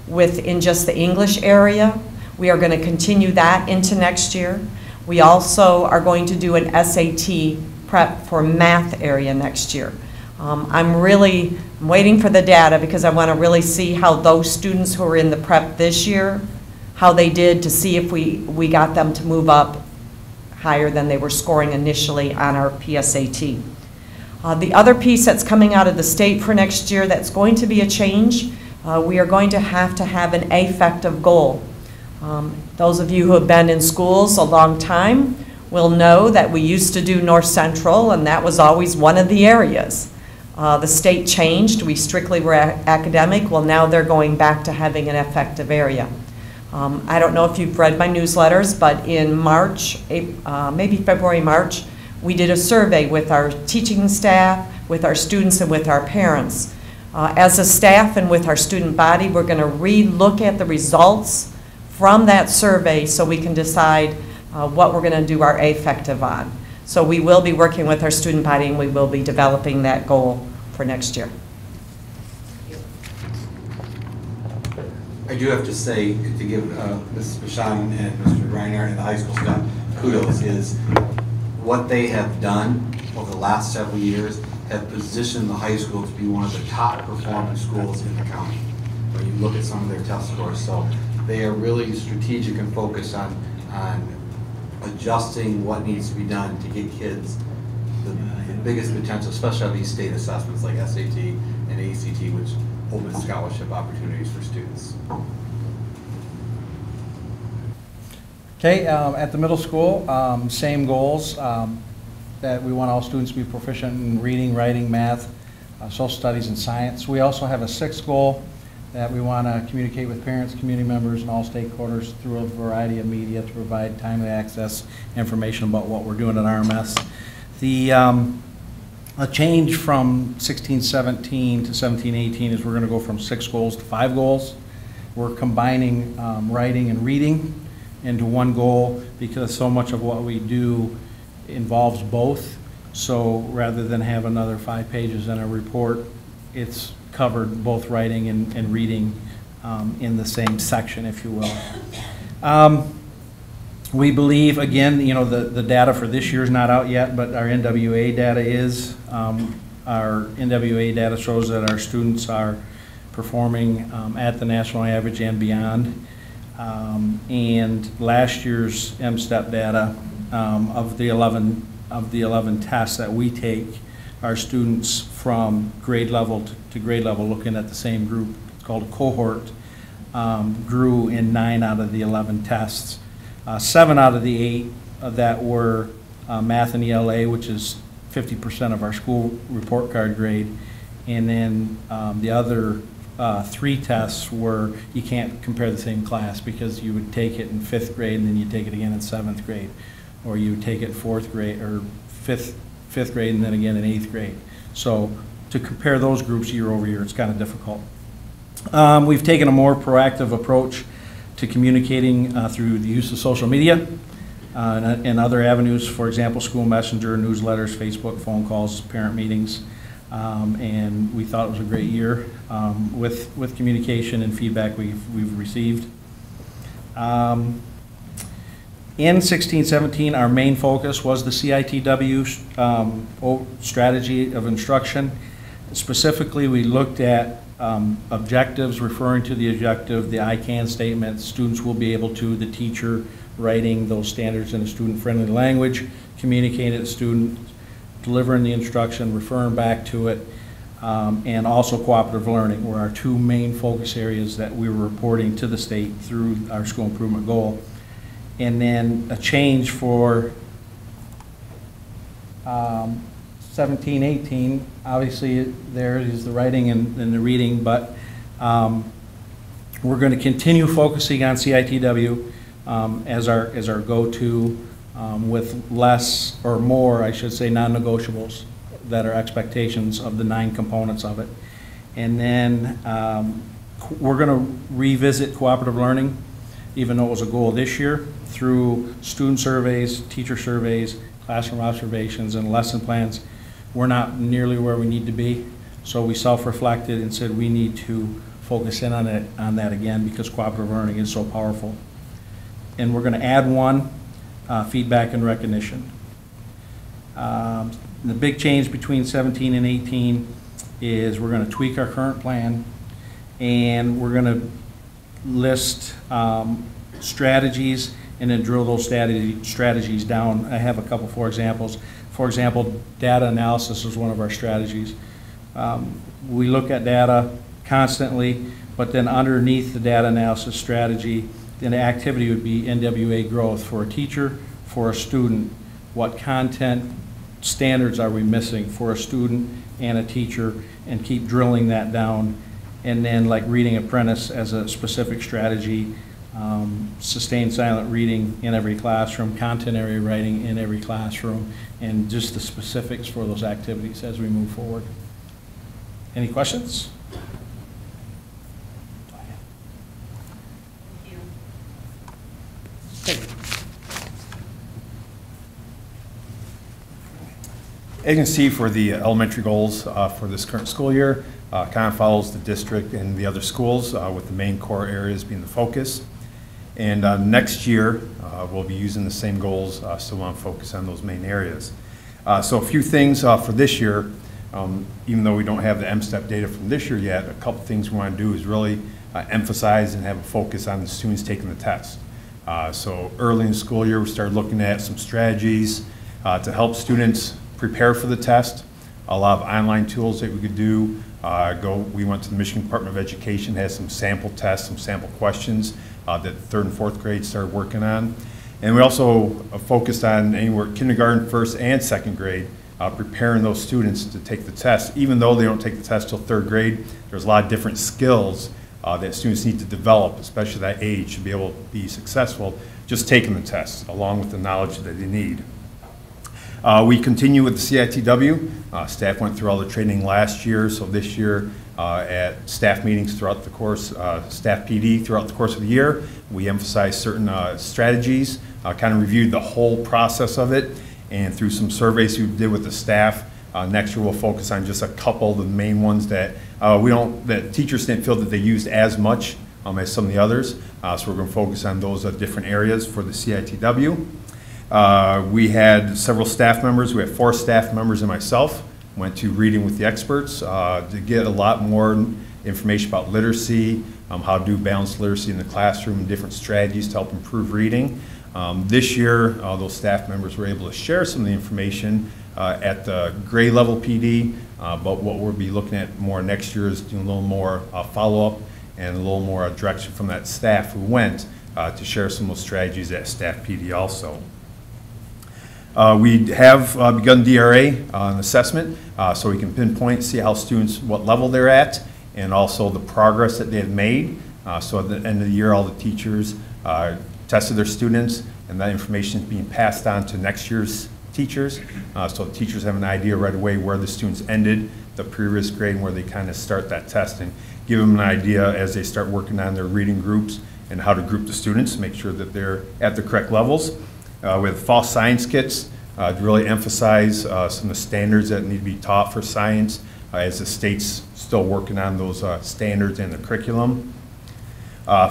within just the English area. We are going to continue that into next year. We also are going to do an SAT prep for math area next year. I'm waiting for the data because I want to really see how those students who are in the prep this year, how they did, to see if we got them to move up higher than they were scoring initially on our PSAT. The other piece that's coming out of the state for next year that's going to be a change, we are going to have an affective goal. Those of you who have been in schools a long time will know that we used to do North Central, and that was always one of the areas. The state changed. We strictly were academic. Well, now they're going back to having an affective area. I don't know if you've read my newsletters, but in March, maybe February, March, we did a survey with our teaching staff, with our students, and with our parents. As a staff and with our student body, we're going to re-look at the results from that survey so we can decide what we're going to do our affective on. So we will be working with our student body, and we will be developing that goal for next year. I do have to say, to give Mrs. Bashan and Mr. Reiner and the high school staff kudos, is what they have done over the last several years have positioned the high school to be one of the top performing schools in the county when you look at some of their test scores. So they are really strategic and focused on adjusting what needs to be done to get kids the biggest potential, especially on these state assessments like SAT and ACT, which open scholarship opportunities for students. Okay, at the middle school, same goals, that we want all students to be proficient in reading, writing, math, social studies, and science. We also have a sixth goal that we want to communicate with parents, community members, and all stakeholders through a variety of media to provide timely access information about what we're doing at RMS. A change from 16-17 to 17-18 is we're going to go from 6 goals to 5 goals. We're combining writing and reading into one goal because so much of what we do involves both. So rather than have another 5 pages in a report, it's covered both writing and reading in the same section, if you will. We believe, again, you know, the data for this year is not out yet, but our NWA data is. Our NWA data shows that our students are performing at the national average and beyond. And last year's MSTEP data of the 11 tests that we take our students from grade level to grade level, looking at the same group. It's called a cohort. Grew in 9 out of the 11 tests. 7 out of the 8 that were math and ELA, which is 50% of our school report card grade. And then the other 3 tests were, you can't compare the same class because you would take it in 5th grade and then you take it again in 7th grade. Or you would take it 4th grade or 5th grade and then again in 8th grade. So to compare those groups year over year, it's kind of difficult. We've taken a more proactive approach to communicating through the use of social media and other avenues, for example, school messenger, newsletters, Facebook, phone calls, parent meetings, and we thought it was a great year with communication and feedback we've received. In 16-17, our main focus was the CITW strategy of instruction. Specifically, we looked at objectives, referring to the objective, the I can statement, students will be able to, the teacher writing those standards in a student-friendly language, communicating to the student, delivering the instruction, referring back to it, and also cooperative learning were our 2 main focus areas that we were reporting to the state through our school improvement goal. And then a change for 17-18, obviously there is the writing and the reading, but we're going to continue focusing on CITW as our go-to with less or more, I should say, non-negotiables that are expectations of the 9 components of it. And then we're going to revisit cooperative learning, even though it was a goal this year, through student surveys, teacher surveys, classroom observations, and lesson plans. We're not nearly where we need to be, so we self-reflected and said we need to focus in on that again because cooperative learning is so powerful. And we're going to add one, feedback and recognition. The big change between 17 and 18 is we're going to tweak our current plan, and we're going to list strategies and then drill those strategies down. I have a couple for examples. For example, data analysis is one of our strategies. We look at data constantly, but then underneath the data analysis strategy, then the activity would be NWA growth for a teacher, for a student. What content standards are we missing for a student and a teacher, and keep drilling that down. And then like reading apprentice as a specific strategy, sustained silent reading in every classroom, content area writing in every classroom, and just the specifics for those activities as we move forward. Any questions? As you can see, for the elementary goals for this current school year, kind of follows the district and the other schools, with the main core areas being the focus. And next year, we'll be using the same goals, so we want to focus on those main areas. So a few things for this year, even though we don't have the M-STEP data from this year yet, a couple things we want to do is really emphasize and have a focus on the students taking the test. So early in the school year, we started looking at some strategies to help students prepare for the test. A lot of online tools that we could do. We went to the Michigan Department of Education, has some sample tests, some sample questions that 3rd and 4th grade started working on. And we also focused on anywhere kindergarten, 1st and 2nd grade, preparing those students to take the test. Even though they don't take the test till 3rd grade, there's a lot of different skills that students need to develop, especially that age, to be able to be successful just taking the test, along with the knowledge that they need. We continue with the CITW. Staff went through all the training last year, so this year at staff meetings throughout the course, staff PD throughout the course of the year, we emphasized certain strategies, kind of reviewed the whole process of it, and through some surveys we did with the staff, next year we'll focus on just a couple of the main ones that that teachers didn't feel that they used as much as some of the others, so we're going to focus on those different areas for the CITW. We had several staff members. We had 4 staff members and myself. Went to reading with the experts to get a lot more information about literacy, how to do balanced literacy in the classroom, and different strategies to help improve reading. This year, those staff members were able to share some of the information at the grade level PD, but what we'll be looking at more next year is doing a little more follow-up and a little more direction from that staff who went to share some of those strategies at staff PD also. We have begun DRA an assessment so we can pinpoint, see how students, what level they're at, and also the progress that they've made. So at the end of the year, all the teachers tested their students, and that information is being passed on to next year's teachers. So the teachers have an idea right away where the students ended the previous grade and where they kind of start that testing. Give them an idea as they start working on their reading groups and how to group the students, make sure that they're at the correct levels. With fall science kits, to really emphasize some of the standards that need to be taught for science as the state's still working on those standards and the curriculum.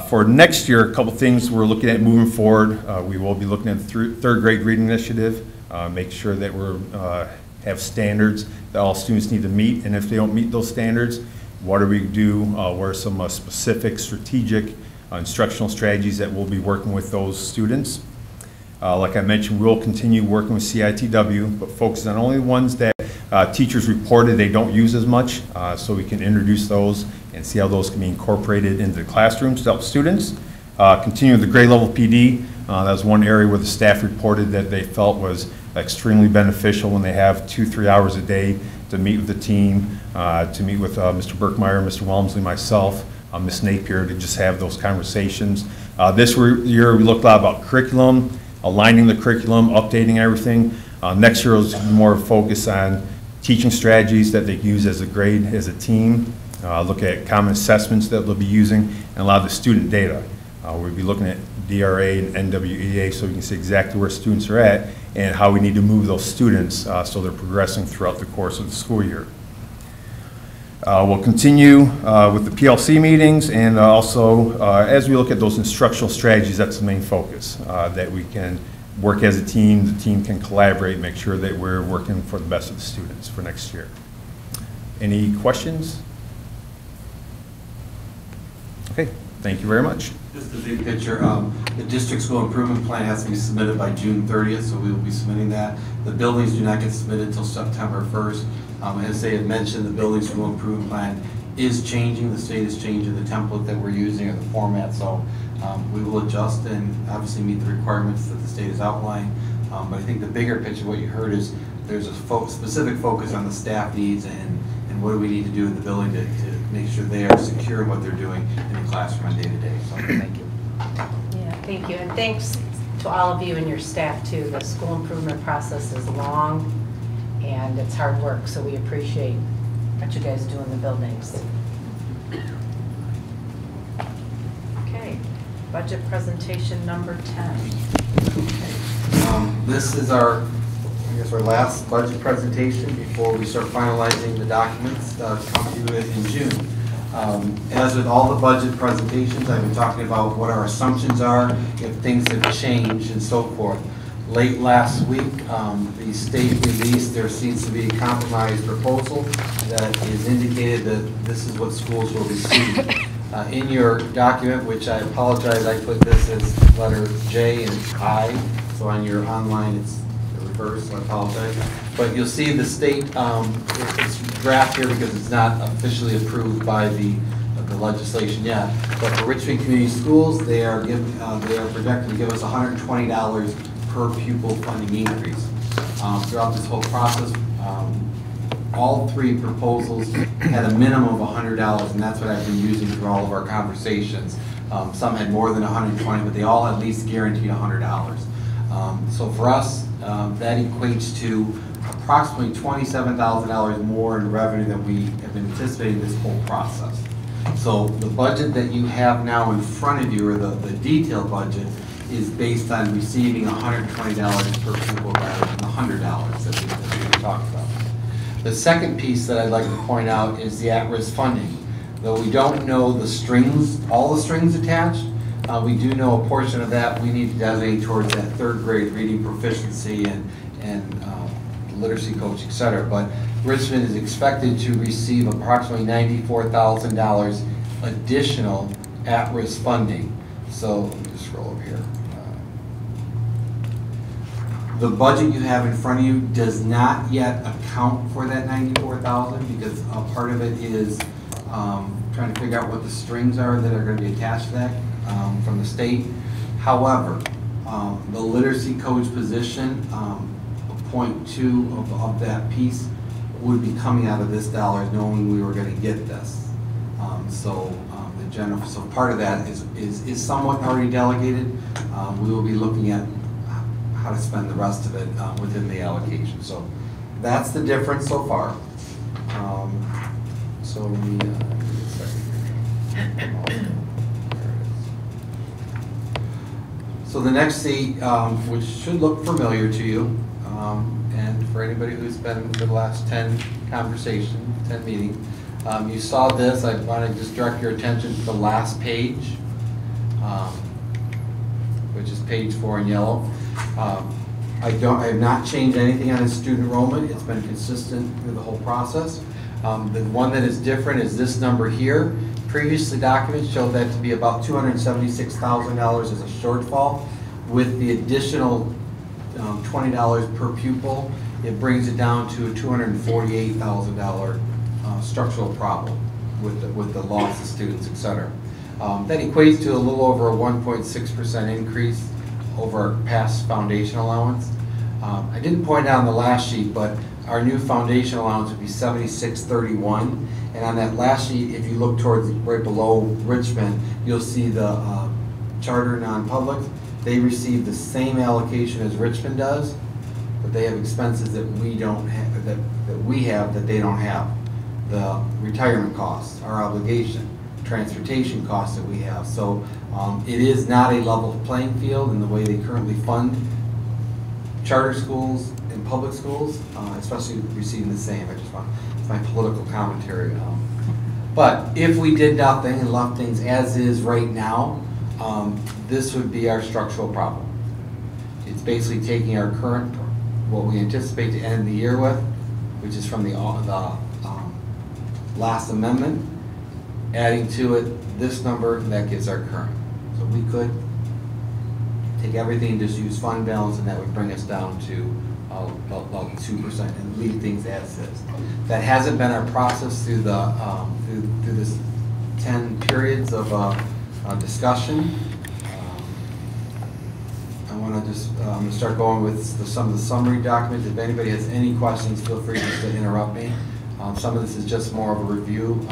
For next year, a couple things we're looking at moving forward. We will be looking at the third grade reading initiative, make sure that we have standards that all students need to meet, and if they don't meet those standards, what do we do? What are some specific strategic instructional strategies that we'll be working with those students? Like I mentioned, we'll continue working with CITW, but focus on only the ones that teachers reported they don't use as much, so we can introduce those and see how those can be incorporated into the classrooms to help students. Continue with the grade level PD. That was one area where the staff reported that they felt was extremely beneficial when they have 2-3 hours a day to meet with the team, to meet with Mr. Berkmeyer, Mr. Walmsley, myself, Ms. Napier, to just have those conversations. This year we looked a lot about curriculum, aligning the curriculum, updating everything. Next year was more focus on teaching strategies that they use as a grade, as a team, look at common assessments that they'll be using, and a lot of the student data. We'll be looking at DRA and NWEA so we can see exactly where students are at and how we need to move those students so they're progressing throughout the course of the school year. We'll continue with the PLC meetings, and also as we look at those instructional strategies, that's the main focus, that we can work as a team, the team can collaborate, make sure that we're working for the best of the students for next year. Any questions? Okay, thank you very much. Just the big picture, the district school improvement plan has to be submitted by June 30th, so we will be submitting that. The buildings do not get submitted until September 1st. As they had mentioned, the building school improvement plan is changing. The state is changing the template that we're using or the format, so we will adjust and obviously meet the requirements that the state has outlined. But I think the bigger picture, what you heard is there's a specific focus on the staff needs and what do we need to do in the building to make sure they are secure in what they're doing in the classroom on day to day. So thank you. Yeah, thank you. And thanks to all of you and your staff too. The school improvement process is long and it's hard work, so we appreciate what you guys do in the buildings. Okay, budget presentation number 10. This is our last budget presentation before we start finalizing the documents to come to you in June. As with all the budget presentations, I've been talking about what our assumptions are, if things have changed and so forth. Late last week, the state released, there seems to be a compromise proposal that is indicated that this is what schools will receive. In your document, which I apologize, I put this as letter J and I, so on your online it's so I apologize. But you'll see the state, it's draft here because it's not officially approved by the legislation yet. But for Richmond Community Schools, they are projected to give us $120 per pupil funding increase. Throughout this whole process, all three proposals had a minimum of $100, and that's what I've been using through all of our conversations. Some had more than $120, but they all at least guaranteed $100. So for us, that equates to approximately $27,000 more in revenue than we have been anticipating this whole process. So the budget that you have now in front of you, or the detailed budget, is based on receiving $120 per pupil rather than the $100 that we talked about. The second piece that I'd like to point out is the at-risk funding. Though we don't know the strings, all the strings attached, we do know a portion of that we need to designate towards that third grade reading proficiency and literacy coach, et cetera. But Richmond is expected to receive approximately $94,000 additional at-risk funding. So let me just scroll over here. The budget you have in front of you does not yet account for that 94,000 because a part of it is trying to figure out what the strings are that are going to be attached to that from the state. However, the literacy coach position, 0.2 of that piece would be coming out of this dollar, knowing we were going to get this. The general, so part of that is somewhat already delegated. We will be looking at how to spend the rest of it within the allocation. So that's the difference so far. So we, so the next sheet, which should look familiar to you, and for anybody who's been in the last 10 meetings, you saw this. I want to just direct your attention to the last page, which is page 4 in yellow. I have not changed anything on the student enrollment. It's been consistent through the whole process. The one that is different is this number here. Previously, documents showed that to be about $276,000 as a shortfall. With the additional $20 per pupil, it brings it down to a $248,000 structural problem with the loss of students, et cetera. That equates to a little over a 1.6% increase over our past foundation allowance. I didn't point out on the last sheet, but our new foundation allowance would be $76.31. And on that last sheet, if you look towards right below Richmond, you'll see the charter non-public. They receive the same allocation as Richmond does, but they have expenses that we don't have, that we have that they don't have. The retirement costs, our obligation, transportation costs that we have. So it is not a level playing field in the way they currently fund charter schools and public schools, especially receiving the same. It's my political commentary. But if we did nothing and left things as is right now, this would be our structural problem. It's basically taking our current, what we anticipate to end the year with, which is from the last amendment, adding to it this number, and that gives our current. So we could take everything and just use fund balance, and that would bring us down to about 2% and leave things as is. That hasn't been our process through the through this 10 periods of discussion. I want to just I'm going to start going with some of the summary documents. If anybody has any questions, feel free just to interrupt me. Some of this is just more of a review.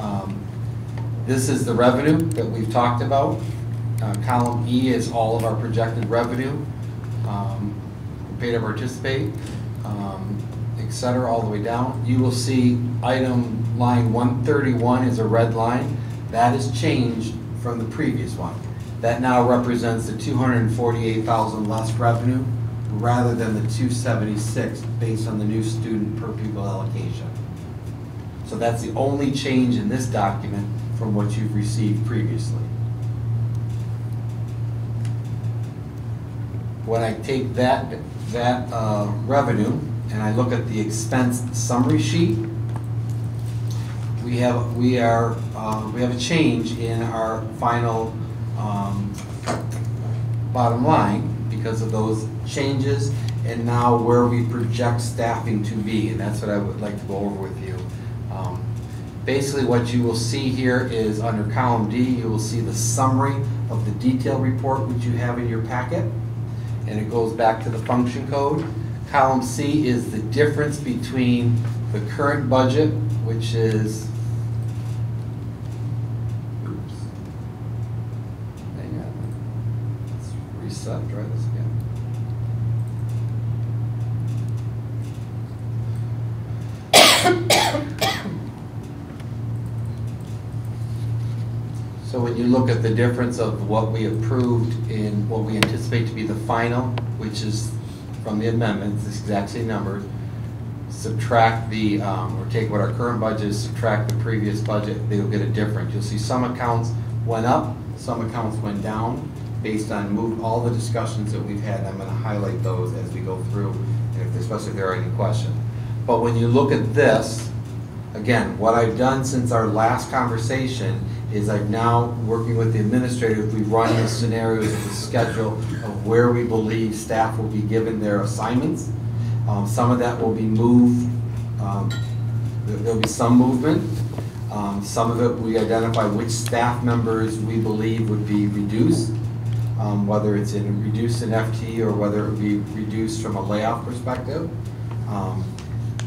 This is the revenue that we've talked about. Column E is all of our projected revenue, pay to participate, et cetera, all the way down. You will see item line 131 is a red line. That is changed from the previous one. That now represents the 248,000 less revenue rather than the 276 based on the new student per pupil allocation. So that's the only change in this document from what you've received previously. When I take that revenue and I look at the expense summary sheet, we have a change in our final bottom line because of those changes and now where we project staffing to be, and that's what I would like to go over with you. Basically what you will see here is under column D, you will see the summary of the detailed report which you have in your packet, and it goes back to the function code. Column C is the difference between the current budget, which is, oops, hang on, let's reset, try this again. So when you look at the difference of what we approved in what we anticipate to be the final, which is from the amendments, the exact same numbers, subtract the, or take what our current budget is, subtract the previous budget, they will get a difference. You'll see some accounts went up, some accounts went down, based on all the discussions that we've had. I'm going to highlight those as we go through, and especially if there are any questions. But when you look at this, again, what I've done since our last conversation is I've now, working with the administrators, we run the scenarios of the schedule of where we believe staff will be given their assignments. Some of that will be moved, there'll be some movement. Some of it, we identify which staff members we believe would be reduced, whether it's reduced in FT or whether it would be reduced from a layoff perspective.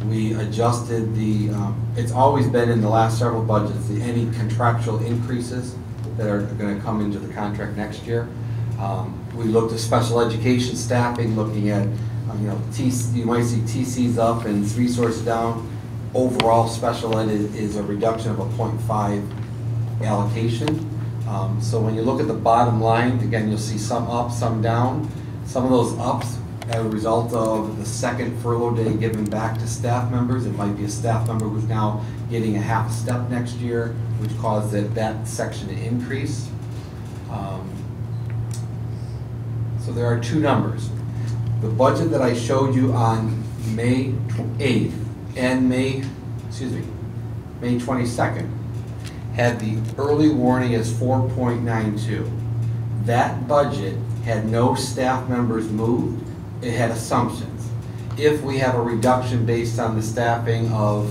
We adjusted it's always been in the last several budgets, any contractual increases that are going to come into the contract next year. We looked at special education staffing, looking at, you might see TCs up and resources down. Overall, special ed is a reduction of a 0.5 allocation. So when you look at the bottom line, again, you'll see some up, some down. Some of those ups as a result of the second furlough day given back to staff members. It might be a staff member who's now getting a half a step next year, which caused that section to increase. So there are two numbers. The budget that I showed you on May 8th and May 22nd had the early warning as 4.92. That budget had no staff members moved. It had assumptions. If we have a reduction based on the staffing of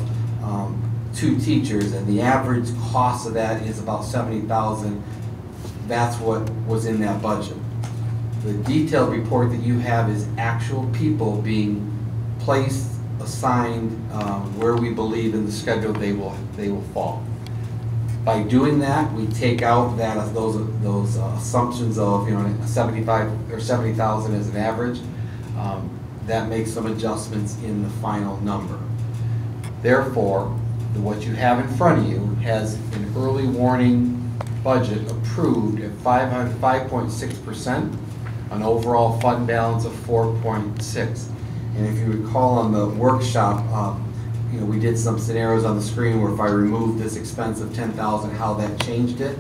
2 teachers and the average cost of that is about $70,000, that's what was in that budget. The detailed report that you have is actual people being placed, assigned, where we believe in the schedule they will fall. By doing that, we take out those assumptions of 75 or 70,000 as an average. That makes some adjustments in the final number. Therefore, what you have in front of you has an early warning budget approved at 5.6%, an overall fund balance of 4.6. And if you recall on the workshop, we did some scenarios on the screen where if I removed this expense of $10,000, how that changed it.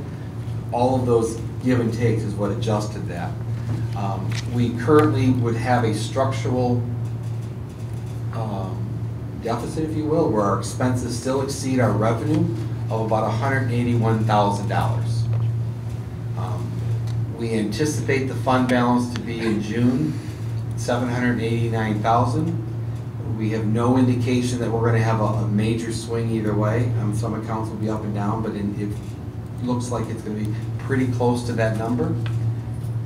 All of those give and takes is what adjusted that. We currently would have a structural deficit, if you will, where our expenses still exceed our revenue of about $181,000. We anticipate the fund balance to be in June $789,000. We have no indication that we're going to have a major swing either way. Some accounts will be up and down, but it looks like it's going to be pretty close to that number.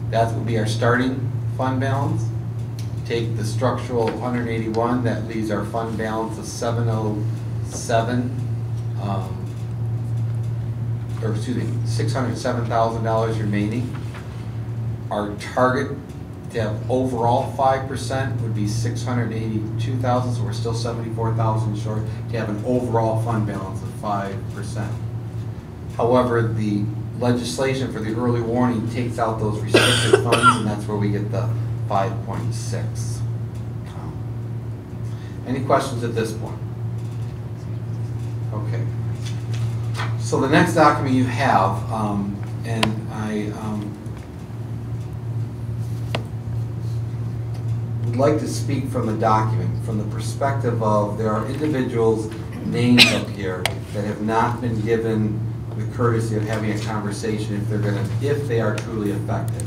That will be our starting fund balance. Take the structural 181, that leaves our fund balance of 707, $607,000 remaining. Our target to have overall 5% would be 682,000, so we're still 74,000 short to have an overall fund balance of 5%. However, the legislation for the early warning takes out those restricted funds, and that's where we get the 5.6. Any questions at this point? Okay. So the next document you have, and I would like to speak from the document, from the perspective of there are individuals named up here that have not been given the courtesy of having a conversation if they are truly affected.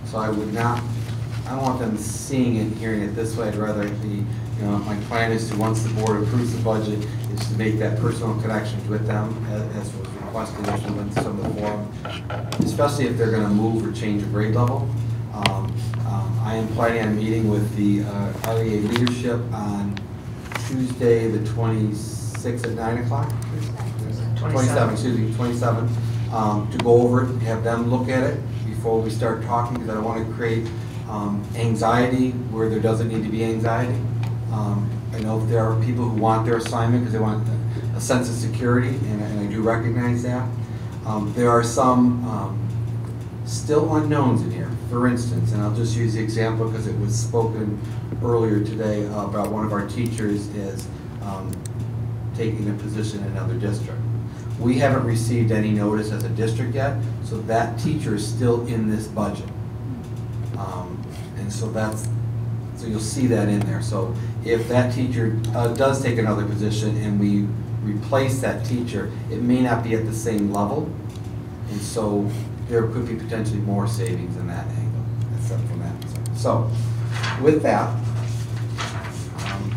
So I don't want them seeing it and hearing it this way. I'd rather it be, my plan is to, once the board approves the budget, is to make that personal connection with them as was requested as we went through some of the forum, especially if they're going to move or change a grade level. I am planning on meeting with the REA leadership on Tuesday the 26th at 9 o'clock. 27, to go over it, have them look at it before we start talking, because I don't want to create anxiety where there doesn't need to be anxiety. I know there are people who want their assignment because they want a sense of security, and I do recognize that. There are some still unknowns in here. For instance, and I'll just use the example because it was spoken earlier today about one of our teachers is taking a position in another district. We haven't received any notice as a district yet, so that teacher is still in this budget. And so you'll see that in there. So if that teacher does take another position and we replace that teacher, it may not be at the same level. And so there could be potentially more savings in that angle, except from that. So with that,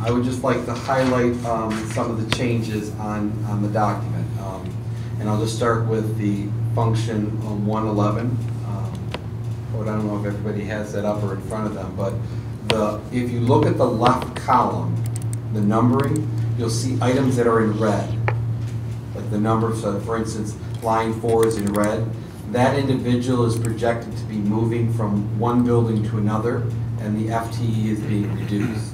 I would just like to highlight some of the changes on the document. And I'll just start with the function 111. I don't know if everybody has that up or in front of them, but if you look at the left column, the numbering, you'll see items that are in red. Like the number, so for instance, line 4 is in red. That individual is projected to be moving from one building to another, and the FTE is being reduced.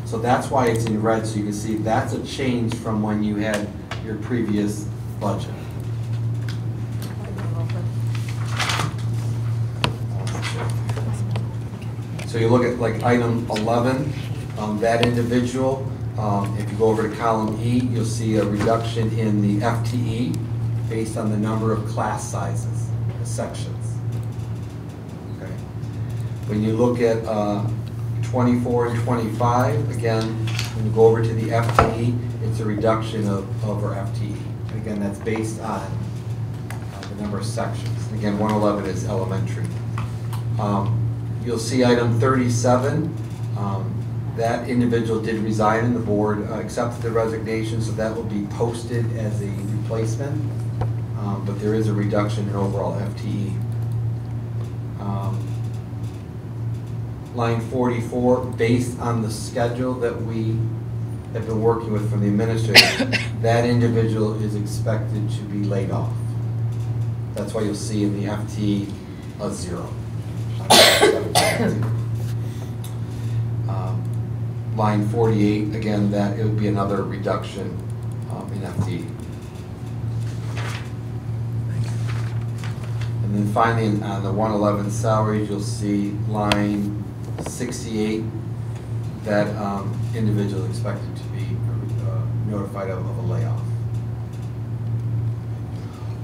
So that's why it's in red, so you can see that's a change from when you had your previous budget. So you look at like item 11, that individual, if you go over to column E, you'll see a reduction in the FTE based on the number of class sizes, the sections. Okay. When you look at 24 and 25, again, when you go over to the FTE, it's a reduction of our FTE. And again, that's based on the number of sections. Again, 111 is elementary. You'll see item 37. That individual did resign and the board accepted the resignation, so that will be posted as a replacement. But there is a reduction in overall FTE. Line 44, based on the schedule that we have been working with from the administrator, that individual is expected to be laid off. That's why you'll see in the FTE a 0. Line 48, again, that it would be another reduction in FTE. And then finally, on the 111 salaries, you'll see line 68, that individual is expected to be notified of a layoff.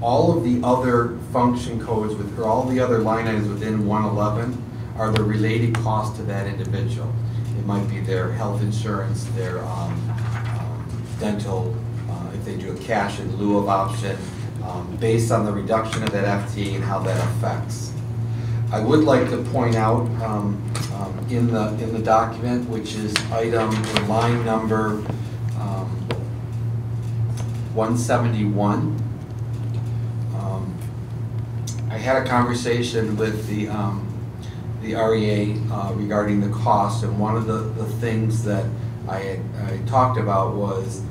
All of the other function codes, or all the other line items within 111 are the related costs to that individual. It might be their health insurance, their dental, if they do a cash in lieu of option, based on the reduction of that FTE and how that affects. I would like to point out in the document, which is item or line number 171. I had a conversation with the REA regarding the cost, and one of the things that I talked about was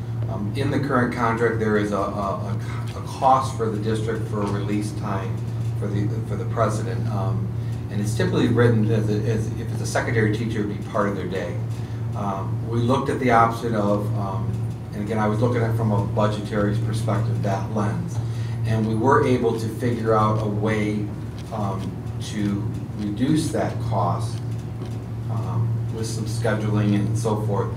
in the current contract there is a cost for the district for a release time for the president, and it's typically written as if it's a secondary teacher, it would be part of their day. We looked at the option of, and again I was looking at it from a budgetary perspective, that lens, and we were able to figure out a way to reduce that cost with some scheduling and so forth,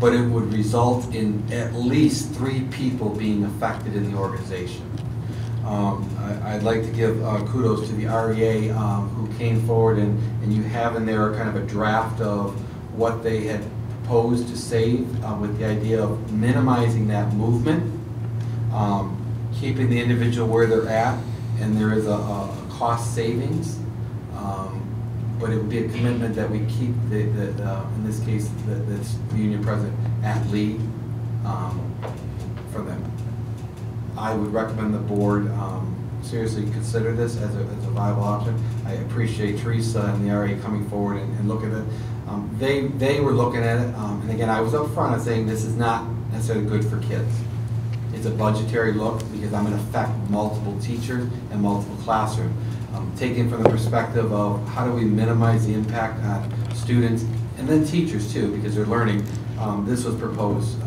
but it would result in at least 3 people being affected in the organization. I'd like to give kudos to the REA who came forward, and you have in there kind of a draft of what they had proposed to save with the idea of minimizing that movement, keeping the individual where they're at, and there is a cost savings. But it would be a commitment that we keep in this case, the union president at lead for them. I would recommend the board seriously consider this as a viable option. I appreciate Teresa and the RA coming forward and looking at it. They were looking at it, and again, I was up front on saying this is not necessarily good for kids. It's a budgetary look because I'm going to affect multiple teachers and multiple classrooms. Taken from the perspective of how do we minimize the impact on students and then teachers too, because they're learning. This was proposed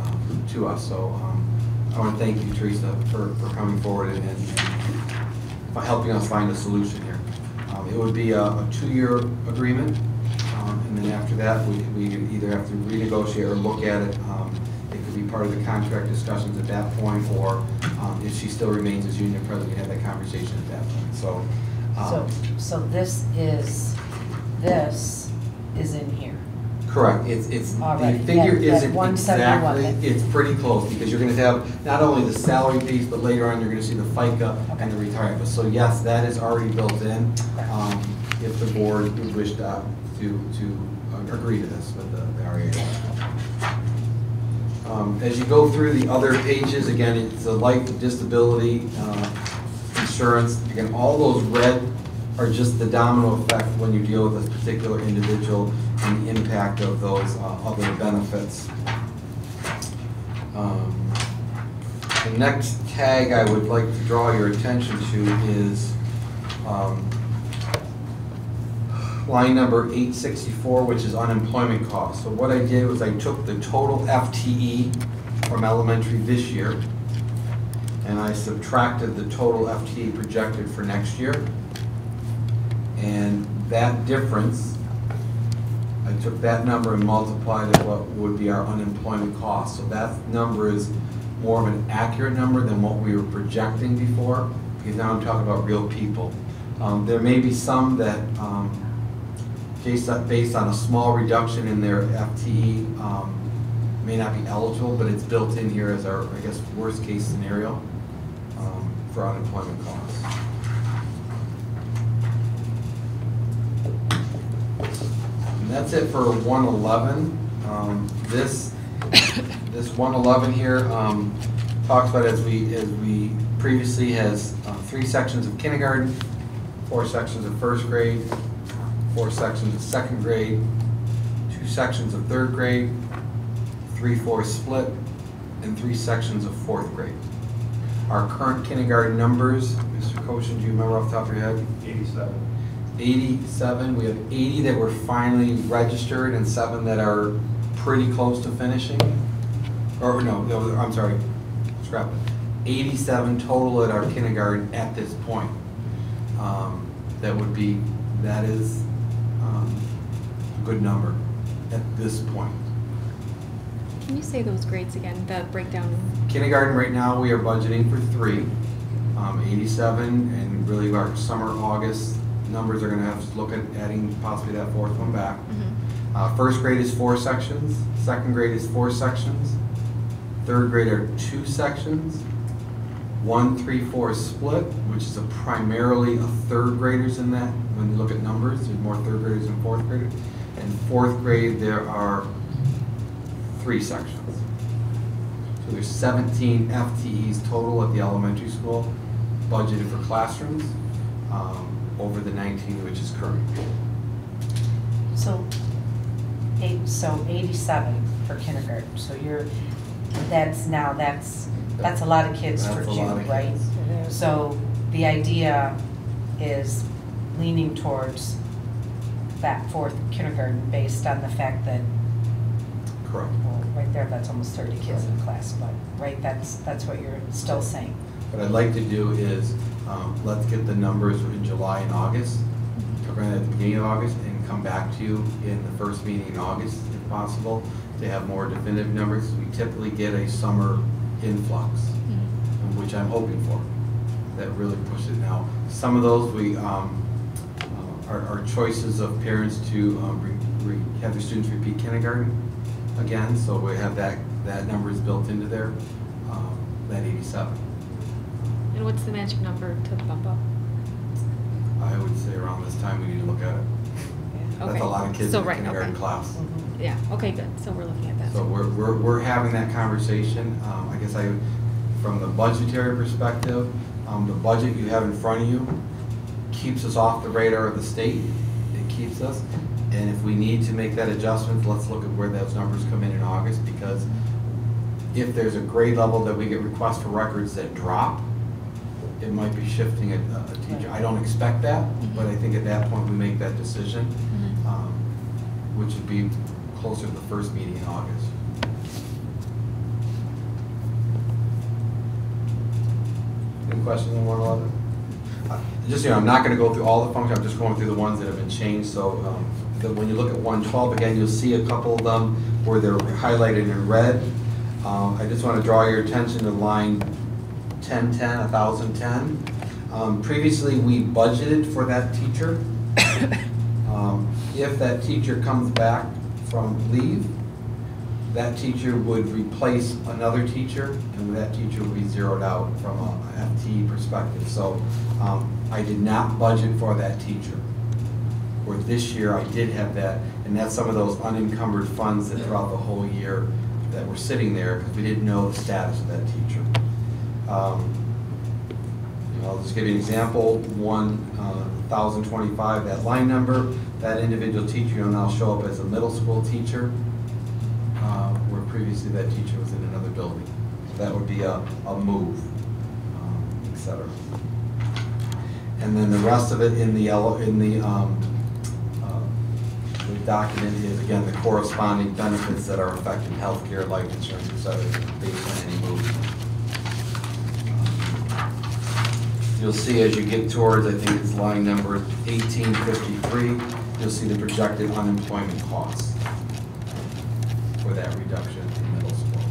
to us, so I want to thank you, Teresa, for coming forward and helping us find a solution here. It would be a 2-year agreement, and then after that we either have to renegotiate or look at it. It could be part of the contract discussions at that point, or if she still remains as union president, we have that conversation at that point. So this is in here. Correct, it's, All the right, figure that isn't 171 exactly, it's pretty close, because you're gonna have not only the salary piece, but later on, you're gonna see the FICA and the retirement. So yes, that is already built in, if the board would wish to agree to this with the REA. As you go through the other pages, again, it's the life, disability, insurance, again, all those red are just the domino effect when you deal with a particular individual and the impact of those other benefits. The next tag I would like to draw your attention to is line number 864, which is unemployment costs. So what I did was I took the total FTE from elementary this year, and I subtracted the total FTE projected for next year. And that difference, I took that number and multiplied it what would be our unemployment cost. So that number is more of an accurate number than what we were projecting before, because now I'm talking about real people. There may be some that, based on a small reduction in their FTE, may not be eligible, but it's built in here as our, I guess, worst case scenario for unemployment costs. And that's it for 111. This 111 here talks about, as we previously, has 3 sections of kindergarten, 4 sections of first grade, 4 sections of second grade, 2 sections of third grade, 3/4 split, and 3 sections of fourth grade. Our current kindergarten numbers, Mr. Koshin, do you remember off the top of your head? 87. 87. We have 80 that were finally registered and 7 that are pretty close to finishing. Or no, I'm sorry, scrap it. 87 total at our kindergarten at this point. That is a good number at this point. Can you say those grades again, the breakdown? Kindergarten right now, we are budgeting for 3, 87, and really our summer, August numbers are going to have to look at adding possibly that 4th one back. First grade is 4 sections, second grade is 4 sections, third grade are 2 sections, 1-3-4 split, which is primarily a third graders in that. When you look at numbers, there's more third graders than fourth graders. And fourth grade, there are 3 sections. So there's 17 FTEs total at the elementary school budgeted for classrooms over the 19, which is current. So 87 for kindergarten. So that's a lot of kids for June, right? So the idea is leaning towards that 4th kindergarten based on the fact that, correct. Well, right there, that's almost 30 kids in the class, but right, that's what you're still saying. What I'd like to do is let's get the numbers in July and August, at the beginning of August, and come back to you in the first meeting in August, if possible, to have more definitive numbers. We typically get a summer influx, which I'm hoping for. That really pushes it. Now, some of those we are choices of parents to have their students repeat kindergarten again, so we have that number is built into there, that 87. And what's the magic number to bump up? I would say around this time we need to look at it. Okay. That's a lot of kids in the kindergarten class. Yeah, okay, good. So we're looking at that. So we're having that conversation. I guess from the budgetary perspective, the budget you have in front of you keeps us off the radar of the state. It keeps us. And if we need to make that adjustment, let's look at where those numbers come in August, because if there's a grade level that we get requests for records that drop, it might be shifting a teacher. I don't expect that, but I think at that point we make that decision, which would be closer to the first meeting in August. Any questions on 111? Just, I'm not going to go through all the functions. I'm just going through the ones that have been changed. So when you look at 112, again, you'll see a couple of them where they're highlighted in red. I just want to draw your attention to line 1010. Previously, we budgeted for that teacher. If that teacher comes back from leave, that teacher would replace another teacher, and that teacher would be zeroed out from a FTE perspective. So I did not budget for that teacher. Where this year I did have that, and that's some of those unencumbered funds that throughout the whole year that were sitting there because we didn't know the status of that teacher. I'll just give you an example. 1,025, that line number, that individual teacher will now show up as a middle school teacher, where previously that teacher was in another building. So that would be a move, etc. And then the rest of it in the document is, again, the corresponding benefits that are affecting healthcare, life insurance, etc., based on any move. You'll see as you get towards, I think it's line number 1853, you'll see the projected unemployment costs for that reduction in middle school.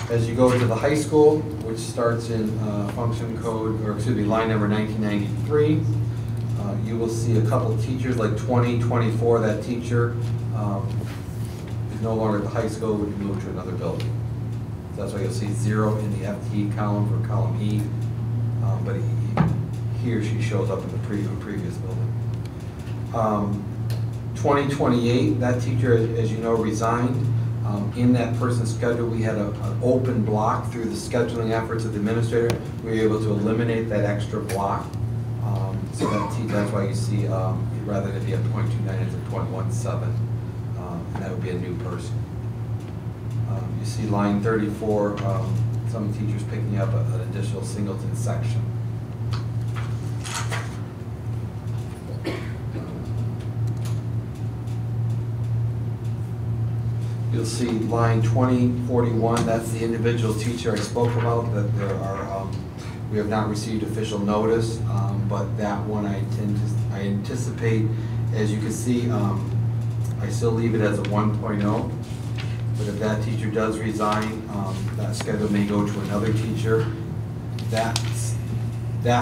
As you go to the high school, which starts in function code, or excuse me, line number 1993, you will see a couple teachers, like 2024, that teacher is no longer at the high school, would be moved to another building. So that's why you'll see 0 in the FTE column for column E, but he or she shows up in the previous building. 2028, that teacher, as you know, resigned. In that person's schedule, we had an open block through the scheduling efforts of the administrator. We were able to eliminate that extra block. So that's why you see, rather than be at 0.29, it's at 0.17, and that would be a new person. You see line 34, some teachers picking up an additional singleton section. You'll see line 2041, that's the individual teacher I spoke about, that there are, we have not received official notice, but that one I anticipate, as you can see, I still leave it as a 1.0, but if that teacher does resign, that schedule may go to another teacher. That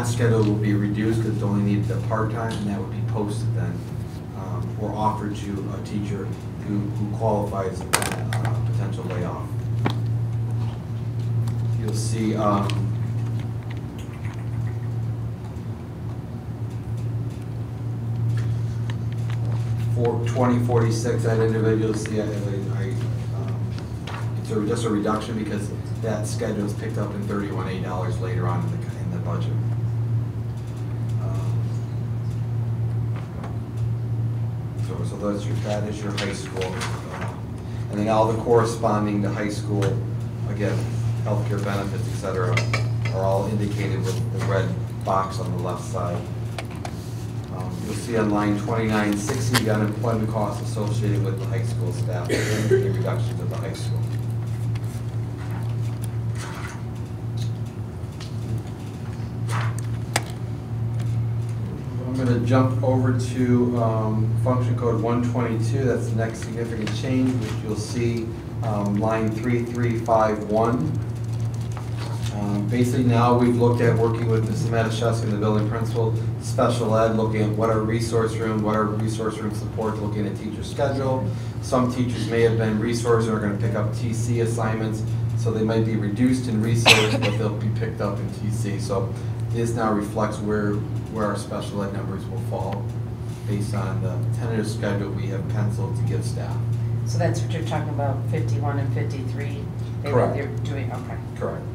schedule will be reduced because it's only needed at part-time, and that would be posted then, or offered to a teacher who qualifies for that potential layoff. You'll see for 2046, that individual, see, it's just a reduction because that schedule is picked up in $31A later on in the budget. So that is your high school. And then all the corresponding to high school, again, healthcare benefits, et cetera, are all indicated with the red box on the left side. You'll see on line 2960 the unemployment costs associated with the high school staff and the reductions of the high school. I'm going to jump over to function code 122. That's the next significant change, which you'll see line 3351. Basically now we've looked at working with Ms. Matuszewski, the building principal, special ed, looking at what are resource room support, looking at teacher schedule. Some teachers may have been resource and are going to pick up TC assignments, so they might be reduced in resource, but they'll be picked up in TC. So this now reflects where our special ed numbers will fall based on the tentative schedule we have penciled to give staff. So that's what you're talking about, 51 and 53? Correct. You're doing, okay. Correct.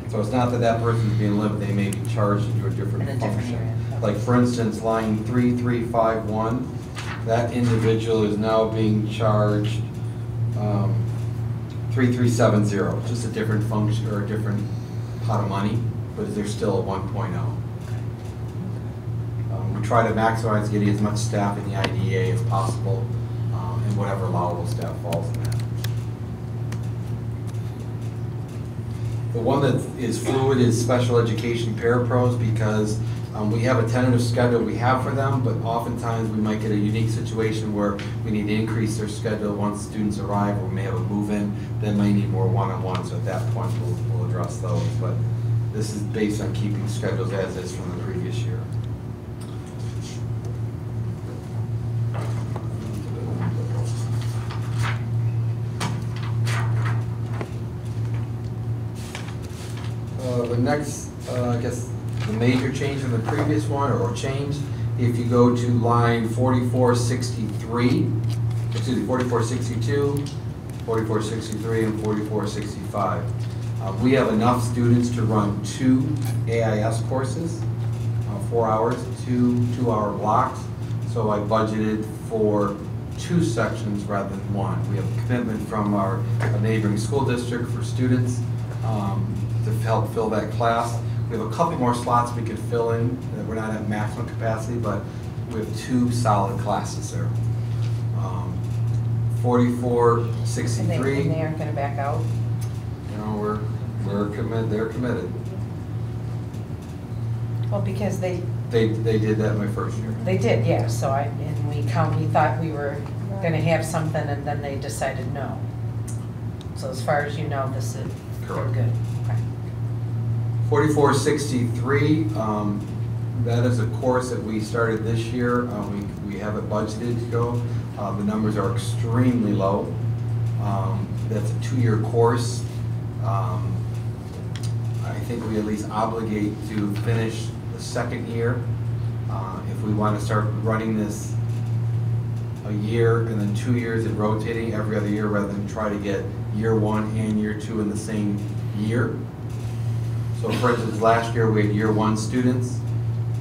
So it's not that that person's being limited, they may be charged into a different function. Area. Like for instance, line 3351, that individual is now being charged 3370, just a different function or a different pot of money, but there's still a 1.0. We try to maximize getting as much staff in the IDEA as possible, and whatever allowable staff falls in that. The one that is fluid is special education parapros, because we have a tentative schedule we have for them, but oftentimes we might get a unique situation where we need to increase their schedule once students arrive, or we may have a move-in, then may need more one-on-one, so at that point we'll address those. But This is based on keeping schedules as is from the previous year. The next, I guess, the major change from the previous one, or change, if you go to line 4463, excuse me, 4462, 4463, and 4465. We have enough students to run 2 AIS courses, 4 hours, 2-hour blocks. So I budgeted for 2 sections rather than 1. We have a commitment from our neighboring school district for students to help fill that class. We have a couple more slots we could fill in. We're not at maximum capacity, but we have 2 solid classes there. 4463. And they aren't going to back out? You know, we're committed. They're committed. Well, because They did that my first year. they did, yeah. So we thought we were going to have something, and then they decided no. So as far as you know, this is Correct. good. Okay. 4463, that is a course that we started this year. We have it budgeted to go. The numbers are extremely low. That's a 2-year course. I think we at least obligate to finish the 2nd year. If we want to start running this a year and then 2 years and rotating every other year rather than try to get year 1 and year 2 in the same year. So for instance, last year we had year 1 students.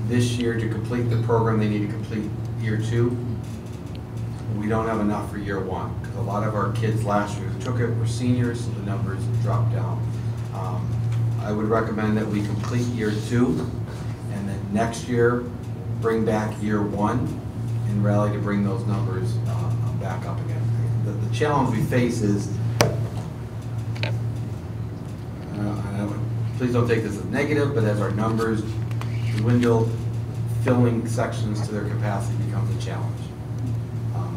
This year, to complete the program, they need to complete year 2. We don't have enough for year 1 because a lot of our kids last year who took it were seniors, so the numbers dropped down. I would recommend that we complete year 2 and then next year bring back year 1 and rally to bring those numbers back up again. The challenge we face is, please don't take this as negative, but as our numbers dwindle, filling sections to their capacity becomes a challenge.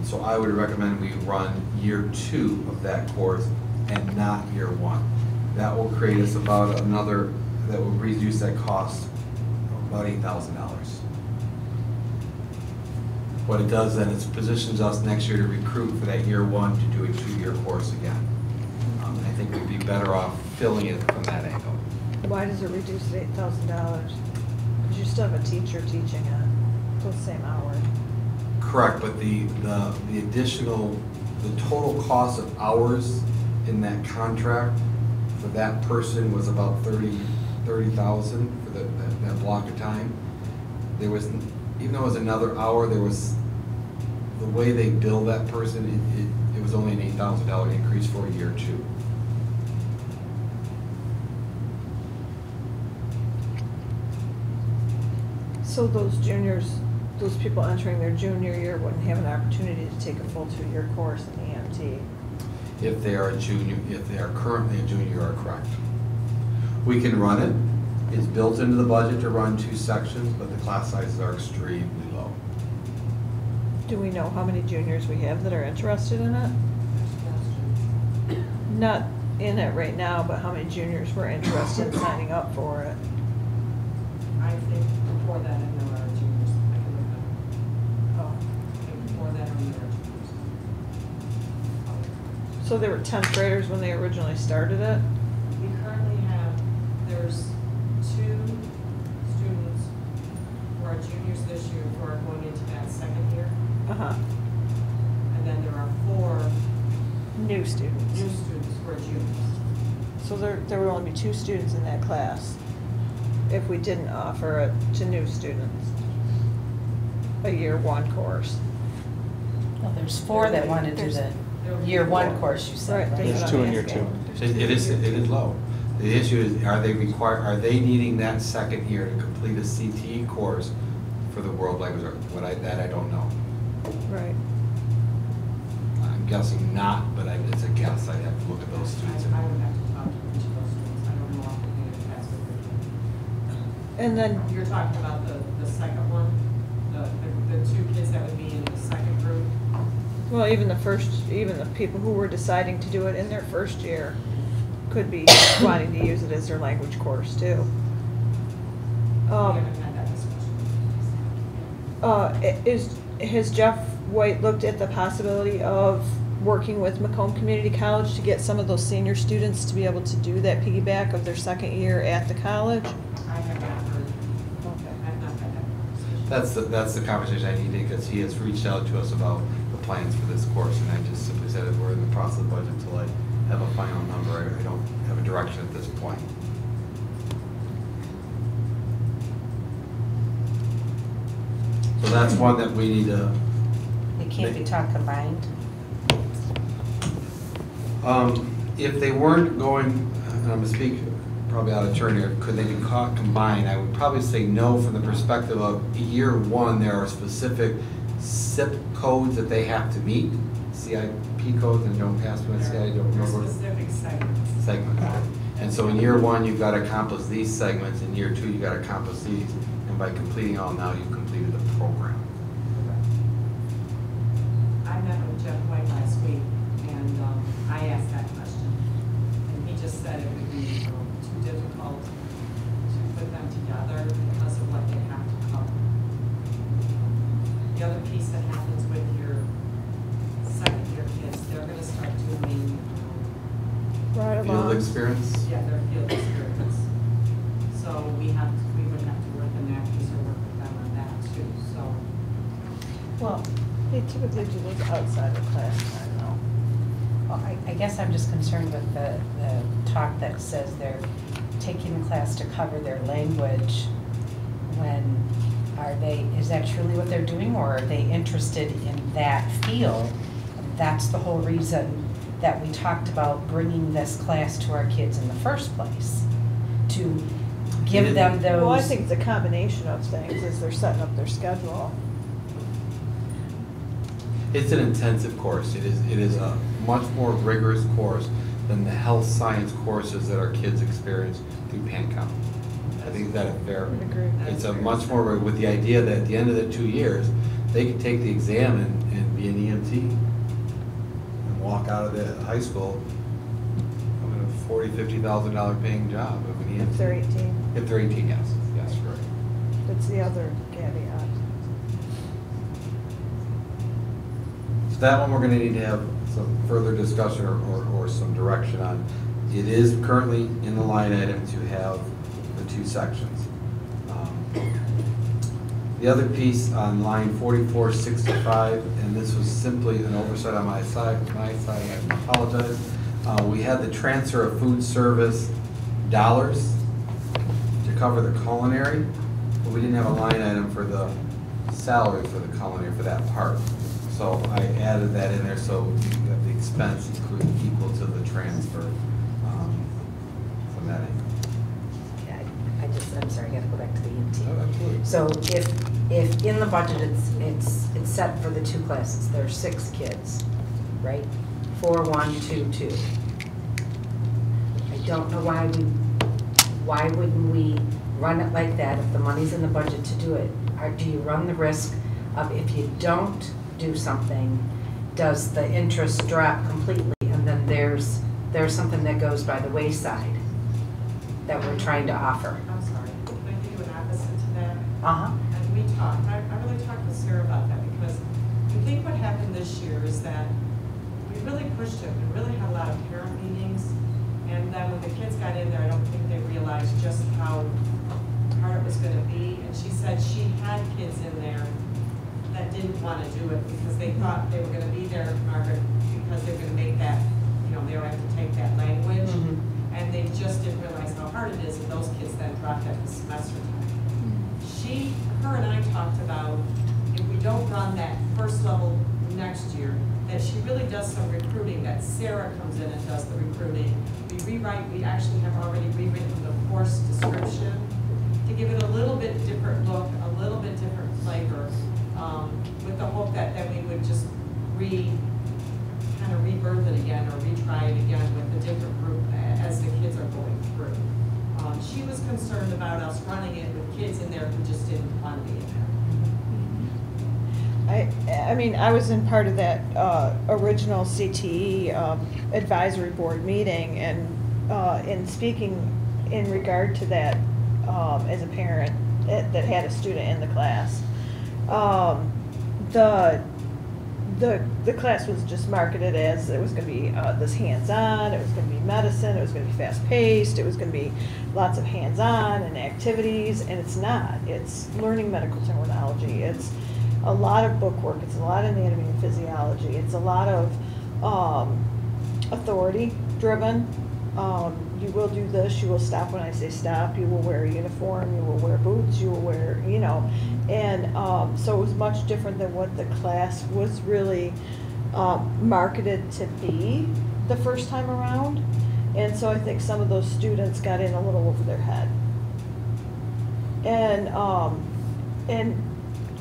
So I would recommend we run year 2 of that course and not year 1. That will create us about that will reduce that cost about $8,000. What it does then is positions us next year to recruit for that year 1 to do a 2-year course again. I think we'd be better off filling it from that angle. Why does it reduce it $8,000? Because you still have a teacher teaching it, those same hours. Correct, but the total cost of hours in that contract for that person was about $30,000 for that block of time. There was, even though it was another hour, there was, the way they bill that person, it was only an $8,000 increase for year 2. So those juniors, those people entering their junior year wouldn't have an opportunity to take a full 2-year course in EMT? If they are a junior, if they are currently a junior, you are correct. We can run it. It's built into the budget to run 2 sections, but the class sizes are extremely low. Do we know how many juniors we have that are interested in it? Not in it right now, but how many juniors were interested in signing up for it? I think before that, I know our juniors, I can look up. Oh. I think before that, I know our juniors. So there were 10th graders when they originally started it? We currently have, there's 2 students who are juniors this year who are going into that 2nd year. Uh-huh. And then there are 4 New students. New students who are juniors. So there would only be 2 students in that class if we didn't offer it to new students, a year 1 course. Well, there's 4 that want to do the year 1 course, you said, right? There's 2 in year 2. It is low. The issue is, are they needing that 2nd year to complete a CTE course for the world language arts? That I don't know. Right. I'm guessing not, but it's a guess. I'd have to look at those students. I would have to talk to each of those students. I don't know off the top of my head what they're doing. And then You're talking about the second one, the 2 kids that would be in the 2nd group. well, even the people who were deciding to do it in their 1st year could be wanting to use it as their language course too. haven't had that discussion. Has Jeff White looked at the possibility of working with Macomb Community College to get some of those senior students to be able to do that piggyback of their second year at the college? I have not heard. Okay. I have not had that conversation. That's the conversation I need, because he has reached out to us about the plans for this course, and I just simply said that we're in the process of budget until I have a final number. I don't have a direction at this point. So that's one that we need to. It can't be taught combined? If they weren't going, and I'm gonna speak probably out of turn here, could they be caught combined? I would probably say no, from the perspective of year one, there are specific SIP codes that they have to meet, CIP codes, and don't pass me on CIP, I don't remember. Specific segments. Segments. And so in year one, you've got to accomplish these segments, in year two, you've got to accomplish these, and by completing all now, you've completed the program. I met with Jeff White last week, and I asked that question. And he just said it would be too difficult to put them together because of what they have to cover. The other piece that happens with your second year kids, they're going to start doing Field experience? Yeah, their field experience. So we would have to work in that piece or work with them on that too, so. Well, they typically do those outside of class time, though. Well, I guess I'm just concerned with the talk that says they're taking the class to cover their language. Is that truly what they're doing, or are they interested in that field? That's the whole reason that we talked about bringing this class to our kids in the first place, to give them those. Well, I think it's a combination of things as they're setting up their schedule. It's an intensive course. It is a much more rigorous course than the health science courses that our kids experience through PanCom. I think that's fair. It's a much more, with the idea that at the end of the 2 years, they can take the exam and be an EMT and walk out of the high school with a $40,000, $50,000 paying job of an EMT. If they're 18. If they're 18, yes, right. That's the other caveat. So that one we're going to need to have some further discussion or some direction on. It is currently in the line item to have the 2 sections. The other piece on line 4465, and this was simply an oversight on my side, I apologize. We had the transfer of food service dollars to cover the culinary, but we didn't have a line item for the salary for the culinary for that part. So I added that in there so that the expense equal to the transfer from that end. I'm sorry, I gotta go back to the EMT. Oh, absolutely. So if in the budget it's set for the 2 classes, there are 6 kids, right? 4, 1, 2, 2. I don't know why wouldn't we run it like that if the money's in the budget to do it? Or do you run the risk of, if you don't do something, does the interest drop completely, and then there's something that goes by the wayside that we're trying to offer? I'm sorry, can I give you an opposite to that? Uh-huh. And we talked, I really talked with Sarah about that, because I think what happened this year is that we really pushed it. We really had a lot of parent meetings, and then when the kids got in there, I don't think they realized just how hard it was going to be. And she said she had kids in there that didn't want to do it because they thought they were going to be there, Margaret, because they were going to make that, they were going to have to take that language. Mm-hmm. And they just didn't realize how hard it is, and those kids then dropped at the semester time. Her and I talked about, if we don't run that first level next year, that she really does some recruiting, that Sarah comes in and does the recruiting. We actually have already rewritten the course description to give it a little bit different look, a little bit different flavor, with the hope that we would just kind of rebirth it again or retry it again with a different group as the kids are going through. She was concerned about us running it with kids in there who just didn't want to be in there. I mean, I was in part of that original CTE advisory board meeting, and in speaking in regard to that as a parent that had a student in the class. The class was just marketed as it was going to be this hands-on, it was going to be medicine, it was going to be fast-paced, it was going to be lots of hands-on and activities, and it's not. It's learning medical terminology. It's a lot of book work. It's a lot of anatomy and physiology. It's a lot of authority-driven. You will do this, you will stop when I say stop, you will wear a uniform, you will wear boots, you will wear, you know. And so it was much different than what the class was really marketed to be the first time around. And so I think some of those students got in a little over their head. And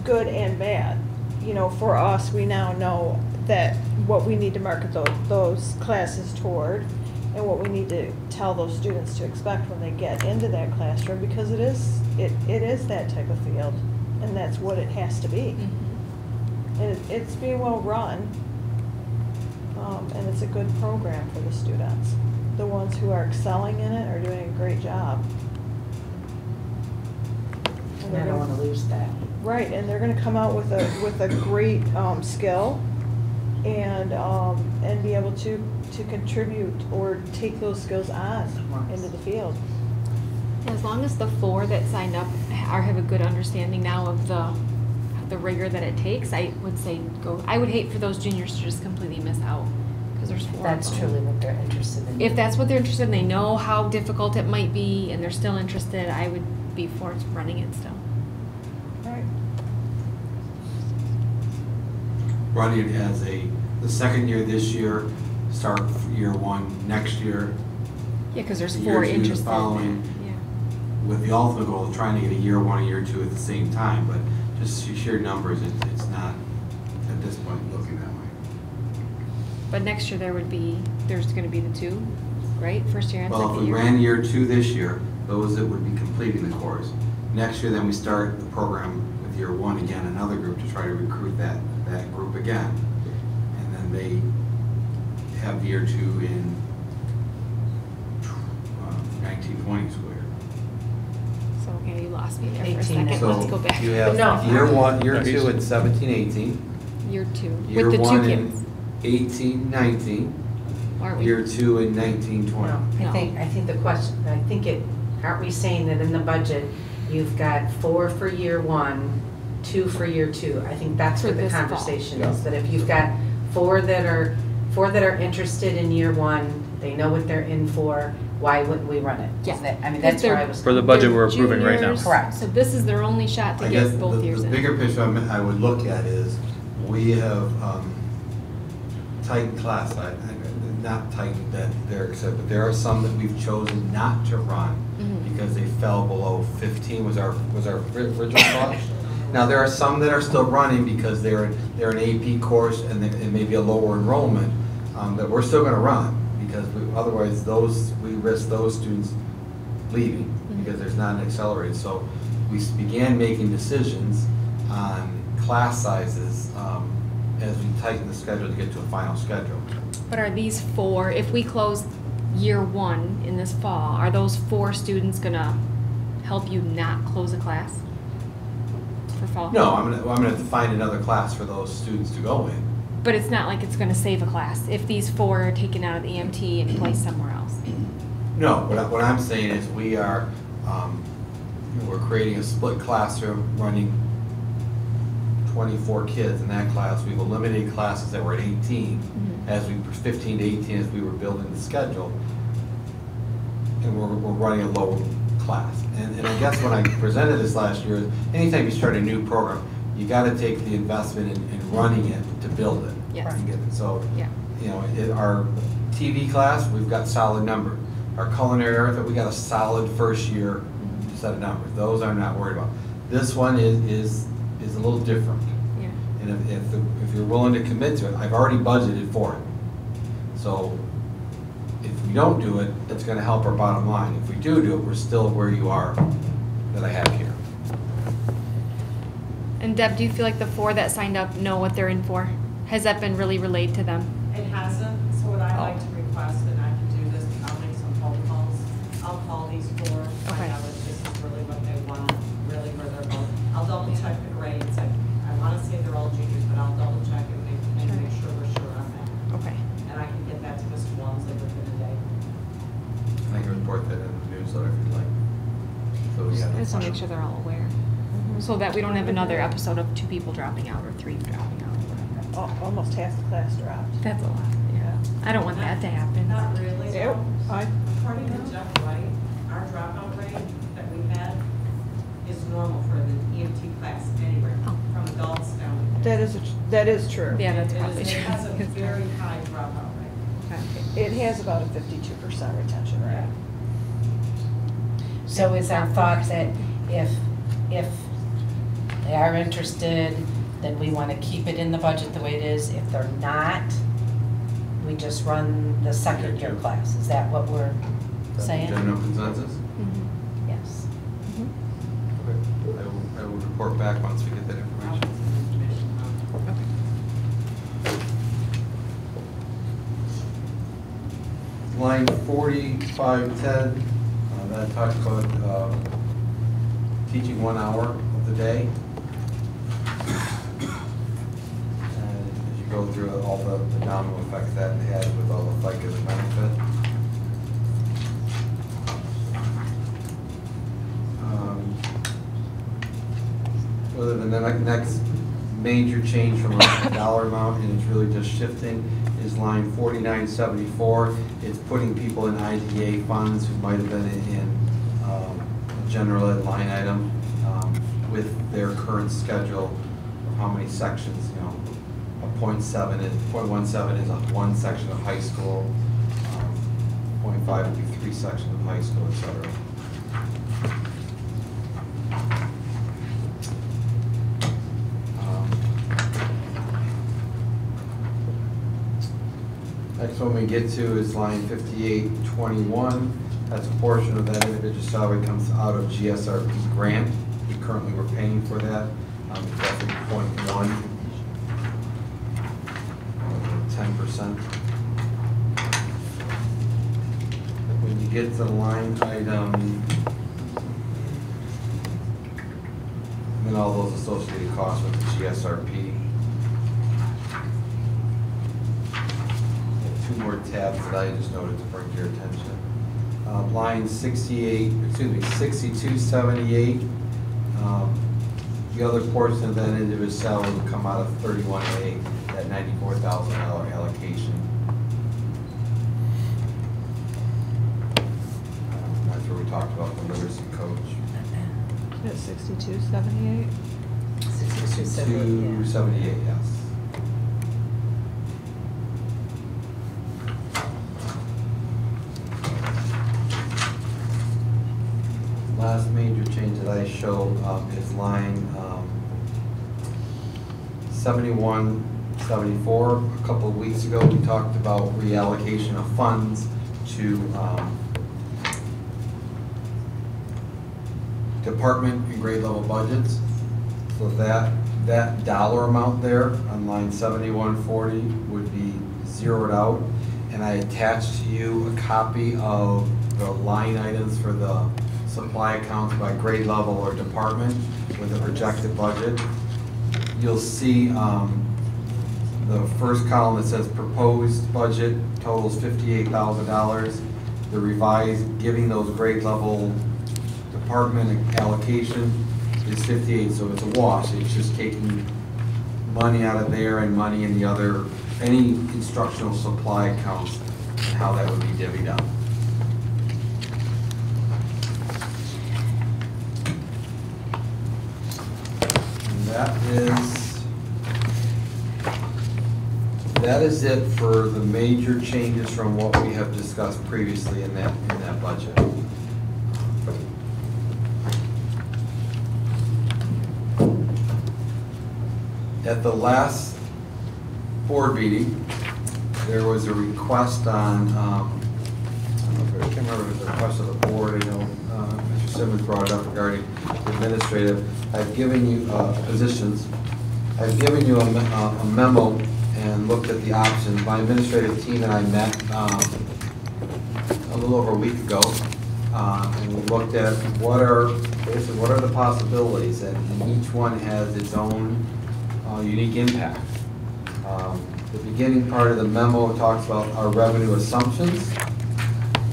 good and bad. You know, for us, we now know that what we need to market those classes toward, and what we need to tell those students to expect when they get into that classroom, because it is that type of field, and that's what it has to be. Mm-hmm. And it's being well run, and it's a good program for the students. The ones who are excelling in it are doing a great job. And I don't want to lose that. Right, and they're going to come out with a great skill, and be able to contribute or take those skills on into the field. As long as the 4 that signed up have a good understanding now of the rigor that it takes, I would say go. I would hate for those juniors to just completely miss out, because there's 4. That's truly what they're interested in. If that's what they're interested in, they know how difficult it might be, and they're still interested, I would be for running it still. Right. Running it as the second year this year, start year 1 next year. Yeah, because there's the 4 year 2 interested following, in that. Yeah. with the ultimate goal of trying to get a year 1 and year 2 at the same time, but just sheer numbers, it's not at this point looking that way. But next year there's going to be the 2, right? First year and Well, second if we year. ran year 2 this year, those that would be completing the course. Next year, then we start the program with year 1 again, another group to try to recruit that group again. And then they have year 2 in 1920 school year. So, okay, you lost me there for a 18. second. Let's go back. So you have year 1, year 2 in 17, 18. Year 2. Year With the 1 2 in kids. 18, 19. Aren't we? Year 2 in 19, 20. No, I think the question, aren't we saying that in the budget, you've got 4 for year 1, 2 for year 2? I think that's For what the this fall. conversation is, that if you've got 4 that are interested in year 1, they know what they're in for, why wouldn't we run it? Yeah. That's where I was. For the budget we're approving right now. Juniors, Correct. So this is their only shot to I guess get both years the in. bigger picture I would look at is, we have tightened class size, not tightened that they're accepted, but there are some that we've chosen not to run because they fell below 15 was our original thought. Now, there are some that are still running because they're an AP course and it may be a lower enrollment, that we're still going to run, because otherwise we risk those students leaving because there's not an accelerated. So we began making decisions on class sizes as we tighten the schedule to get to a final schedule. But are these 4, if we close year 1 in this fall, are those 4 students gonna help you not close a class for fall? No, I'm gonna have to find another class for those students to go in. But it's not like it's gonna save a class if these 4 are taken out of the EMT and placed somewhere else. No, what I'm saying is we're creating a split classroom, running 24 kids in that class. We've eliminated classes that were at 18, 15 to 18 as we were building the schedule, and we're running a lower class. And I guess when I presented this last year, anytime you start a new program, you got to take the investment in running it to build it. Yes. And get it. So, Yeah. you know, our TV class, we've got solid numbers. Our culinary area, we got a solid first year set of numbers. Those I'm not worried about. This one is a little different. Yeah. And if you're willing to commit to it, I've already budgeted for it. So if we don't do it, it's going to help our bottom line. If we do it, we're still where you are that I have here. And Deb, do you feel like the 4 that signed up know what they're in for? Has that been really relayed to them? It hasn't, so what I'd like to request, and I can do this, I'll make some phone calls. I'll call these 4, find out if this is really what they want, really where double check the grades. I want to say they're all juniors, but I'll double check and make sure we're sure on that. Okay. And I can get that to Mr. Walmsley within a day. I can report that in the newsletter if you'd like. So we have Just to make sure they're all aware. So that we don't have another episode of 2 people dropping out or 3 dropping out or whatever. Almost half the class dropped. That's a lot, yeah. I don't want that to happen. Not really. Yep. According to Jeff White, our dropout rate that we had is normal for the EMT class anywhere, from adults down. That is true. Yeah, that's probably It true. has a very high dropout rate. It has about a 52% retention rate. So is our thought that if they are interested, then we want to keep it in the budget the way it is? If they're not, we just run the second year class? Is that what we're saying? General consensus? Yes. Okay. I will report back once we get that information. Line 4510, that talks about teaching 1 hour of the day. And as you go through all the domino effects that it has with all the FICA and benefit. Other than the next major change from a dollar amount, and it's really just shifting, is line 4974. It's putting people in IDA funds who might have been in a general ed line item with their current schedule of how many sections, you know, a 0.7 is, 0.17 is a 1 section of high school, 0.5 would be 3 sections of high school, etc. Next one we get to is line 5821. That's a portion of that individual salary comes out of GSRP grant. We currently we're paying for that. It's roughly 0.1, 10%. When you get to line item, and then all those associated costs with the GSRP. 2 more tabs that I just noted to bring to your attention. Line 6278. The other portion of that individual salary will come out of 31A, that $94,000 allocation. That's where we talked about the literacy coach. Is it 6278? 6278, yes. Last major change that I showed is line 7174. A couple of weeks ago, we talked about reallocation of funds to department and grade level budgets. So that dollar amount there on line 7140 would be zeroed out. And I attached to you a copy of the line items for the supply accounts by grade level or department with a projected budget. You'll see the first column that says proposed budget totals $58,000. The revised, giving those grade level department allocation is 58, so it's a wash. It's just taking money out of there and money in the other, any instructional supply accounts, and how that would be divvied up. That is it for the major changes from what we have discussed previously in that budget. At the last board meeting, there was a request on, I can't remember if it was a request of the board. I know Mr. Simmons brought it up regarding administrative. I've given you positions. I've given you a memo and looked at the options. My administrative team and I met a little over a week ago, and we looked at what are the possibilities, and each one has its own unique impact. The beginning part of the memo talks about our revenue assumptions.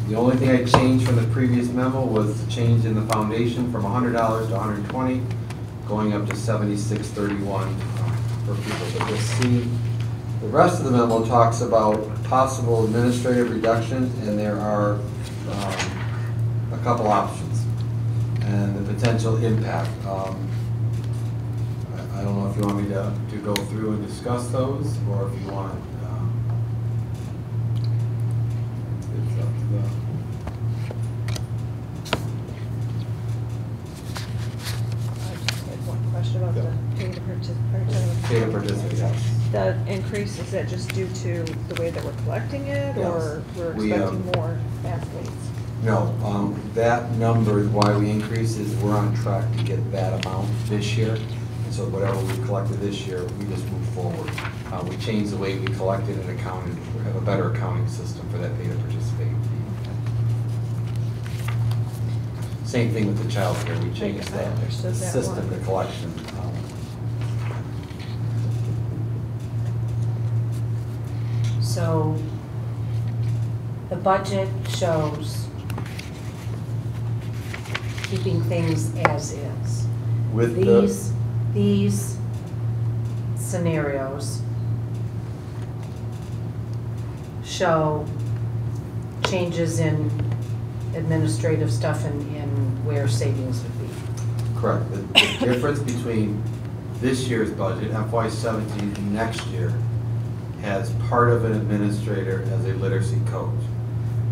The only thing I changed from the previous memo was the change in the foundation from $100 to $120, going up to $76.31 per pupil. But you'll see the rest of the memo talks about possible administrative reductions, and there are a couple options and the potential impact. I don't know if you want me to go through and discuss those, or if you want. It's up to the. One question about the pay to participate. Yes. The increase, is that just due to the way that we're collecting it, Yes. or we're We, expecting more athletes? No, that number is why we increase is we're on track to get that amount this year. And so whatever we collected this year, we just move forward. We changed the way we collected and accounted. We have a better accounting system for that pay to participate. Same thing with the child care. We changed the system, the collection. So the budget shows keeping things as is. With these scenarios show changes in administrative stuff and where savings would be. Correct. The difference between this year's budget, FY17, and next year has part of an administrator as a literacy coach.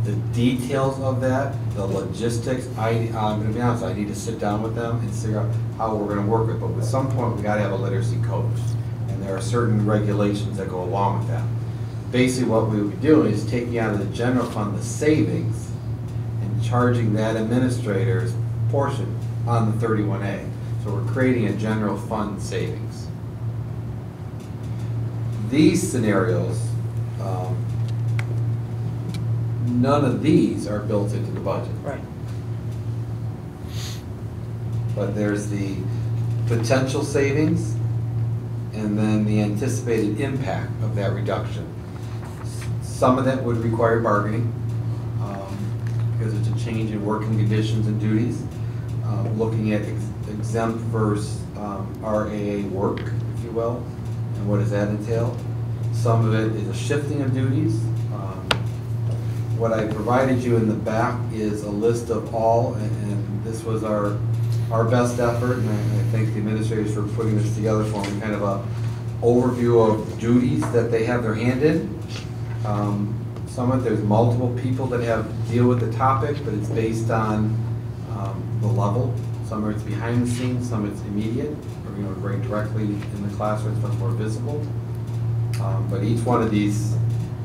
The details of that, the logistics, I'm going to be honest, I need to sit down with them and figure out how we're going to work it. But at some point, we got to have a literacy coach, and there are certain regulations that go along with that. Basically, what we would be doing is taking out of the general fund the savings and charging that administrator's portion on the 31A. So we're creating a general fund savings. These scenarios, none of these are built into the budget. Right. But there's the potential savings and then the anticipated impact of that reduction. Some of that would require bargaining because it's a change in working conditions and duties. Looking at exempt versus RAA work, if you will, and what does that entail. Some of it is a shifting of duties. What I provided you in the back is a list of all, and this was our best effort, and I thank the administrators for putting this together for me, kind of a overview of duties that they have their hand in. Some of it, there's multiple people that deal with the topic, but it's based on the level. Some of it's behind the scenes, some of it's immediate, or very directly in the classroom, it's much more visible. But each one of these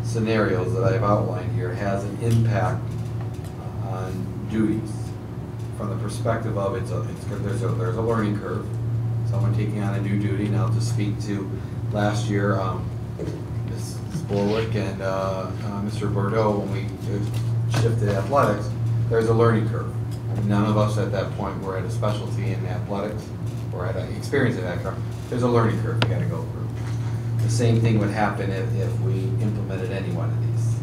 scenarios that I've outlined here has an impact on duties. From the perspective of there's a learning curve. Someone taking on a new duty, and I'll just speak to last year, Ms. Borwick and Mr. Bordeaux, when we shifted athletics, there's a learning curve. None of us at that point were at a specialty in athletics or had an experience in that curve. There's a learning curve we got to go through. The same thing would happen if we implemented any one of these.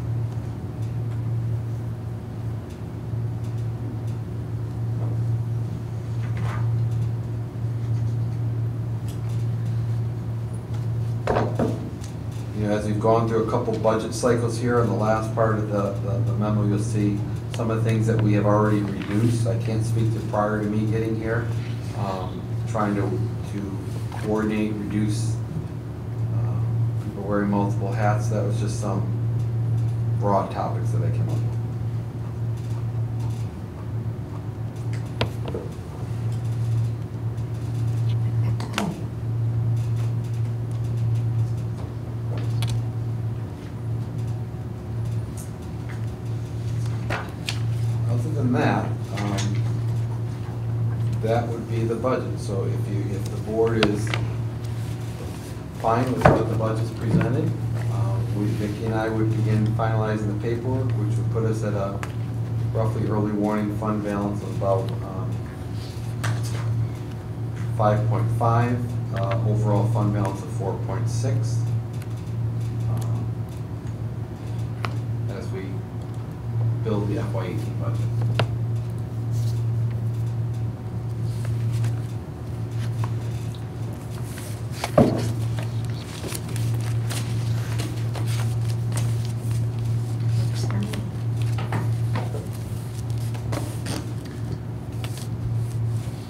As we've gone through a couple budget cycles here, in the last part of the memo, you'll see some of the things that we have already reduced. I can't speak to prior to me getting here. Trying to coordinate, reduce people wearing multiple hats. That was just some broad topics that I came up with. Other than that, that would be the budget. So if the board is fine with what the budget's presented, Vicki and I would begin finalizing the paperwork, which would put us at a roughly early warning fund balance of about 5.5, overall fund balance of 4.6. As we build the FY18 budget.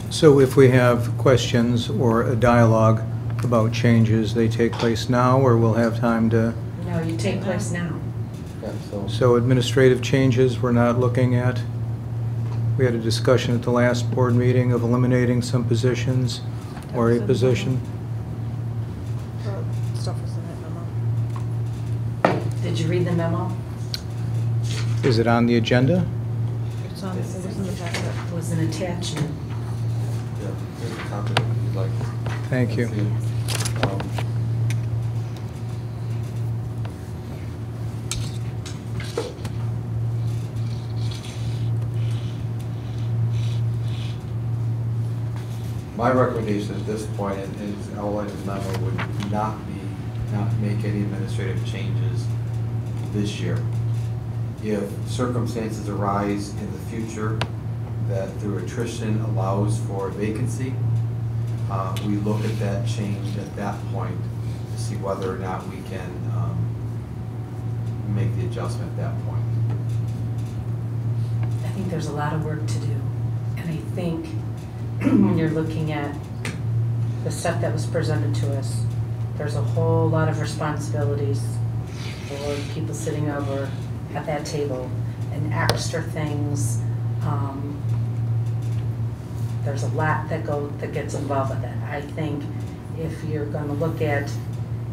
So if we have questions or a dialogue about changes, they take place now, or we'll have time to? No, you take place now. Yeah, So administrative changes we're not looking at? We had a discussion at the last board meeting of eliminating some positions or a position. Stuff was in that memo. Did you read the memo? Is it on the agenda? It's on, it was in the packet. It was an attachment. Yeah, here's a copy if you'd like. Thank you. My recommendation at this point, and it's outlined in the memo, would not make any administrative changes this year. If circumstances arise in the future that through attrition allows for vacancy, we look at that change at that point to see whether or not we can make the adjustment at that point. I think there's a lot of work to do. And I think when you're looking at the stuff that was presented to us, there's a whole lot of responsibilities for people sitting over at that table and extra things. There's a lot that gets involved with that. I think if you're going to look at,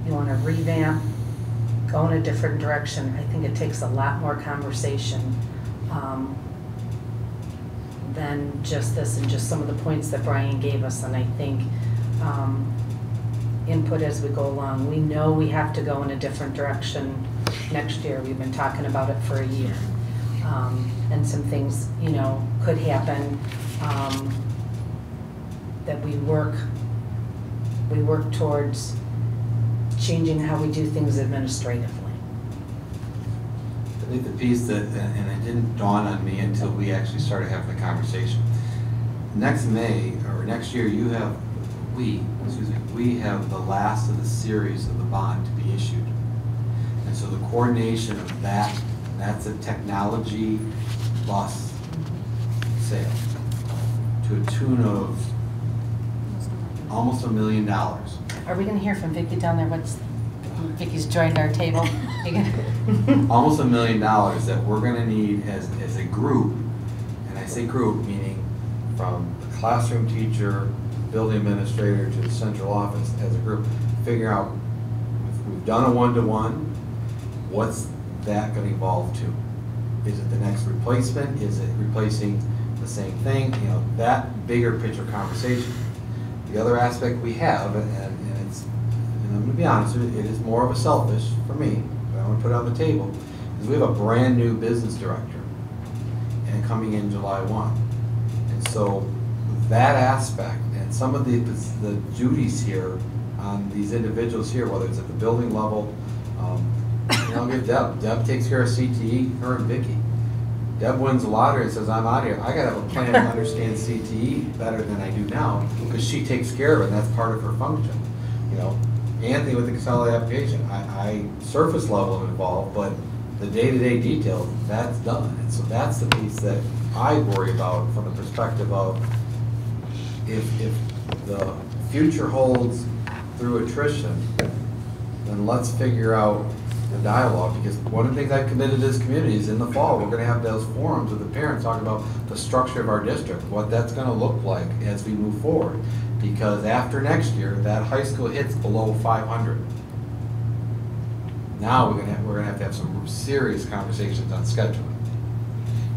you want to revamp, go in a different direction, I think it takes a lot more conversation than just this and just some of the points that Brian gave us. And I think input as we go along. We know we have to go in a different direction next year. We've been talking about it for a year. And some things, you know, could happen that we work towards changing how we do things administratively. I think the piece that, and it didn't dawn on me until we actually started having the conversation. Next May, or next year, we have the last of the series of the bond to be issued. And so the coordination of that's a technology bus sale to a tune of almost $1 million. Are we going to hear from Vicki down there? Vicki's joined our table. Almost $1 million that we're going to need as a group, and I say group meaning from the classroom teacher, building administrator to the central office as a group, figure out if we've done a one-to-one, what's that going to evolve to? Is it the next replacement? Is it replacing the same thing? You know, that bigger picture conversation. The other aspect we have, and it's, and I'm going to be honest with you, it is more of a selfish for me, but I want to put it on the table, is we have a brand new business director and coming in July 1. And so that aspect and some of the duties here on these individuals here, whether it's at the building level, you know, I'll give Deb takes care of CTE, her and Vicki. Deb wins the lottery and says, I'm out of here. I got to have a plan to understand CTE better than I do now because she takes care of it and that's part of her function. You know, Anthony with the consolidated application, I surface level am involved, but the day-to-day details, that's done. And so that's the piece that I worry about from the perspective of if the future holds through attrition, then let's figure out the dialogue, because one of the things I committed to this community is in the fall, we're going to have those forums with the parents talking about the structure of our district, what that's going to look like as we move forward. Because after next year, that high school hits below 500. Now we're going to have some serious conversations on scheduling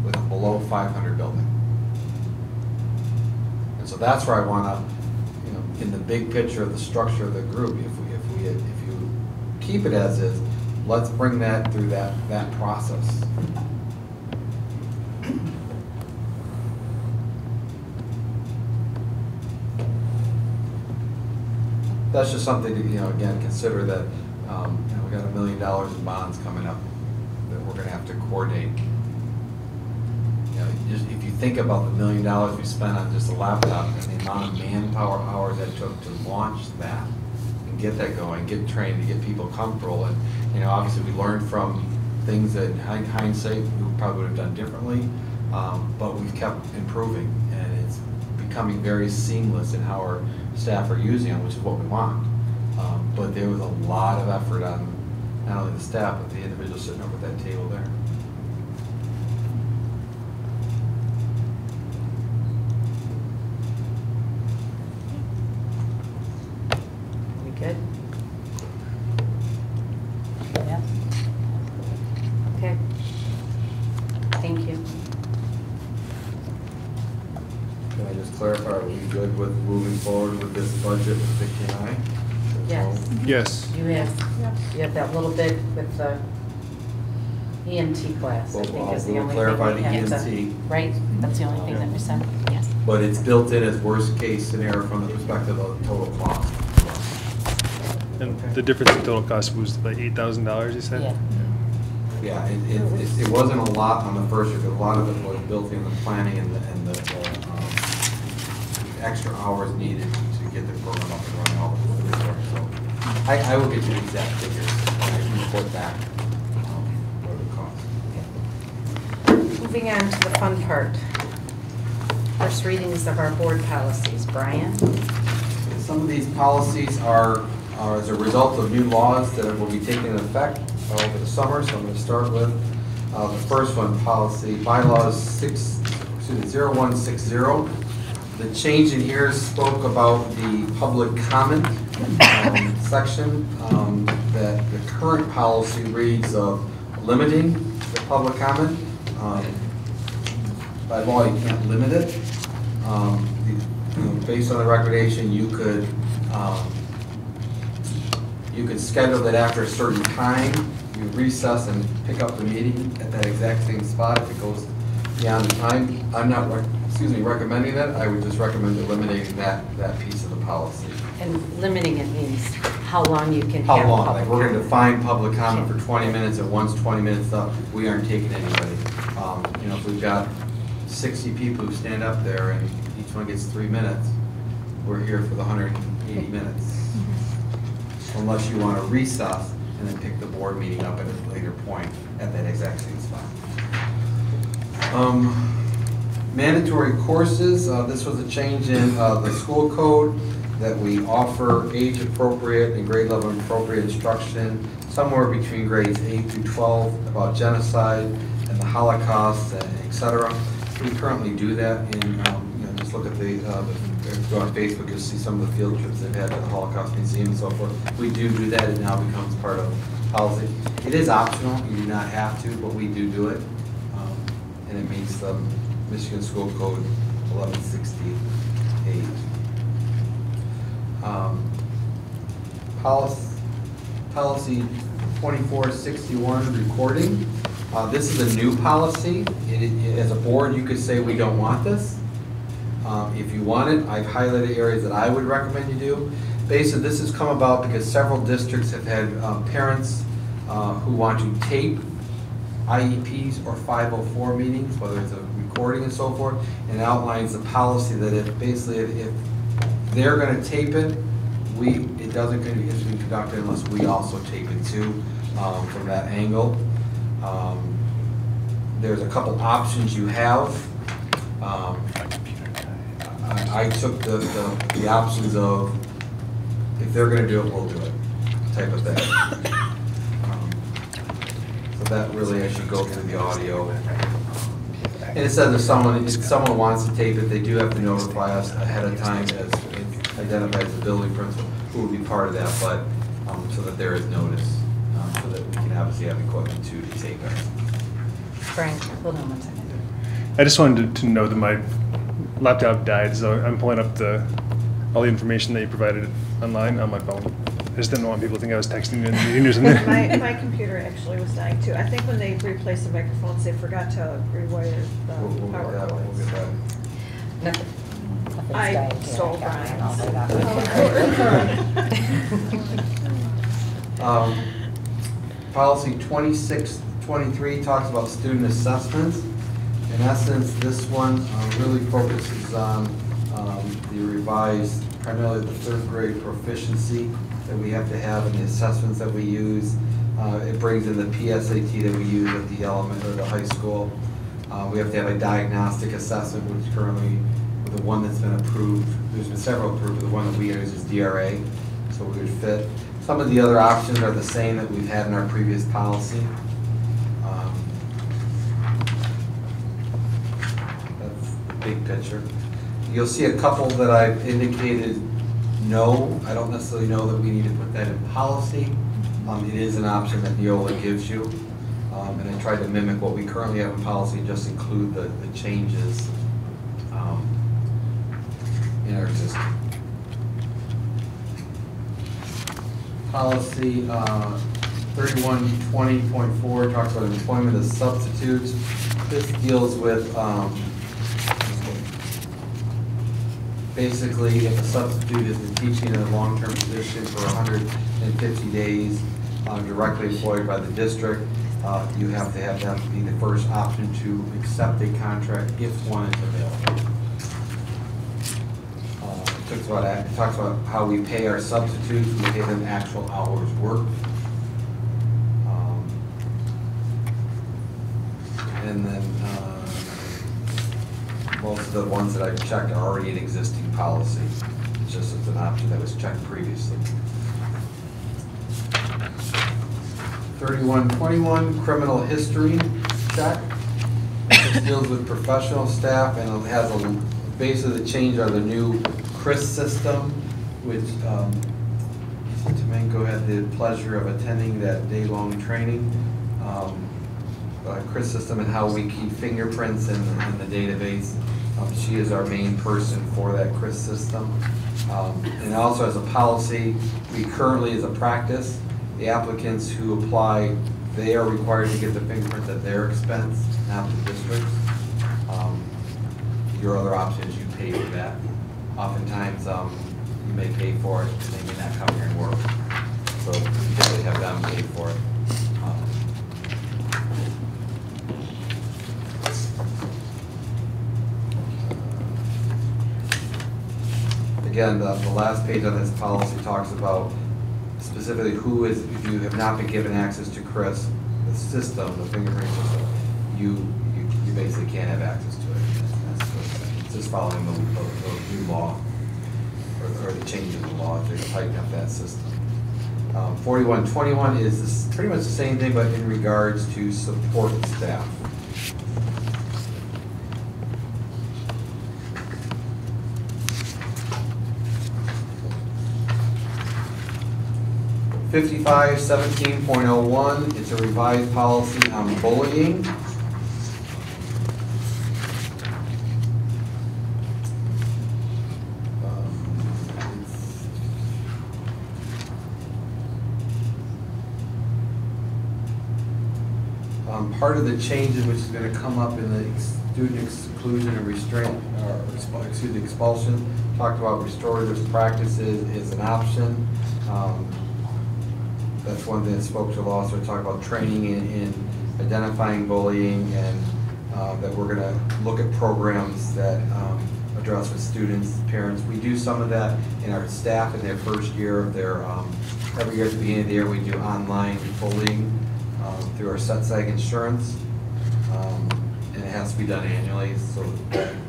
with a below 500 building. And so that's where I want to, you know, in the big picture of the structure of the group, if you keep it as is, let's bring that through that process. that's just something to, again, consider that, we got $1 million in bonds coming up that we're gonna have to coordinate. Just if you think about the $1 million we spent on just a laptop and the amount of manpower hours that took to launch that and get that going, get trained, to get people comfortable, and obviously we learned from things that in hindsight we probably would have done differently, but we've kept improving, and it's becoming very seamless in how our staff are using it, which is what we want. But there was a lot of effort on not only the staff, but the individuals sitting over at that table there. We good? Yeah. Okay. Thank you. Can I just clarify, are we good with moving forward with this budget with Vicki and I? Yes. Yes. You have that little bit with the EMT class, I think is the We'll only clarify thing the we have to. EMT. Right, that's the only thing that we said, yes. But it's built in as worst case scenario from the perspective of the total cost. And the difference in total cost was like $8,000, you said? Yeah, it wasn't a lot on the first year, but a lot of it was built in the planning and the extra hours needed to get the program up and running all the way through. So I will get you the exact figures and I can report back what it costs. Moving on to the fun part. First readings of our board policies. Brian? Some of these policies are as a result of new laws that will be taking effect over the summer, so I'm going to start with the first one, policy bylaws 0160. The change in here spoke about the public comment section. That the current policy reads of limiting the public comment. By law, you can't limit it. Based on the recommendation, you could schedule that after a certain time, you recess and pick up the meeting at that exact same spot if it goes beyond the time. I'm not recommending that. I would just recommend eliminating that piece of the policy. And limiting it means how long you can have How long? public Like we're going to comment. define public comment for 20 minutes, and once 20 minutes up, we aren't taking anybody. If we've got 60 people who stand up there and each one gets 3 minutes, we're here for the 180 minutes. Unless you want to recess and then pick the board meeting up at a later point at that exact same spot. Mandatory courses, this was a change in the school code that we offer age-appropriate and grade level appropriate instruction somewhere between grades 8 through 12 about genocide and the Holocaust, et cetera. We currently do that in, just look at go on Facebook, you'll see some of the field trips they've had to the Holocaust Museum and so forth. We do that. It now becomes part of policy. It is optional. You do not have to, but we do it. And it meets the Michigan School Code 1168. Policy 2461, recording. This is a new policy. As a board, you could say we don't want this. If you want it, I've highlighted areas that I would recommend you do. Basically, this has come about because several districts have had parents who want to tape IEPs or 504 meetings, whether it's a recording and so forth, and outlines the policy that if they're going to tape it, it doesn't continue to be conducted unless we also tape it too from that angle. There's a couple options you have. I took the options of if they're going to do it, we'll do it, type of thing. So that really, I should go through the audio. And it says if someone wants to tape it, they do have to notify us ahead of time, as it identifies the building principal who will be part of that, but so that there is notice, so that we can obviously have equipment to tape it. Frank, hold on one second. I just wanted to know that my laptop died, so I'm pulling up all the information that you provided online on my phone. I just didn't want people to think I was texting you in the meeting or something. My computer actually was dying too. I think when they replaced the microphones, they forgot to rewire the power cords. The Nothing's I dying here. stole got mine all set up. Policy 2623 talks about student assessments. In essence, this one really focuses on the revised, primarily the third grade proficiency that we have to have in the assessments that we use. It brings in the PSAT that we use at the elementary or the high school. We have to have a diagnostic assessment, which currently, the one that's been approved, there's been several approved, but the one that we use is DRA, so we would fit. Some of the other options are the same that we've had in our previous policy. That's the big picture. You'll see a couple that I've indicated no. I don't necessarily know that we need to put that in policy. It is an option that Neola gives you. And I tried to mimic what we currently have in policy, just include the changes in our existing. Policy 3120.4 talks about employment of substitutes. This deals with basically if a substitute has been teaching in a long-term position for 150 days, directly employed by the district, you have to have them be the first option to accept a contract if one is available. It talks about how we pay our substitutes. We pay them actual hours worked. And then most of the ones that I've checked are already in existing policy. It's just it's an option that was checked previously. 3121, criminal history check. This deals with professional staff, and it has a base of the change are the new CRIS system, which Tomenko had the pleasure of attending that day-long training. CRIS system and how we keep fingerprints in the database. She is our main person for that CRIS system. And also as a policy, we currently as a practice, the applicants who apply, they are required to get the fingerprints at their expense, not the district's. Your other option is you pay for that. Oftentimes, you may pay for it, and they may not come here and work. So you typically have them pay for it. Again, the last page on this policy talks about specifically who is, if you have not been given access to CRIS, the system, the fingerprint system, you basically can't have access to it. It's just following the new law, or the change in the law to tighten up that system. 4121 is pretty much the same thing, but in regards to support staff. (5517.01), it's a revised policy on bullying. Part of the changes, which is going to come up in the student exclusion and restraint, or expulsion, talked about restorative practices is an option. That's one thing that spoke to law. So we talked about training in identifying bullying, and that we're going to look at programs that address with students, parents. We do some of that in our staff in their first year of their, every year at the beginning of the year we do online bullying through our SETSAG insurance, and it has to be done annually. So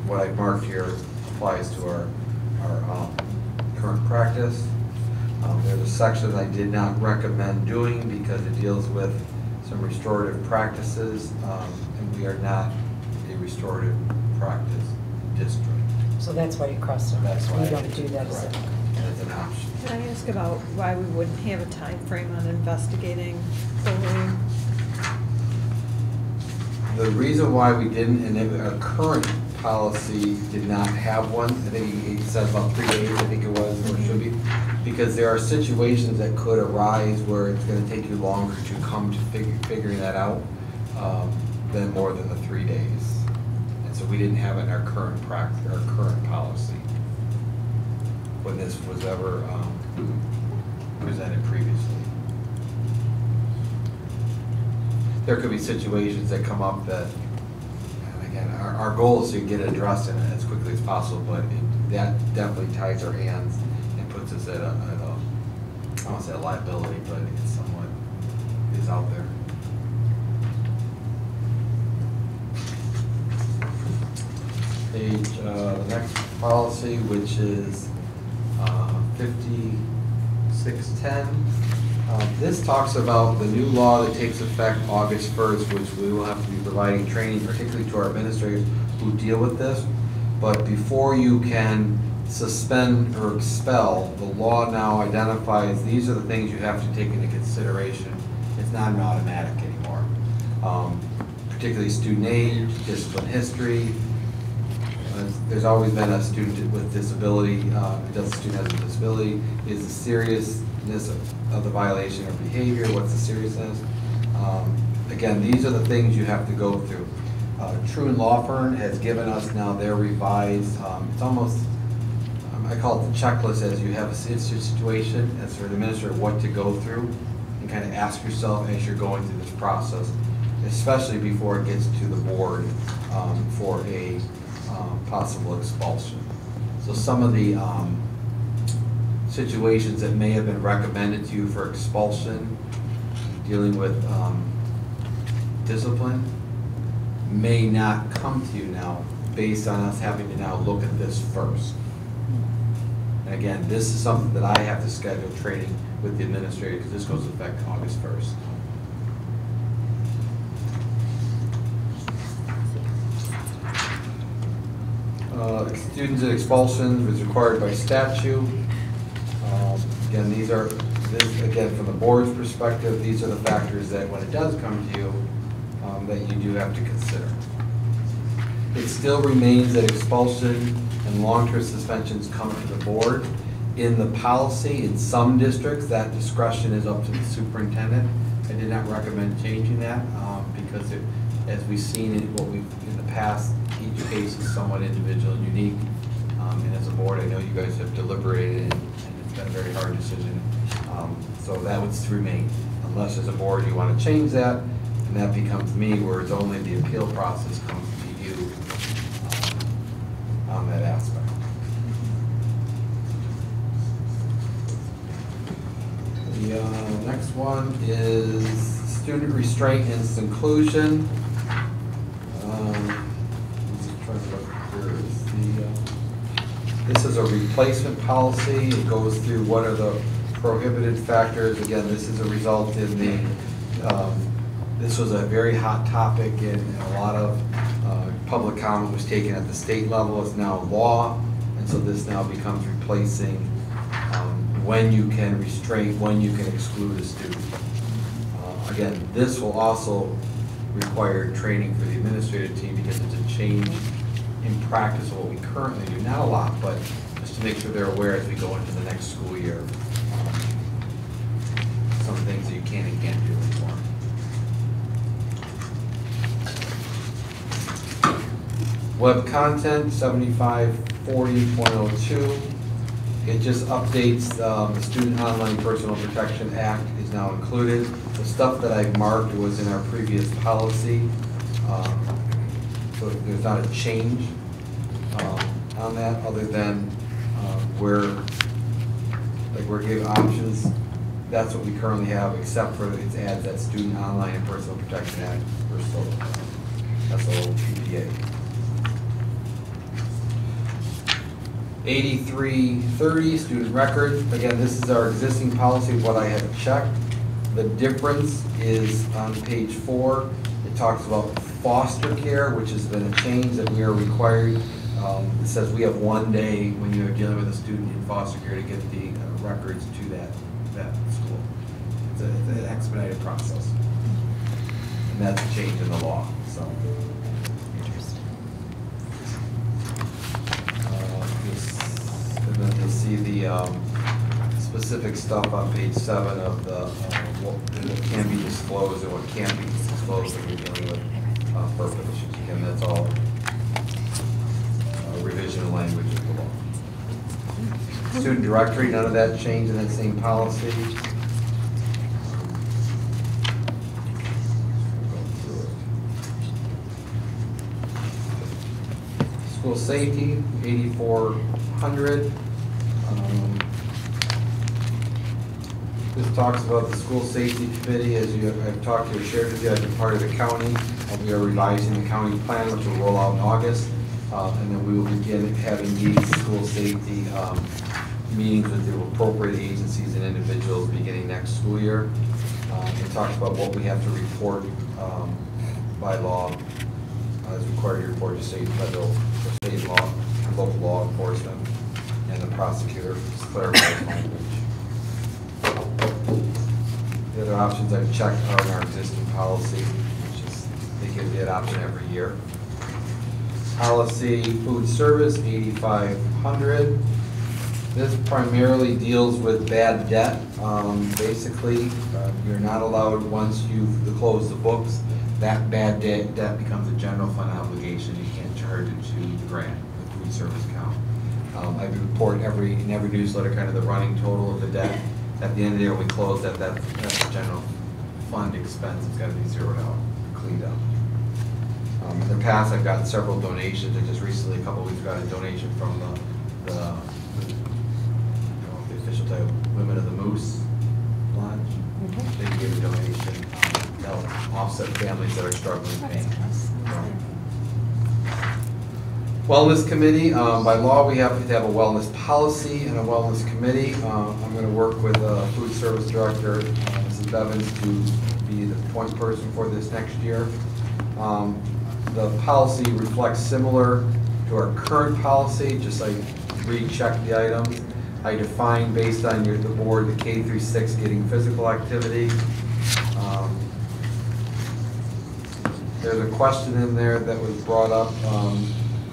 what I've marked here applies to our current practice. There's a section I did not recommend doing because it deals with some restorative practices, and we are not a restorative practice district. So that's why you crossed it out. We don't do that as That's an option. Can I ask about why we wouldn't have a time frame on investigating bullying? The reason why we didn't, and our current policy did not have one, I think it said about 3 days, I think it was, or it should be, because there are situations that could arise where it's going to take you longer to come to figuring that out than more than the 3 days. And so we didn't have it in our current practice, our current policy. when this was ever presented previously. There could be situations that come up that, again, our goal is to get it addressed as quickly as possible, but that definitely ties our hands and puts us at a I don't want to say a liability, but it's somewhat is out there. The next policy, which is 5610. This talks about the new law that takes effect August 1st, which we will have to be providing training, particularly to our administrators who deal with this. But before you can suspend or expel, the law now identifies these are the things you have to take into consideration. It's not an automatic anymore. Particularly student age, discipline history. There's always been a student with disability, does the student has a disability, is the seriousness of the violation or behavior, what's the seriousness? Again, these are the things you have to go through. True and Law Firm has given us now their revised, it's almost, I call it the checklist, as you have a situation as for the administrator what to go through and kind of ask yourself as you're going through this process, especially before it gets to the board for a possible expulsion. So some of the situations that may have been recommended to you for expulsion, dealing with discipline, may not come to you now based on us having to now look at this first. And again, this is something that I have to schedule training with the administrator because this goes into effect August 1st. Students and expulsions is required by statute. Again, these are, again, from the board's perspective, these are the factors that when it does come to you, that you do have to consider. It still remains that expulsion and long-term suspensions come to the board. In the policy, in some districts, that discretion is up to the superintendent. I did not recommend changing that because as we've seen in the past, each case is somewhat individual and unique. And as a board, I know you guys have deliberated and it's been a very hard decision. So that would remain, unless as a board you want to change that, and that becomes me, where it's only the appeal process comes to you on that aspect. The next one is student restraint and seclusion. This is a replacement policy. It goes through what are the prohibited factors. Again, this is a result in the, this was a very hot topic and a lot of public comment was taken at the state level. It's now law, and so this now becomes replacing when you can restrain, when you can exclude a student. Again, this will also require training for the administrative team because it's a change in practice of what we currently do. Not a lot, but just to make sure they're aware as we go into the next school year. Some things that you can and can't do anymore. Web content 7540.02. It just updates the Student Online Personal Protection Act is now included. The stuff that I've marked was in our previous policy. So there's not a change on that other than we're giving options. That's what we currently have, except for it adds that Student Online and Personal Protection Act. We're still, that's the old PPA. 8330, student record. Again, this is our existing policy, what I have checked. The difference is on page 4. It talks about foster care, which has been a change that we are required. It says we have 1 day when you're dealing with a student in foster care to get the records to that school. It's an expedited process. And that's a change in the law. So. And then you'll see the specific stuff on page 7 of the what can be disclosed and what can't be disclosed when you're dealing with FERPA issues. Again, that's all revision of language of the law. Student directory, none of that changed in that same policy. School safety, 8,400. This talks about the school safety committee. As I've talked to you, shared with you, I've been part of the county. We are revising the county plan, which will roll out in August. And then we will begin having these school safety meetings with the appropriate agencies and individuals beginning next school year. It talks about what we have to report by law, as required to report to state, federal, or state law, local law enforcement, and the prosecutor clarifies language. The other options I've checked are in our existing policy, which is they give you that option every year. Policy food service, 8,500. This primarily deals with bad debt. Basically, you're not allowed, once you've closed the books, that bad debt becomes a general fund obligation. You can't charge it to the grant, the food service account. I report in every newsletter kind of the running total of the debt. At the end of the year, when we close that's a general fund expense. It's got to be zeroed out, cleaned up. In the past, I've gotten several donations. I just recently, a couple of weeks ago, got a donation from the official title, Women of the Moose Lodge. They gave a donation to help offset families that are struggling with pain. Wellness committee, by law we have to have a wellness policy and a wellness committee. I'm going to work with food service director, Mrs. Bevins, to be the point person for this next year. The policy reflects similar to our current policy, just I recheck the items. I define based on the board the K through 6 getting physical activity. There's a question in there that was brought up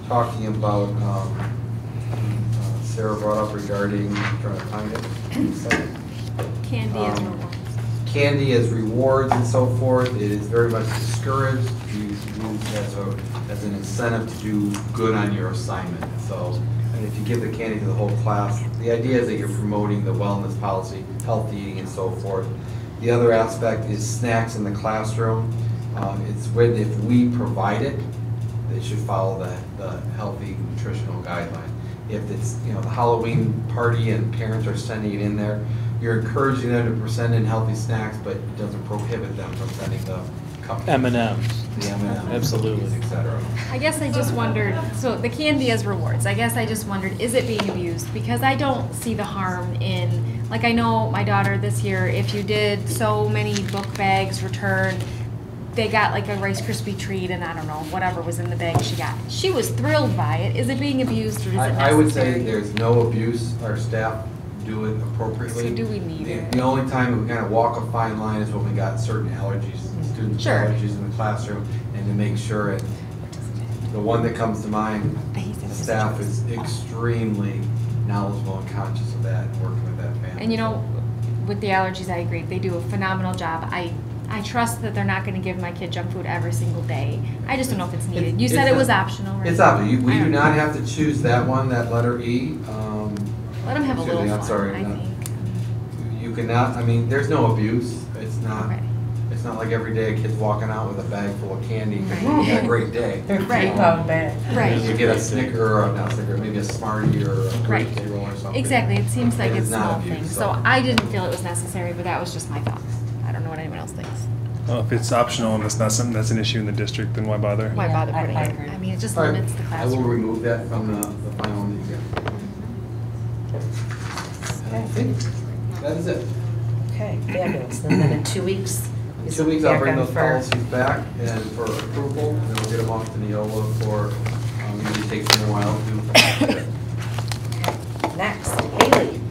talking about, Sarah brought up regarding, I'm trying to find it. Candy as rewards. Candy as rewards and so forth. It is very much discouraged. Used as an incentive to do good on your assignment. So, and if you give the candy to the whole class, the idea is that you're promoting the wellness policy, healthy eating and so forth. The other aspect is snacks in the classroom. It's when if we provide it, they should follow the healthy nutritional guideline. If it's the Halloween party and parents are sending it in there, you're encouraging them to send in healthy snacks, but it doesn't prohibit them from sending the cupcakes, M&Ms. the M&Ms, Absolutely, etc. I guess I just wondered, so the candy as rewards, I guess I just wondered, is it being abused? Because I don't see the harm in, like I know my daughter this year, if you did so many book bags returned, they got like a Rice Krispie treat and I don't know, whatever was in the bag she got. She was thrilled by it. Is it being abused or is it necessary? I would say there's no abuse. Our staff do it appropriately. So do we need it? The only time we kind of walk a fine line is when we got certain allergies, student allergies in the classroom, and to make sure it, the one that comes to mind, the staff is extremely knowledgeable and conscious of that and working with that family. And with the allergies, I agree. They do a phenomenal job. I trust that they're not going to give my kid junk food every single day. I just don't know if it's needed. You said it was optional, right? It's optional. We do not have to choose that one, that letter E. Let them have a little fun, I'm sorry, I think. You cannot, there's no abuse. It's not. Okay. It's not like every day a kid's walking out with a bag full of candy because you had a great day. Right. Right. You get a Snicker, or not Snicker, maybe a Smartie or a Right. Tootsie Roll or something. Exactly. It seems like It it's is not small abuse, things. So I didn't feel it was necessary, but that was just my thoughts. I don't know what anyone else thinks. Well, if it's optional and it's not something that's an issue in the district, then why bother? Why bother putting it? I mean, it just All right. limits the I will classroom. remove that from the final one that you get. I think that is it. Okay, fabulous. And then in 2 weeks? In is 2 weeks, I'll bring back on those for- policies back and for approval, and then we'll get them off to Neola for, usually takes them a while to. Next, Haley.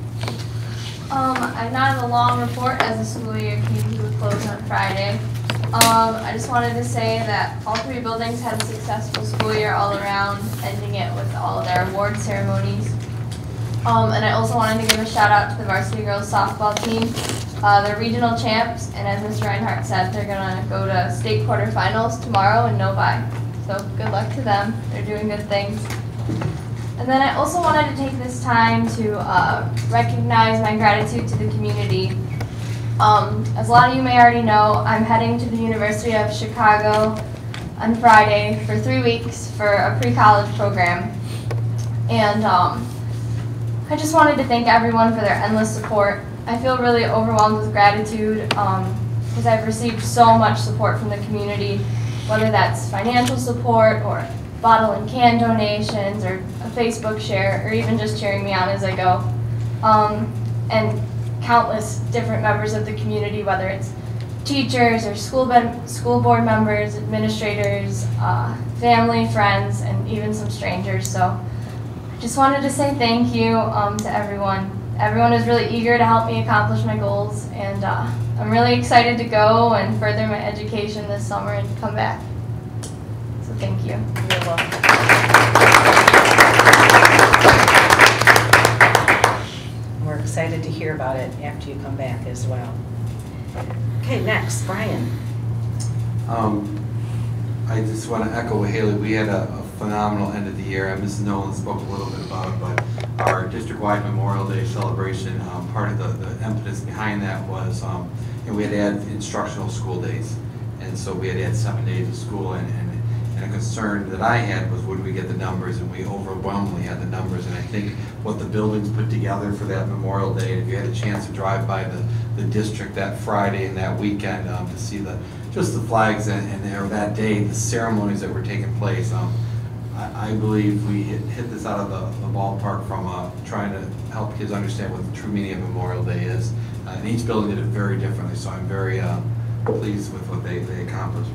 I'm not in a long report as the school year came to a close on Friday. I just wanted to say that all 3 buildings had a successful school year all around, ending it with all of their award ceremonies. And I also wanted to give a shout out to the varsity girls softball team. They're regional champs, and as Mr. Reinhardt said, they're gonna go to state quarterfinals tomorrow in Novi. So good luck to them. They're doing good things. And then I also wanted to take this time to recognize my gratitude to the community. As a lot of you may already know, I'm heading to the University of Chicago on Friday for 3 weeks for a pre-college program. And I just wanted to thank everyone for their endless support. I feel really overwhelmed with gratitude because I've received so much support from the community, whether that's financial support or bottle and can donations or a Facebook share or even just cheering me on as I go. And countless different members of the community, whether it's teachers or school board members, administrators, family, friends, and even some strangers. So I just wanted to say thank you to everyone. Everyone is really eager to help me accomplish my goals, and I'm really excited to go and further my education this summer and come back. So thank you. You're welcome. We're excited to hear about it after you come back as well. Okay, next, Brian. I just want to echo Haley. We had a phenomenal end of the year. Mrs. Nolan spoke a little bit about it, but our district-wide Memorial Day celebration, part of the impetus behind that was we had to add instructional school days. And so we had to add 7 days of school, and a concern that I had was, would we get the numbers? And we overwhelmingly had the numbers. And I think what the buildings put together for that Memorial Day, if you had a chance to drive by the district that Friday and that weekend to see just the flags and that day, the ceremonies that were taking place, I believe we hit this out of the ballpark from trying to help kids understand what the true meaning of Memorial Day is. And each building did it very differently, so I'm very pleased with what they accomplished.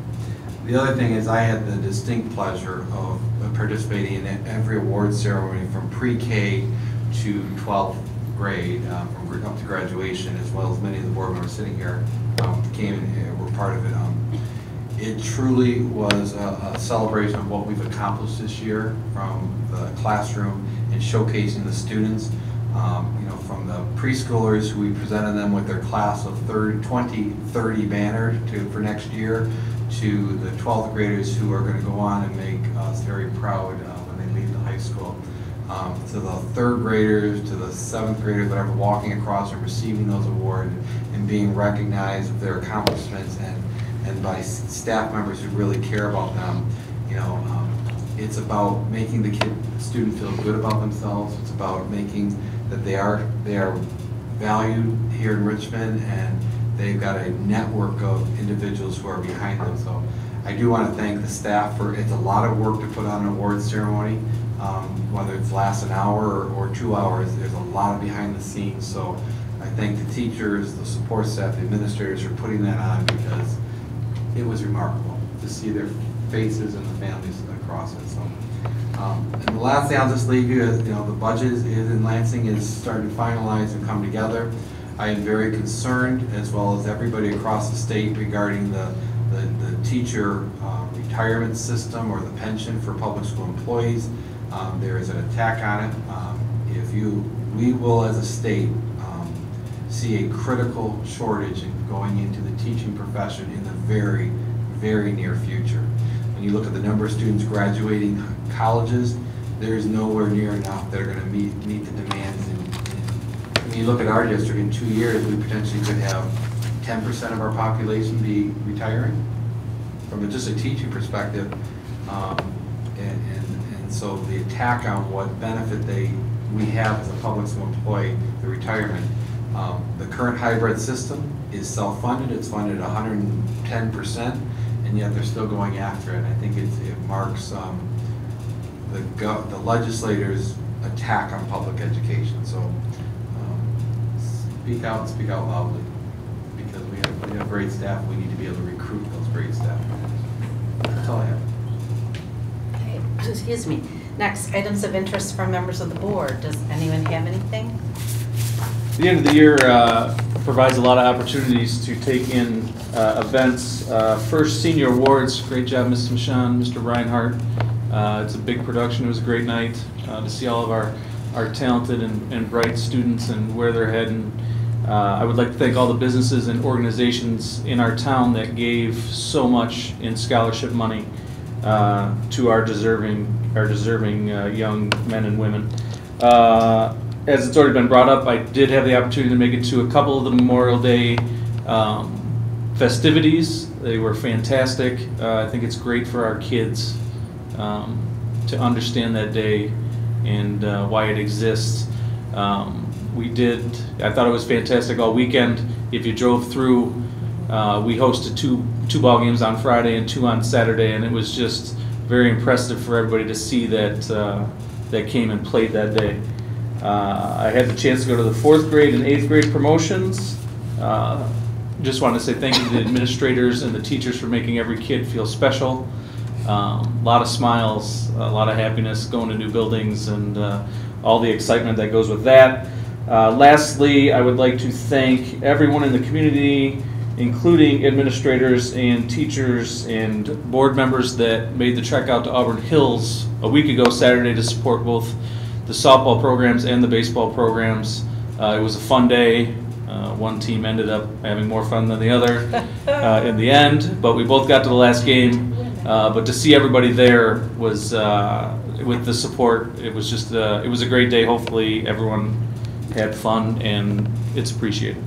The other thing is I had the distinct pleasure of participating in every award ceremony from pre-K to 12th grade, from up to graduation, as well as many of the board members sitting here came and were part of it. It truly was a celebration of what we've accomplished this year from the classroom and showcasing the students. From the preschoolers who we presented them with their class of 2030 banner for next year, to the 12th graders who are going to go on and make us very proud when they leave the high school, to the 3rd graders, to the 7th graders, whatever, walking across and receiving those awards and being recognized for their accomplishments and by staff members who really care about them. It's about making the student feel good about themselves. It's about making that they are valued here in Richmond, and they've got a network of individuals who are behind them. So I do want to thank the staff for, it's a lot of work to put on an awards ceremony, whether it lasts an hour or 2 hours, there's a lot of behind the scenes. So I thank the teachers, the support staff, the administrators for putting that on, because it was remarkable to see their faces and the families across it. So, and the last thing I'll just leave you is, the budget is in Lansing is starting to finalize and come together. I am very concerned, as well as everybody across the state, regarding the teacher retirement system or the pension for public school employees. There is an attack on it. We will, as a state, see a critical shortage going into the teaching profession in the very, very near future. When you look at the number of students graduating colleges, there is nowhere near enough that are going to meet the demands. When you look at our district, in 2 years, we potentially could have 10% of our population be retiring from just a teaching perspective. And so the attack on what benefit we have as a public school employee, the retirement. The current hybrid system is self-funded. It's funded 110%, and yet they're still going after it. And I think it marks the legislators' attack on public education. So speak out and speak out loudly, because we have great staff. We need to be able to recruit those great staff. That's all I have. Okay, excuse me. Next, items of interest from members of the board. Does anyone have anything? The end of the year provides a lot of opportunities to take in events. First, senior awards. Great job, Mrs. Michon, Mr. Reinhardt. It's a big production. It was a great night to see all of our talented and bright students and where they're heading. I would like to thank all the businesses and organizations in our town that gave so much in scholarship money to our deserving young men and women. As it's already been brought up, I did have the opportunity to make it to a couple of the Memorial Day festivities. They were fantastic. I think it's great for our kids to understand that day and why it exists. I thought it was fantastic all weekend. If you drove through, we hosted two ball games on Friday and 2 on Saturday, and it was just very impressive for everybody to see that came and played that day. I had the chance to go to the 4th grade and 8th grade promotions. Just want to say thank you to the administrators and the teachers for making every kid feel special. A lot of smiles, a lot of happiness going to new buildings, and all the excitement that goes with that. Lastly, I would like to thank everyone in the community, including administrators and teachers and board members that made the trek out to Auburn Hills a week ago Saturday to support both the softball programs and the baseball programs. It was a fun day. One team ended up having more fun than the other in the end, but we both got to the last game. But to see everybody there was, with the support, it was just, it was a great day. Hopefully everyone had fun and it's appreciated.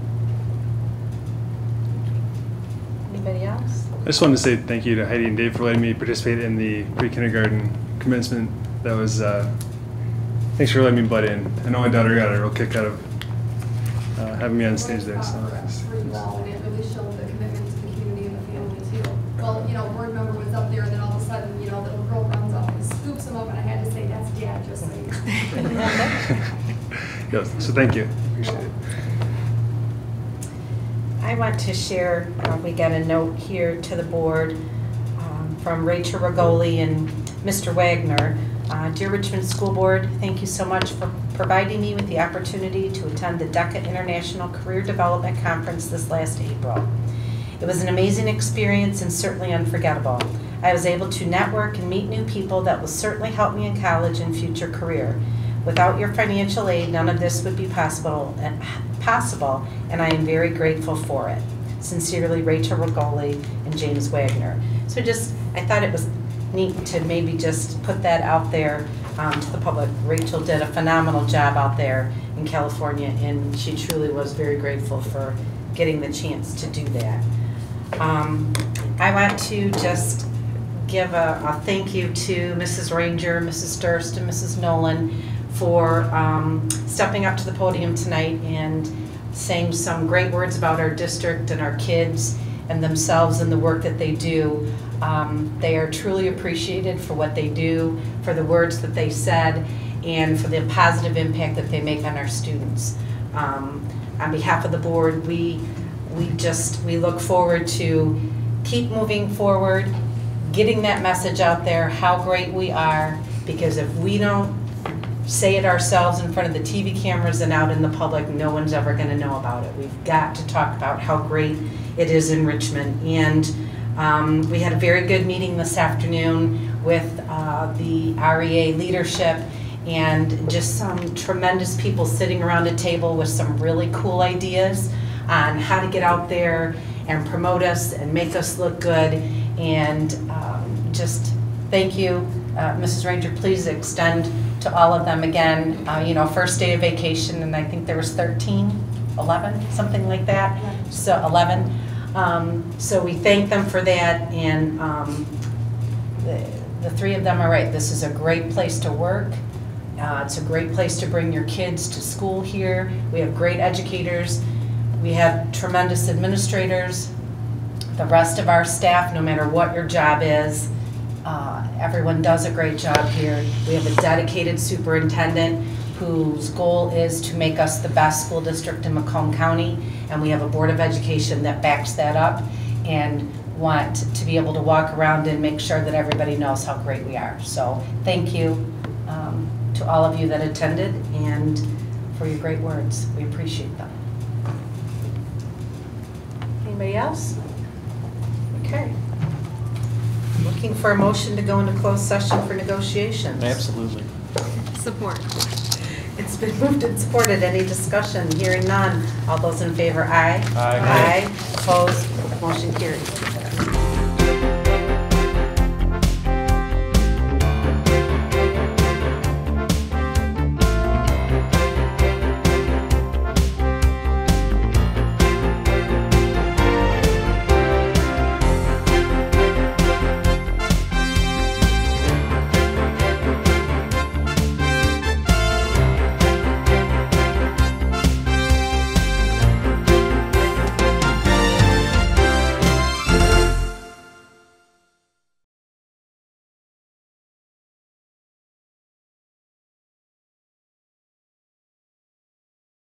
Anybody else? I just wanted to say thank you to Heidi and Dave for letting me participate in the pre-kindergarten commencement. That was, thanks for letting me butt in. I know my daughter got a real kick out of having me on stage there. So. Pretty well, and it really showed the commitment to the community and the family too. Well, you know, board member was up there, and then all of a sudden, you know, the little girl runs up and scoops him up, and I had to say, "That's Dad," just so you know. Yes, so thank you. Appreciate it. I want to share, we got a note here to the board from Rachel Rigoli and Mr. Wagner. Dear Richmond School Board, thank you so much for providing me with the opportunity to attend the DECA International Career Development Conference this last April. It was an amazing experience and certainly unforgettable. I was able to network and meet new people that will certainly help me in college and future career. Without your financial aid, none of this would be possible, and I am very grateful for it. Sincerely, Rachel Rigoli and James Wagner. So I thought it was neat to maybe just put that out there to the public. Rachel did a phenomenal job out there in California, and she truly was very grateful for getting the chance to do that. I want to just give a thank you to Mrs. Ranger, Mrs. Durst, and Mrs. Nolan for stepping up to the podium tonight and saying some great words about our district and our kids and themselves and the work that they do. They are truly appreciated for what they do, for the words that they said, and for the positive impact that they make on our students. On behalf of the board, we look forward to keep moving forward, getting that message out there, how great we are, because if we don't say it ourselves in front of the TV cameras and out in the public, no one's ever going to know about it. We've got to talk about how great it is in Richmond. And we had a very good meeting this afternoon with the REA leadership and just some tremendous people sitting around a table with some really cool ideas on how to get out there and promote us and make us look good. And just thank you, Mrs. Ranger. Please extend to all of them again, you know, first day of vacation, and I think there was 11, something like that. So 11. So we thank them for that, and the three of them are right. This is a great place to work. It's a great place to bring your kids to school here. We have great educators. We have tremendous administrators. The rest of our staff, no matter what your job is, everyone does a great job here. We have a dedicated superintendent whose goal is to make us the best school district in Macomb County, and we have a Board of Education that backs that up and want to be able to walk around and make sure that everybody knows how great we are. So thank you to all of you that attended and for your great words. We appreciate them. Anybody else? Okay. Looking for a motion to go into closed session for negotiations. Absolutely. Support. It's been moved and supported. Any discussion? Hearing none. All those in favor, aye. Aye. Aye. Opposed? Motion carries.